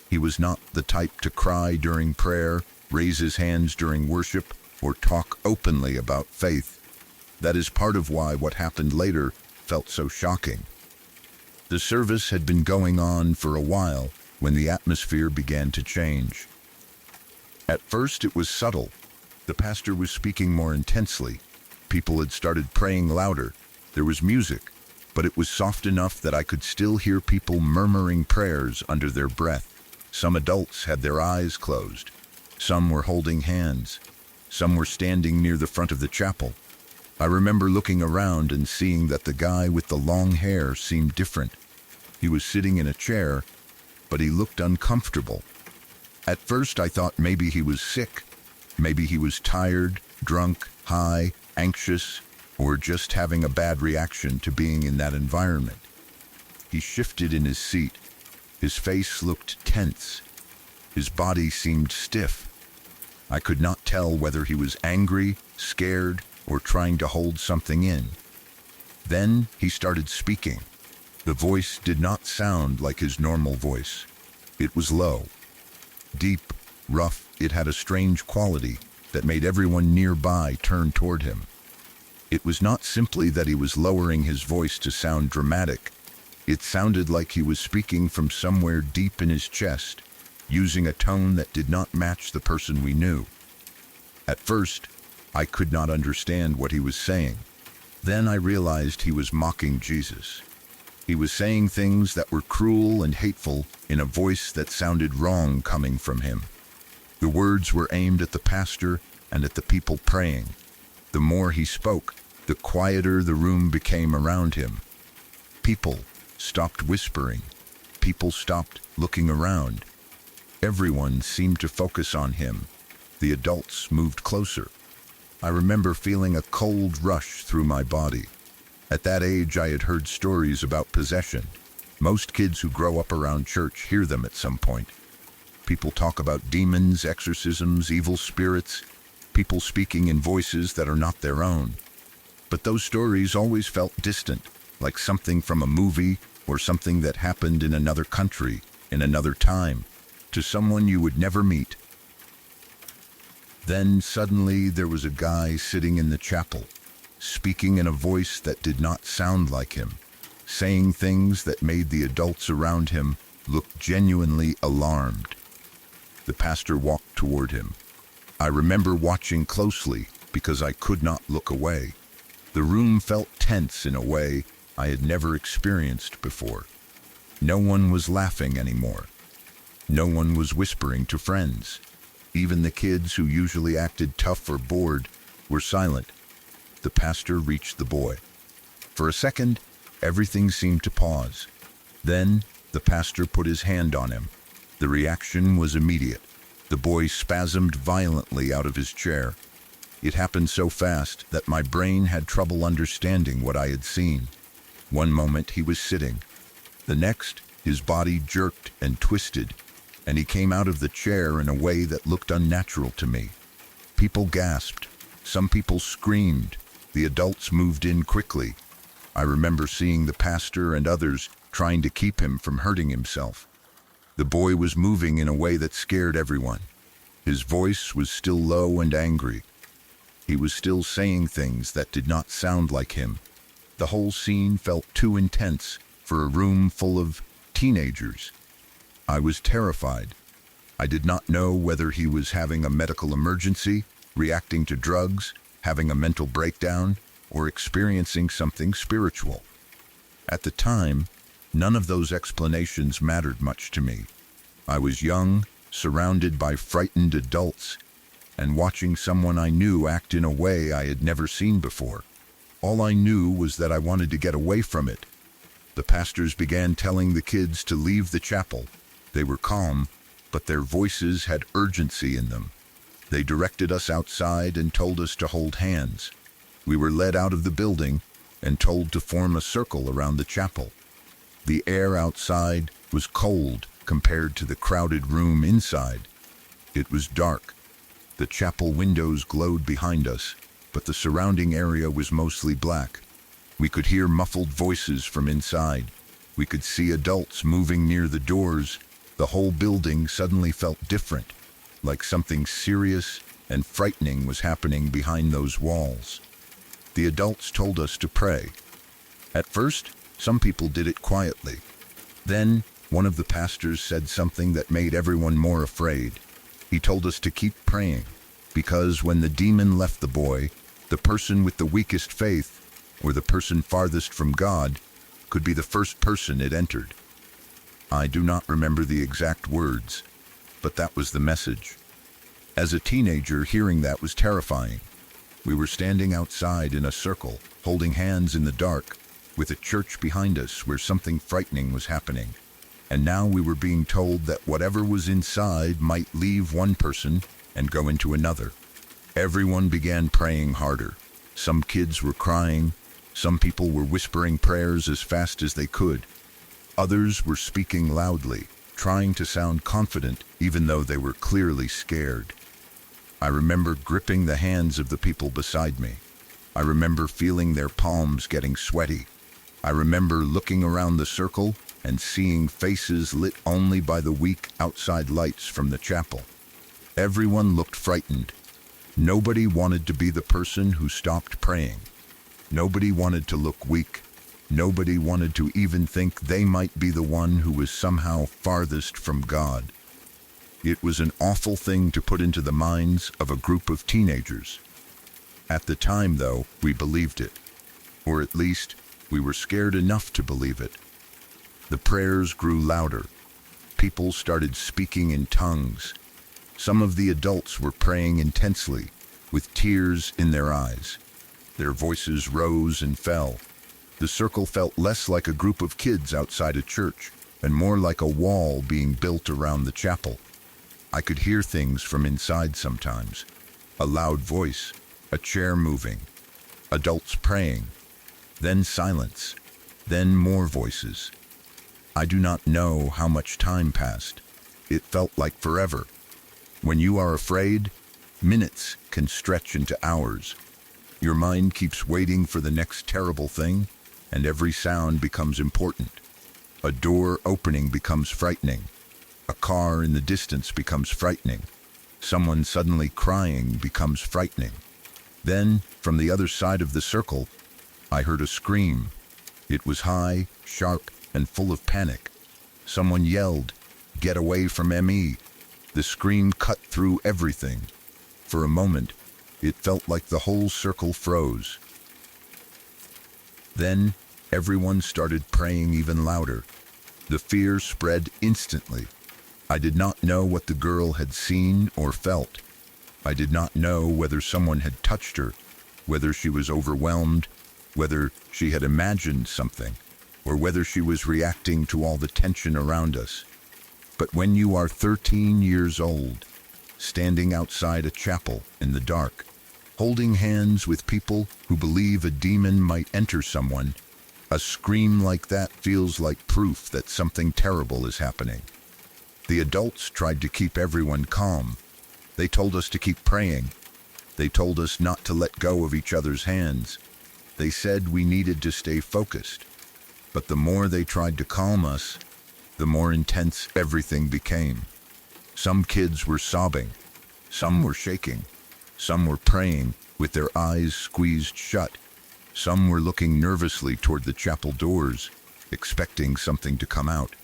S1: He was not the type to cry during prayer, raise his hands during worship, or talk openly about faith. That is part of why what happened later felt so shocking. The service had been going on for a while when the atmosphere began to change. At first it was subtle. The pastor was speaking more intensely. People had started praying louder. There was music, but it was soft enough that I could still hear people murmuring prayers under their breath. Some adults had their eyes closed. Some were holding hands. Some were standing near the front of the chapel. I remember looking around and seeing that the guy with the long hair seemed different. He was sitting in a chair, but he looked uncomfortable. At first I thought maybe he was sick. Maybe he was tired, drunk, high, anxious, or just having a bad reaction to being in that environment. He shifted in his seat. His face looked tense. His body seemed stiff. I could not tell whether he was angry, scared, or trying to hold something in. Then he started speaking. The voice did not sound like his normal voice. It was low, deep, rough. It had a strange quality that made everyone nearby turn toward him. It was not simply that he was lowering his voice to sound dramatic. It sounded like he was speaking from somewhere deep in his chest, using a tone that did not match the person we knew. At first, I could not understand what he was saying. Then I realized he was mocking Jesus. He was saying things that were cruel and hateful in a voice that sounded wrong coming from him. The words were aimed at the pastor and at the people praying. The more he spoke, the quieter the room became around him. People stopped whispering. People stopped looking around. Everyone seemed to focus on him. The adults moved closer. I remember feeling a cold rush through my body. At that age, I had heard stories about possession. Most kids who grow up around church hear them at some point. People talk about demons, exorcisms, evil spirits, people speaking in voices that are not their own. But those stories always felt distant, like something from a movie or something that happened in another country, in another time, to someone you would never meet. Then suddenly there was a guy sitting in the chapel, speaking in a voice that did not sound like him, saying things that made the adults around him look genuinely alarmed. The pastor walked toward him. I remember watching closely because I could not look away. The room felt tense in a way I had never experienced before. No one was laughing anymore. No one was whispering to friends. Even the kids who usually acted tough or bored were silent. The pastor reached the boy. For a second, everything seemed to pause. Then, the pastor put his hand on him. The reaction was immediate. The boy spasmed violently out of his chair. It happened so fast that my brain had trouble understanding what I had seen. One moment he was sitting. The next, his body jerked and twisted, and he came out of the chair in a way that looked unnatural to me. People gasped. Some people screamed. The adults moved in quickly. I remember seeing the pastor and others trying to keep him from hurting himself. The boy was moving in a way that scared everyone. His voice was still low and angry. He was still saying things that did not sound like him. The whole scene felt too intense for a room full of teenagers. I was terrified. I did not know whether he was having a medical emergency, reacting to drugs, having a mental breakdown, or experiencing something spiritual. At the time, none of those explanations mattered much to me. I was young, surrounded by frightened adults, and watching someone I knew act in a way I had never seen before. All I knew was that I wanted to get away from it. The pastors began telling the kids to leave the chapel. They were calm, but their voices had urgency in them. They directed us outside and told us to hold hands. We were led out of the building and told to form a circle around the chapel. The air outside was cold compared to the crowded room inside. It was dark. The chapel windows glowed behind us, but the surrounding area was mostly black. We could hear muffled voices from inside. We could see adults moving near the doors. The whole building suddenly felt different, like something serious and frightening was happening behind those walls. The adults told us to pray. At first, some people did it quietly. Then, one of the pastors said something that made everyone more afraid. He told us to keep praying, because when the demon left the boy, the person with the weakest faith, or the person farthest from God, could be the first person it entered. I do not remember the exact words, but that was the message. As a teenager, hearing that was terrifying. We were standing outside in a circle, holding hands in the dark, with a church behind us where something frightening was happening. And now we were being told that whatever was inside might leave one person and go into another. Everyone began praying harder. Some kids were crying. Some people were whispering prayers as fast as they could. Others were speaking loudly, trying to sound confident even though they were clearly scared. I remember gripping the hands of the people beside me. I remember feeling their palms getting sweaty. I remember looking around the circle and seeing faces lit only by the weak outside lights from the chapel. Everyone looked frightened. Nobody wanted to be the person who stopped praying. Nobody wanted to look weak. Nobody wanted to even think they might be the one who was somehow farthest from God. It was an awful thing to put into the minds of a group of teenagers. At the time, though, we believed it. Or at least, we were scared enough to believe it. The prayers grew louder. People started speaking in tongues. Some of the adults were praying intensely, with tears in their eyes. Their voices rose and fell. The circle felt less like a group of kids outside a church, and more like a wall being built around the chapel. I could hear things from inside sometimes. A loud voice, a chair moving, adults praying, then silence, then more voices. I do not know how much time passed. It felt like forever. When you are afraid, minutes can stretch into hours. Your mind keeps waiting for the next terrible thing, and every sound becomes important. A door opening becomes frightening. A car in the distance becomes frightening. Someone suddenly crying becomes frightening. Then, from the other side of the circle, I heard a scream. It was high, sharp, and full of panic. Someone yelled, "Get away from me!" The scream cut through everything. For a moment, it felt like the whole circle froze. Then, everyone started praying even louder. The fear spread instantly. I did not know what the girl had seen or felt. I did not know whether someone had touched her, whether she was overwhelmed, whether she had imagined something, or whether she was reacting to all the tension around us. But when you are 13 years old, standing outside a chapel in the dark, holding hands with people who believe a demon might enter someone, a scream like that feels like proof that something terrible is happening. The adults tried to keep everyone calm. They told us to keep praying. They told us not to let go of each other's hands. They said we needed to stay focused. But the more they tried to calm us, the more intense everything became. Some kids were sobbing. Some were shaking. Some were praying with their eyes squeezed shut. Some were looking nervously toward the chapel doors, expecting something to come out.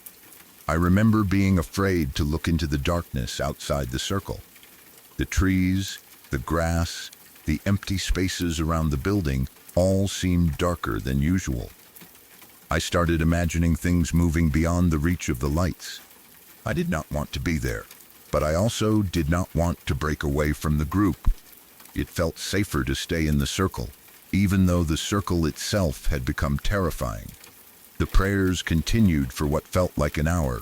S1: I remember being afraid to look into the darkness outside the circle. The trees, the grass, the empty spaces around the building all seemed darker than usual. I started imagining things moving beyond the reach of the lights. I did not want to be there, but I also did not want to break away from the group. It felt safer to stay in the circle, even though the circle itself had become terrifying. The prayers continued for what felt like an hour.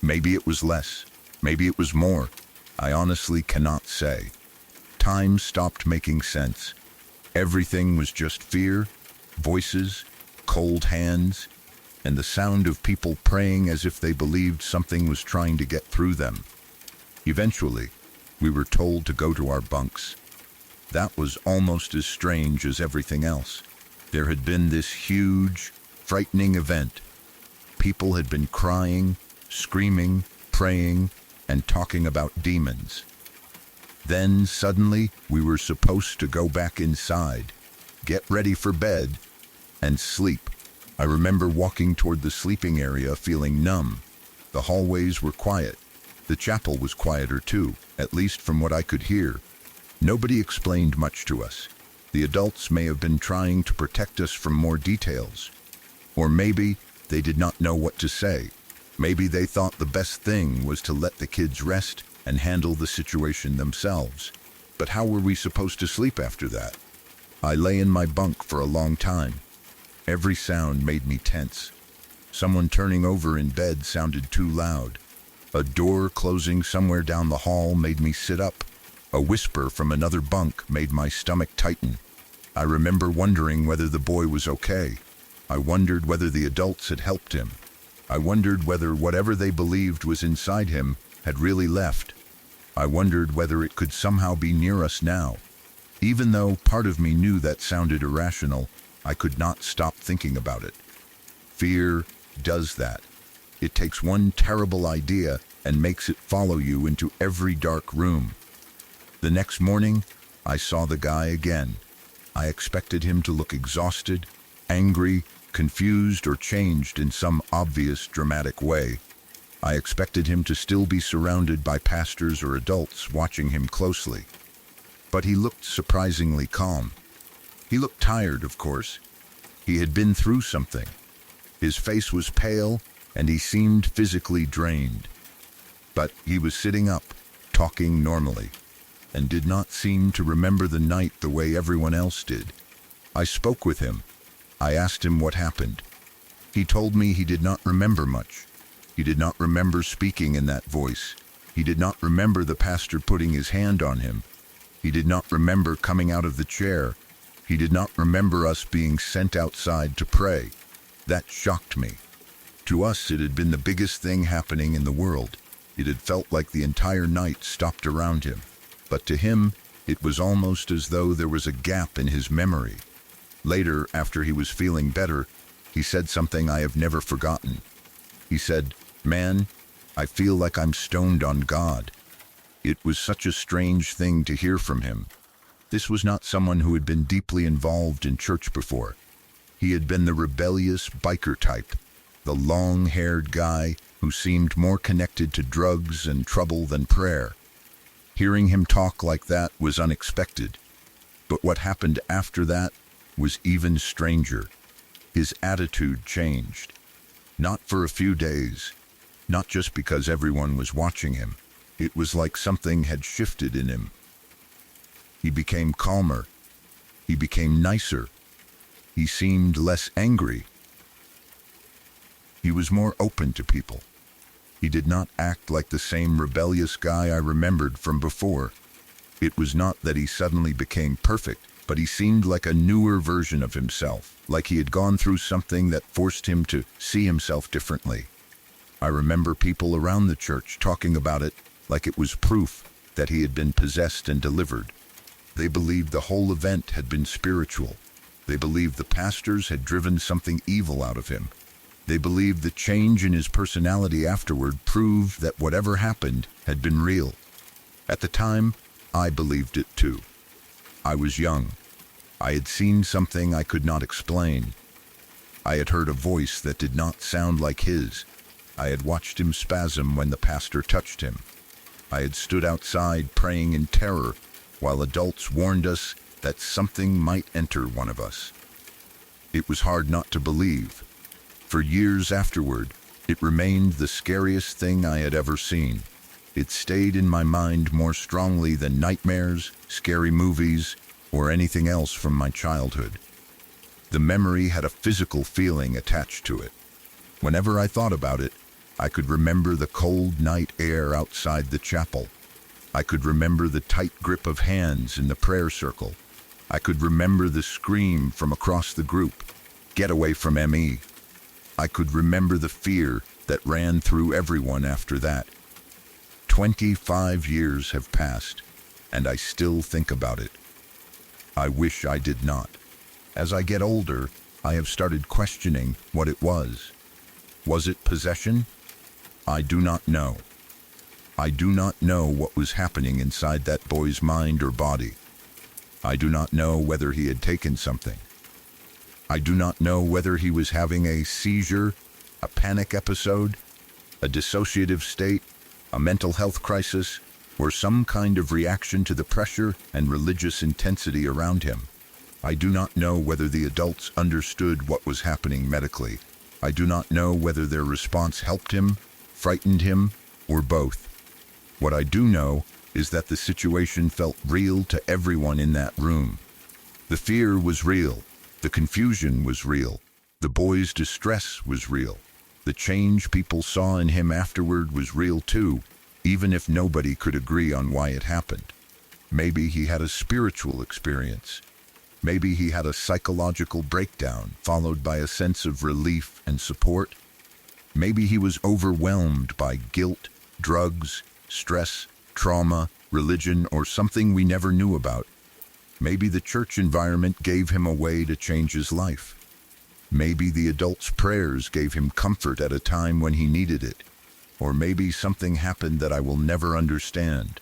S1: Maybe it was less, Maybe it was more. I honestly cannot say. Time stopped making sense. Everything was just fear, voices, cold hands, and the sound of people praying as if they believed something was trying to get through them. Eventually, we were told to go to our bunks. That was almost as strange as everything else. There had been this huge, frightening event. People had been crying, screaming, praying, and talking about demons. Then, suddenly, we were supposed to go back inside, get ready for bed, and sleep. I remember walking toward the sleeping area feeling numb. The hallways were quiet. The chapel was quieter too, at least from what I could hear. Nobody explained much to us. The adults may have been trying to protect us from more details. Or maybe they did not know what to say. Maybe they thought the best thing was to let the kids rest and handle the situation themselves. But how were we supposed to sleep after that? I lay in my bunk for a long time. Every sound made me tense. Someone turning over in bed sounded too loud. A door closing somewhere down the hall made me sit up. A whisper from another bunk made my stomach tighten. I remember wondering whether the boy was okay. I wondered whether the adults had helped him. I wondered whether whatever they believed was inside him had really left. I wondered whether it could somehow be near us now. Even though part of me knew that sounded irrational, I could not stop thinking about it. Fear does that. It takes one terrible idea and makes it follow you into every dark room. The next morning, I saw the guy again. I expected him to look exhausted, angry, confused, or changed in some obvious, dramatic way. I expected him to still be surrounded by pastors or adults watching him closely. But he looked surprisingly calm. He looked tired, of course. He had been through something. His face was pale, and he seemed physically drained. But he was sitting up, talking normally, and did not seem to remember the night the way everyone else did. I spoke with him. I asked him what happened. He told me he did not remember much. He did not remember speaking in that voice. He did not remember the pastor putting his hand on him. He did not remember coming out of the chair. He did not remember us being sent outside to pray. That shocked me. To us, it had been the biggest thing happening in the world. It had felt like the entire night stopped around him. But to him, it was almost as though there was a gap in his memory. Later, after he was feeling better, he said something I have never forgotten. He said, "Man, I feel like I'm stoned on God." It was such a strange thing to hear from him. This was not someone who had been deeply involved in church before. He had been the rebellious biker type, the long-haired guy who seemed more connected to drugs and trouble than prayer. Hearing him talk like that was unexpected. But what happened after that was even stranger. His attitude changed. Not for a few days, not just because everyone was watching him. It was like something had shifted in him. He became calmer. He became nicer. He seemed less angry. He was more open to people. He did not act like the same rebellious guy I remembered from before. It was not that he suddenly became perfect, but he seemed like a newer version of himself, like he had gone through something that forced him to see himself differently. I remember people around the church talking about it like it was proof that he had been possessed and delivered. They believed the whole event had been spiritual. They believed the pastors had driven something evil out of him. They believed the change in his personality afterward proved that whatever happened had been real. At the time, I believed it too. I was young. I had seen something I could not explain. I had heard a voice that did not sound like his. I had watched him spasm when the pastor touched him. I had stood outside praying in terror while adults warned us that something might enter one of us. It was hard not to believe. For years afterward, it remained the scariest thing I had ever seen. It stayed in my mind more strongly than nightmares, scary movies, or anything else from my childhood. The memory had a physical feeling attached to it. Whenever I thought about it, I could remember the cold night air outside the chapel. I could remember the tight grip of hands in the prayer circle. I could remember the scream from across the group, "Get away from ME." I could remember the fear that ran through everyone after that. 25 years have passed, and I still think about it. I wish I did not. As I get older, I have started questioning what it was. Was it possession? I do not know. I do not know what was happening inside that boy's mind or body. I do not know whether he had taken something. I do not know whether he was having a seizure, a panic episode, a dissociative state, a mental health crisis, or some kind of reaction to the pressure and religious intensity around him. I do not know whether the adults understood what was happening medically. I do not know whether their response helped him, frightened him, or both. What I do know is that the situation felt real to everyone in that room. The fear was real. The confusion was real. The boy's distress was real. The change people saw in him afterward was real too, even if nobody could agree on why it happened. Maybe he had a spiritual experience. Maybe he had a psychological breakdown followed by a sense of relief and support. Maybe he was overwhelmed by guilt, drugs, stress, trauma, religion, or something we never knew about. Maybe the church environment gave him a way to change his life. Maybe the adults' prayers gave him comfort at a time when he needed it. Or maybe something happened that I will never understand.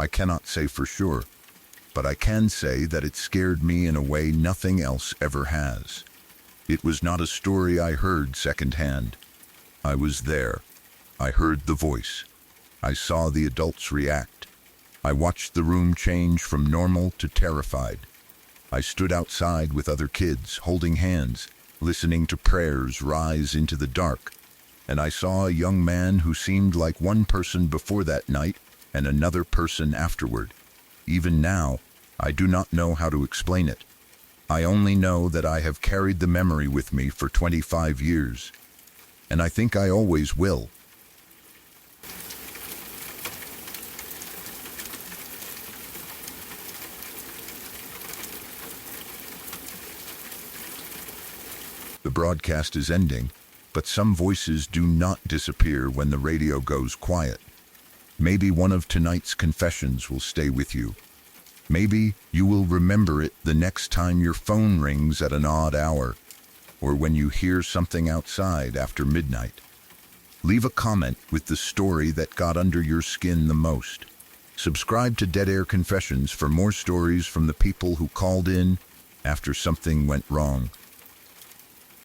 S1: I cannot say for sure, but I can say that it scared me in a way nothing else ever has. It was not a story I heard secondhand. I was there. I heard the voice. I saw the adults react. I watched the room change from normal to terrified. I stood outside with other kids, holding hands, listening to prayers rise into the dark, and I saw a young man who seemed like one person before that night and another person afterward. Even now, I do not know how to explain it. I only know that I have carried the memory with me for 25 years, and I think I always will. The broadcast is ending, but some voices do not disappear when the radio goes quiet. Maybe one of tonight's confessions will stay with you. Maybe you will remember it the next time your phone rings at an odd hour, or when you hear something outside after midnight. Leave a comment with the story that got under your skin the most. Subscribe to Dead Air Confessions for more stories from the people who called in after something went wrong.